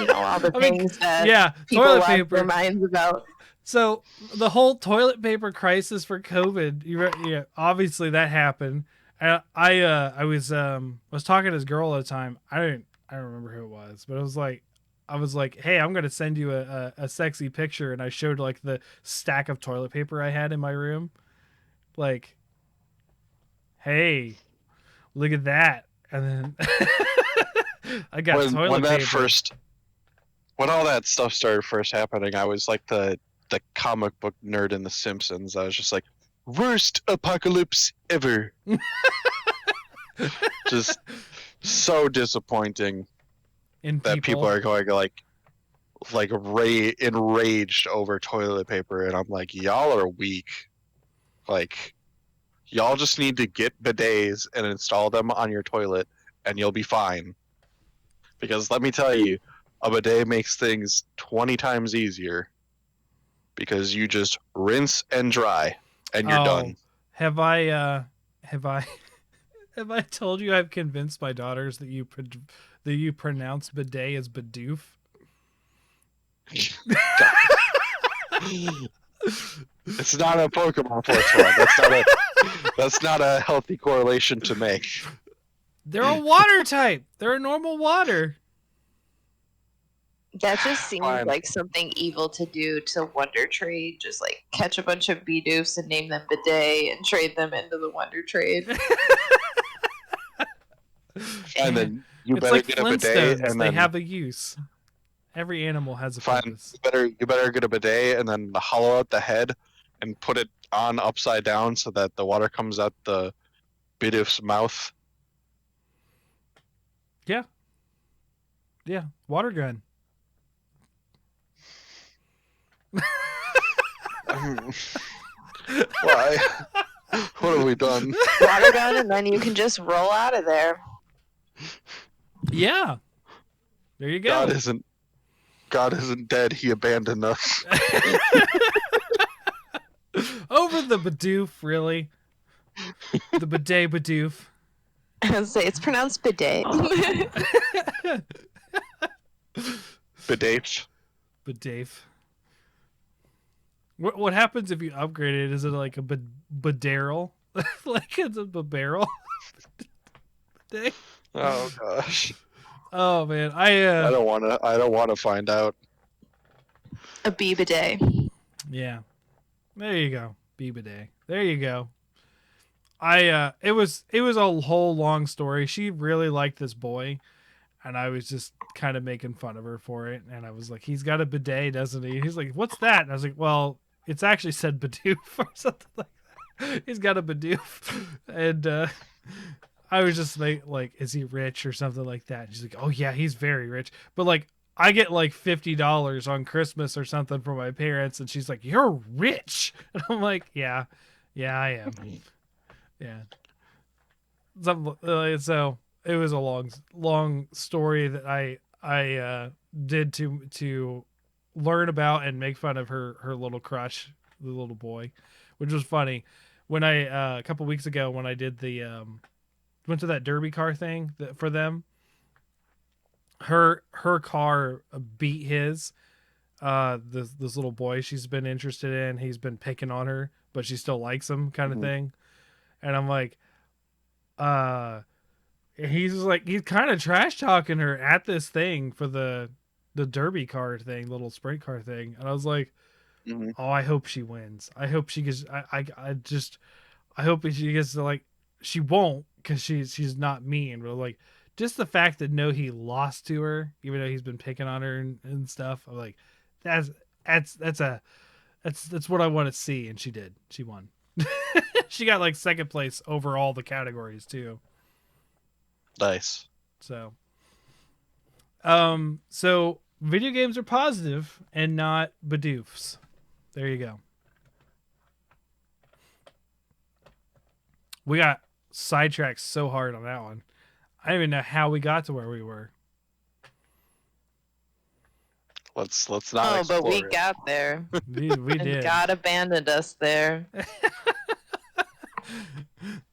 all the I mean, things that yeah, people toilet lost paper. their minds about. So the whole toilet paper crisis for COVID, obviously that happened. I was talking to this girl at the time. I don't remember who it was, but I was like, hey, I'm gonna send you a sexy picture, and I showed like the stack of toilet paper I had in my room, like, hey, look at that, and then I got toilet paper. When all that stuff started first happening, I was like the comic book nerd in The Simpsons. I was just like, worst apocalypse ever. Just so disappointing in that people are going enraged over toilet paper, and I'm like, y'all are weak. Like, y'all just need to get bidets and install them on your toilet, and you'll be fine. Because let me tell you, a bidet makes things 20 times easier. Because you just rinse and dry, and you're done. Have I told you I've convinced my daughters that you pronounce bidet as bidoof? It's not a Pokemon Force one. That's not a healthy correlation to make. They're a water type. They're a normal water. That just seems Fine. like something evil to do to Wonder Trade. Just like catch a bunch of Bidoofs and name them Bidet and trade them into the Wonder Trade. And then you It's better like get a bidet, Flintstones. and They then have a use. Every animal has a fine. purpose. You better get a bidet, and then hollow out the head, and put it on upside down so that the water comes out the Bidoof's mouth. Yeah, water gun. Why? What have we done? Water gun, and then you can just roll out of there. Yeah. There you go. God isn't dead. He abandoned us. Over the Bidoof, really? The bidet Bidoof. I would say it's pronounced bidet. Bidet. Bidet. What happens if you upgrade it? Is it like a bidarrel? Like it's a barrel? Bidet? Oh gosh. Oh man, I don't want to find out. A bee bidet. Yeah. There you go. Bidet. There you go. It was a whole long story. She really liked this boy, and I was just kind of making fun of her for it. And I was like, he's got a bidet, doesn't he? He's like, what's that? And I was like, well, it's actually said Bidoof or something like that. He's got a Bidoof. And I was just like, is he rich or something like that? And she's like, oh yeah, he's very rich. But like, I get like $50 on Christmas or something from my parents, and she's like, you're rich. And I'm like, yeah, I am. Yeah. So it was a long story that I did to learn about and make fun of her little crush, the little boy, which was funny. When I a couple weeks ago when I did the went to that derby car thing for them, her car beat his. This little boy she's been interested in, he's been picking on her, but she still likes him, kind of thing. And I'm like, he's kind of trash talking her at this thing for the derby car thing, little sprint car thing. And I was like, oh, I hope she wins. I hope she gets, I hope she gets to, like, she won't, because she's not mean, but like, just the fact that he lost to her, even though he's been picking on her and stuff. I'm like, that's what I want to see. And she did. She won. She got like second place over all the categories too. Nice. So video games are positive and not Bidoofs. There you go. We got sidetracked so hard on that one. I don't even know how we got to where we were. Let's not. Oh, but we it. got there. We And did. God abandoned us there.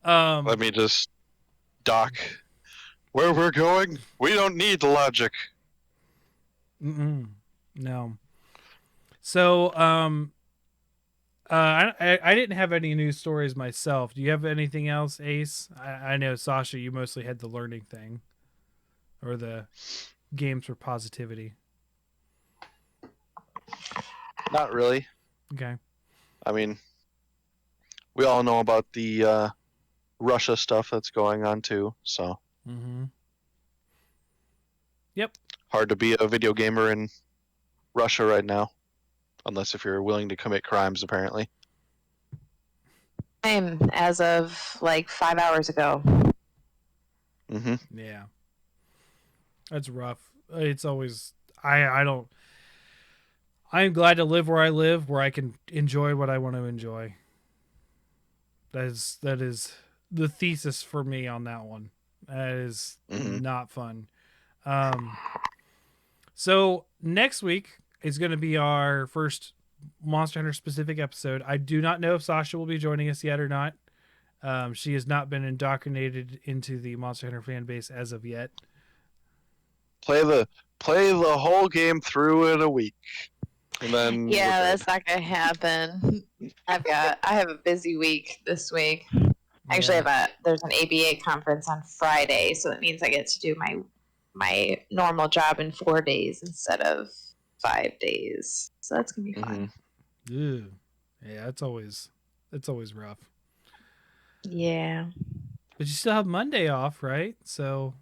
Let me just dock. Where we're going, we don't need logic. No. So I didn't have any news stories myself. Do you have anything else, Ace? I know, Sasha, you mostly had the learning thing, or the games for positivity. Not really. Okay. I mean, we all know about the Russia stuff that's going on too, so. Yep. Hard to be a video gamer in Russia right now, unless if you're willing to commit crimes, apparently. I'm as of like 5 hours ago. Yeah. That's rough. It's always I'm glad to live where I live, where I can enjoy what I want to enjoy. That is the thesis for me on that one. That is not fun. So next week is going to be our first Monster Hunter specific episode. I do not know if Sasha will be joining us yet or not. She has not been indoctrinated into the Monster Hunter fan base as of yet. Play the whole game through in a week, and then That's not gonna happen. I have a busy week this week. Actually, there's an ABA conference on Friday, so that means I get to do my my normal job in 4 days instead of 5 days. So that's gonna be fun. Ew. Yeah, it's always rough. Yeah. But you still have Monday off, right? So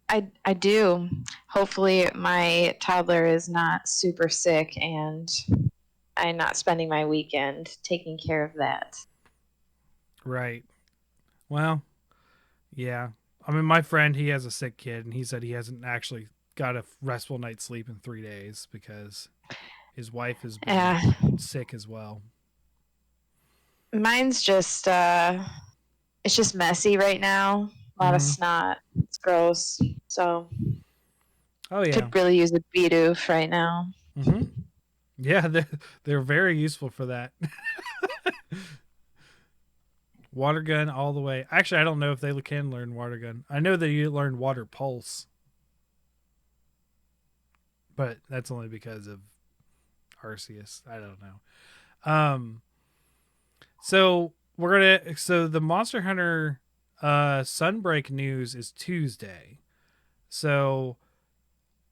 I do. Hopefully my toddler is not super sick and I'm not spending my weekend taking care of that. right. Well, yeah. I mean, my friend, he has a sick kid, and he said he hasn't actually got a restful night's sleep in 3 days because his wife has been Yeah. sick as well. Mine's just it's just messy right now. A lot of Mhm. snot. It's gross. So Oh yeah. could really use a Bidoof right now. Mm-hmm. Yeah, they're very useful for that. Water gun all the way. Actually, I don't know if they can learn water gun. I know that you learn water pulse, but that's only because of Arceus. I don't know. So so the Monster Hunter Sunbreak news is Tuesday. So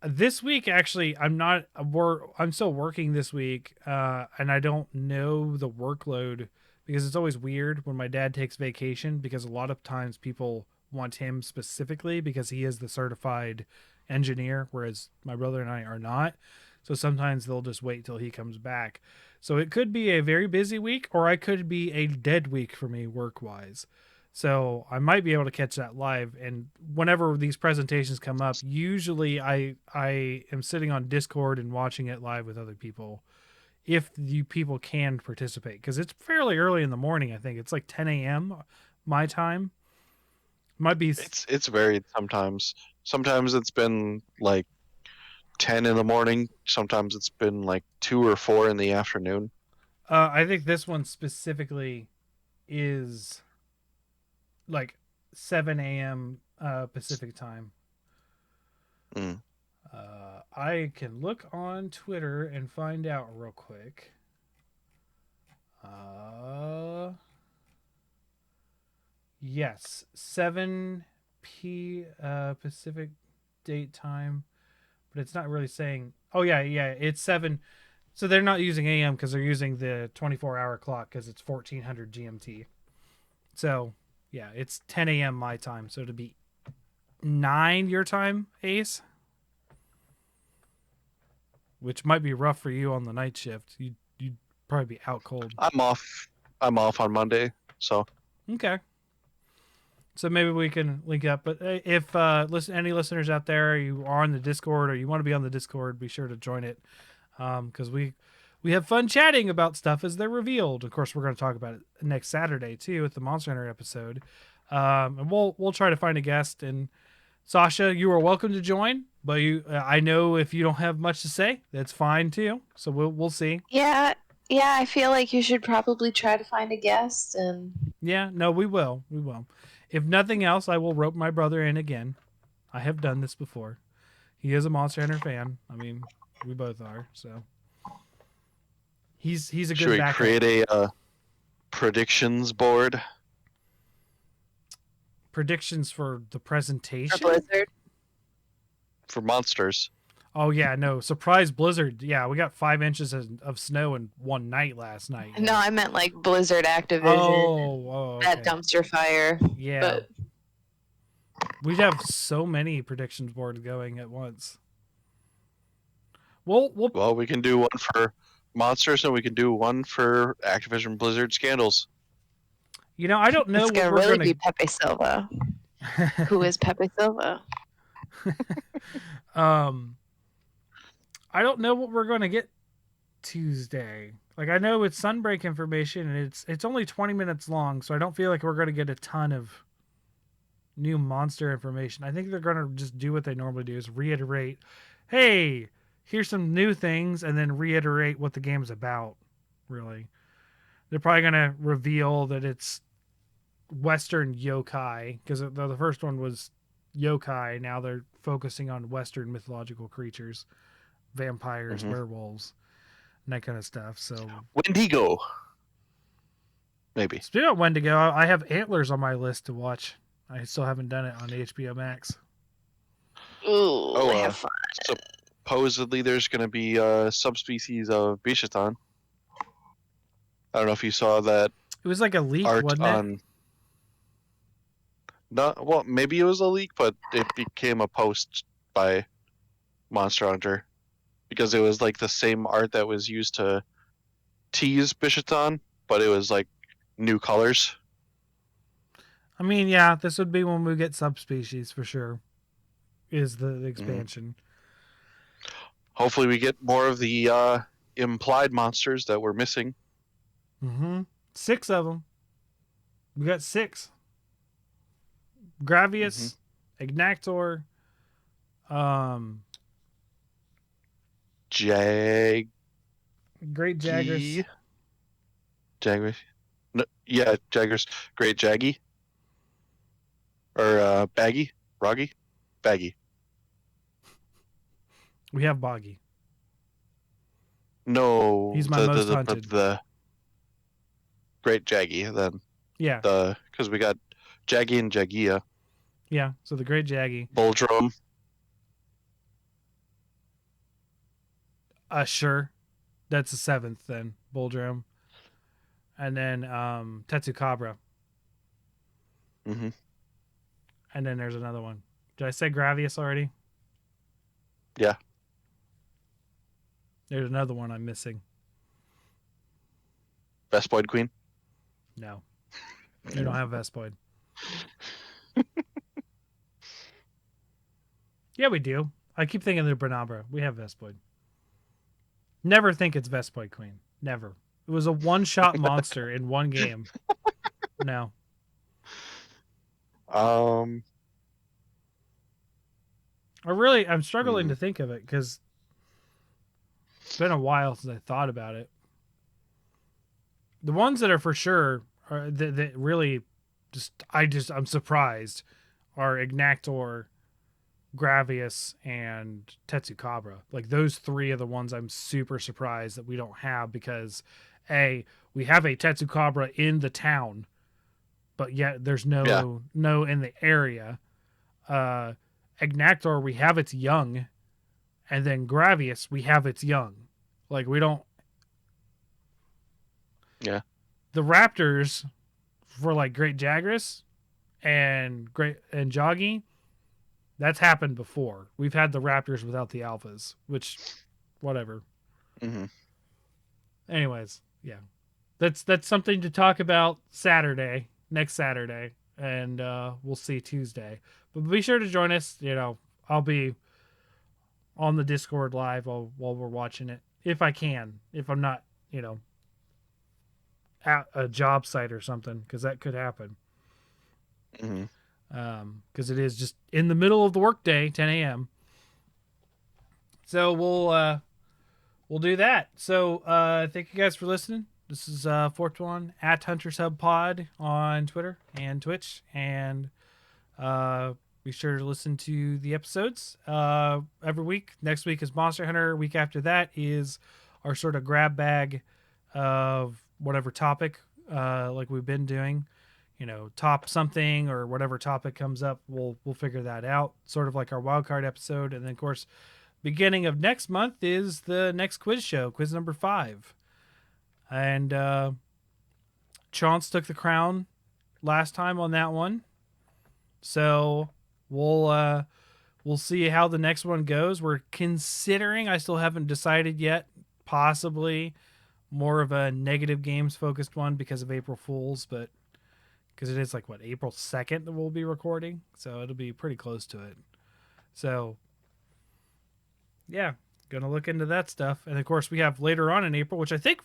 this week actually I'm still working this week, and I don't know the workload because it's always weird when my dad takes vacation because a lot of times people want him specifically because he is the certified engineer, whereas my brother and I are not. So sometimes they'll just wait till he comes back. So it could be a very busy week, or I could be a dead week for me work wise. So I might be able to catch that live. And whenever these presentations come up, usually I am sitting on Discord and watching it live with other people, if you people can participate, because it's fairly early in the morning. I think it's like 10 a.m. my time. Might be. It's varied sometimes. Sometimes it's been like 10 in the morning. Sometimes it's been like 2 or 4 in the afternoon. I think this one specifically is like 7 a.m. Pacific time. Mm. I can look on Twitter and find out real quick. Yes, 7 p Pacific date time, but it's not really saying. Oh yeah, it's 7. So they're not using AM because they're using the 24-hour clock because it's 1400 GMT. So yeah, it's 10 a.m. my time, so it'd be 9 your time, Ace. Which might be rough for you on the night shift. You'd probably be out cold. I'm off on Monday, so Okay. So maybe we can link up. But if any listeners out there, you are on the Discord or you want to be on the Discord, be sure to join it, because we have fun chatting about stuff as they're revealed. Of course, we're going to talk about it next Saturday too with the Monster Hunter episode, and we'll try to find a guest. And Sasha, you are welcome to join, but I know if you don't have much to say, that's fine too. So we'll see. Yeah, I feel like you should probably try to find a guest and Yeah, no, we will. We will. If nothing else, I will rope my brother in again. I have done this before. He is a Monster Hunter fan. I mean, we both are. So he's a good should we backup. create a predictions board Predictions for the presentation? for Blizzard. for monsters? Oh yeah, no, surprise blizzard. Yeah, we got 5 inches of snow in one night last night. No, I meant like Blizzard Activision. Oh, okay. That dumpster fire. Yeah. But We'd have so many predictions boards going at once. Well, we can do one for monsters and we can do one for Activision Blizzard scandals. you know, I don't know it's what gonna we're really gonna be Pepe Silva. Who is Pepe Silva? I don't know what we're going to get Tuesday. Like I know it's Sunbreak information and it's only 20 minutes long, so I don't feel like we're going to get a ton of new monster information. I think they're going to just do what they normally do, is reiterate, hey, here's some new things, and then reiterate what the game's about, really. They're probably going to reveal that it's Western yokai, because the first one was yokai. Now they're focusing on Western mythological creatures, vampires, werewolves, and that kind of stuff. So Wendigo, maybe. Speaking of Wendigo, I have Antlers on my list to watch. I still haven't done it on HBO Max. Ooh, Oh, have fun. supposedly there's going to be a subspecies of Bishaton. I don't know if you saw that It was like a leak, art wasn't it? on. Not well, maybe it was a leak, but it became a post by Monster Hunter because it was like the same art that was used to tease Bishaton, but it was like new colors. I mean, yeah, this would be when we get subspecies for sure. Is the expansion. Hopefully, we get more of the implied monsters that we're missing. Mm-hmm. 6 of them. We got 6. Gravius, Ignactor, Jag. Great Jaggers. Jaggers. No, yeah, Jaggers. Great Jaggy. Or Baggy. Roggy. Baggy. We have Boggy. No. He's my most hunted. The Great Jaggy, then. Yeah. Because we got Jaggy and Jagia. Yeah, so the Great Jaggy. Buldrum. Sure. That's the 7th then. Buldrum. And then Tetsukabra. Mm-hmm. And then there's another one. Did I say Gravius already? Yeah. There's another one I'm missing. Vespoid Queen. No. We don't have Vespoid. Yeah, we do. I keep thinking they're Bernabra. We have Vespoid. Never think it's Vespoid Queen. Never. It was a one-shot monster in one game. No. I'm struggling to think of it because it's been a while since I thought about it. The ones that are for sure are that really I'm surprised are Ignactor, Gravius, and Tetsukabra. Like those 3 are the ones I'm super surprised that we don't have because we have a Tetsukabra in the town, but yet there's no in the area. Ignactor, we have its young, and then Gravius, we have its young. Like we don't. Yeah. The Raptors for like Great Jagras and Joggy, that's happened before. We've had the Raptors without the alphas, which, whatever. Mm-hmm. Anyways, yeah, that's something to talk about next Saturday, and we'll see Tuesday. But be sure to join us. I'll be on the Discord live while we're watching it if I can. If I'm not, at a job site or something, because that could happen. Because it is just in the middle of the workday, 10 a.m. So we'll do that. So thank you guys for listening. This is Fortuan at Hunters Hub Pod on Twitter and Twitch, and be sure to listen to the episodes every week. Next week is Monster Hunter. Week after that is our sort of grab bag of whatever topic, like we've been doing. Top something or whatever topic comes up, we'll figure that out. Sort of like our wildcard episode, and then of course, beginning of next month is the next quiz show, quiz number 5, and Chance took the crown last time on that one, so we'll see how the next one goes. We're considering, I still haven't decided yet, possibly more of a negative games focused one because of April Fools, but because it is like April 2nd that we'll be recording, so it'll be pretty close to it. So yeah, gonna look into that stuff. And of course we have later on in April, which I think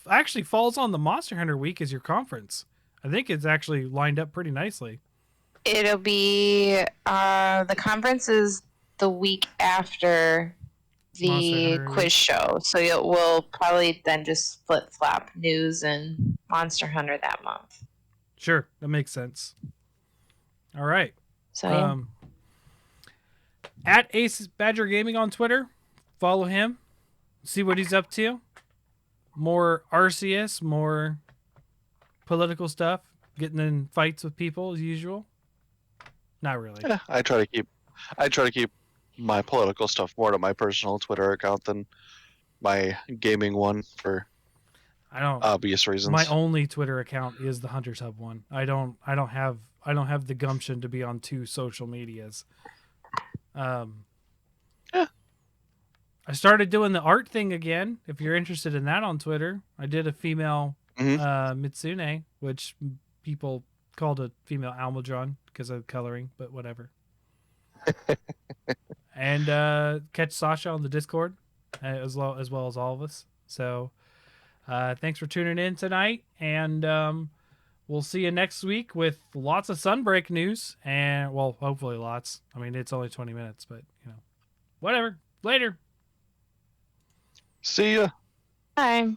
actually falls on the Monster Hunter week, is your conference. I think it's actually lined up pretty nicely. It'll be the conference is the week after the quiz show, so we'll probably then just flip-flop news and Monster Hunter that month. Sure, that makes sense. All right. So yeah. At Ace Badger Gaming on Twitter, follow him, see what he's up to. More Arceus, more political stuff, getting in fights with people as usual. Not really. Yeah, I try to keep my political stuff more to my personal Twitter account than my gaming one for I don't. obvious reasons. My only Twitter account is the Hunters Hub one. I don't have the gumption to be on 2 social medias. Yeah. I started doing the art thing again. If you're interested in that on Twitter, I did a female Mhm. Mitsune, which people called a female Almudron because of coloring, but whatever. And catch Sasha on the Discord as well as all of us. So thanks for tuning in tonight, and we'll see you next week with lots of Sunbreak news, and well, hopefully lots. I mean, it's only 20 minutes, but whatever. Later. See ya. Bye.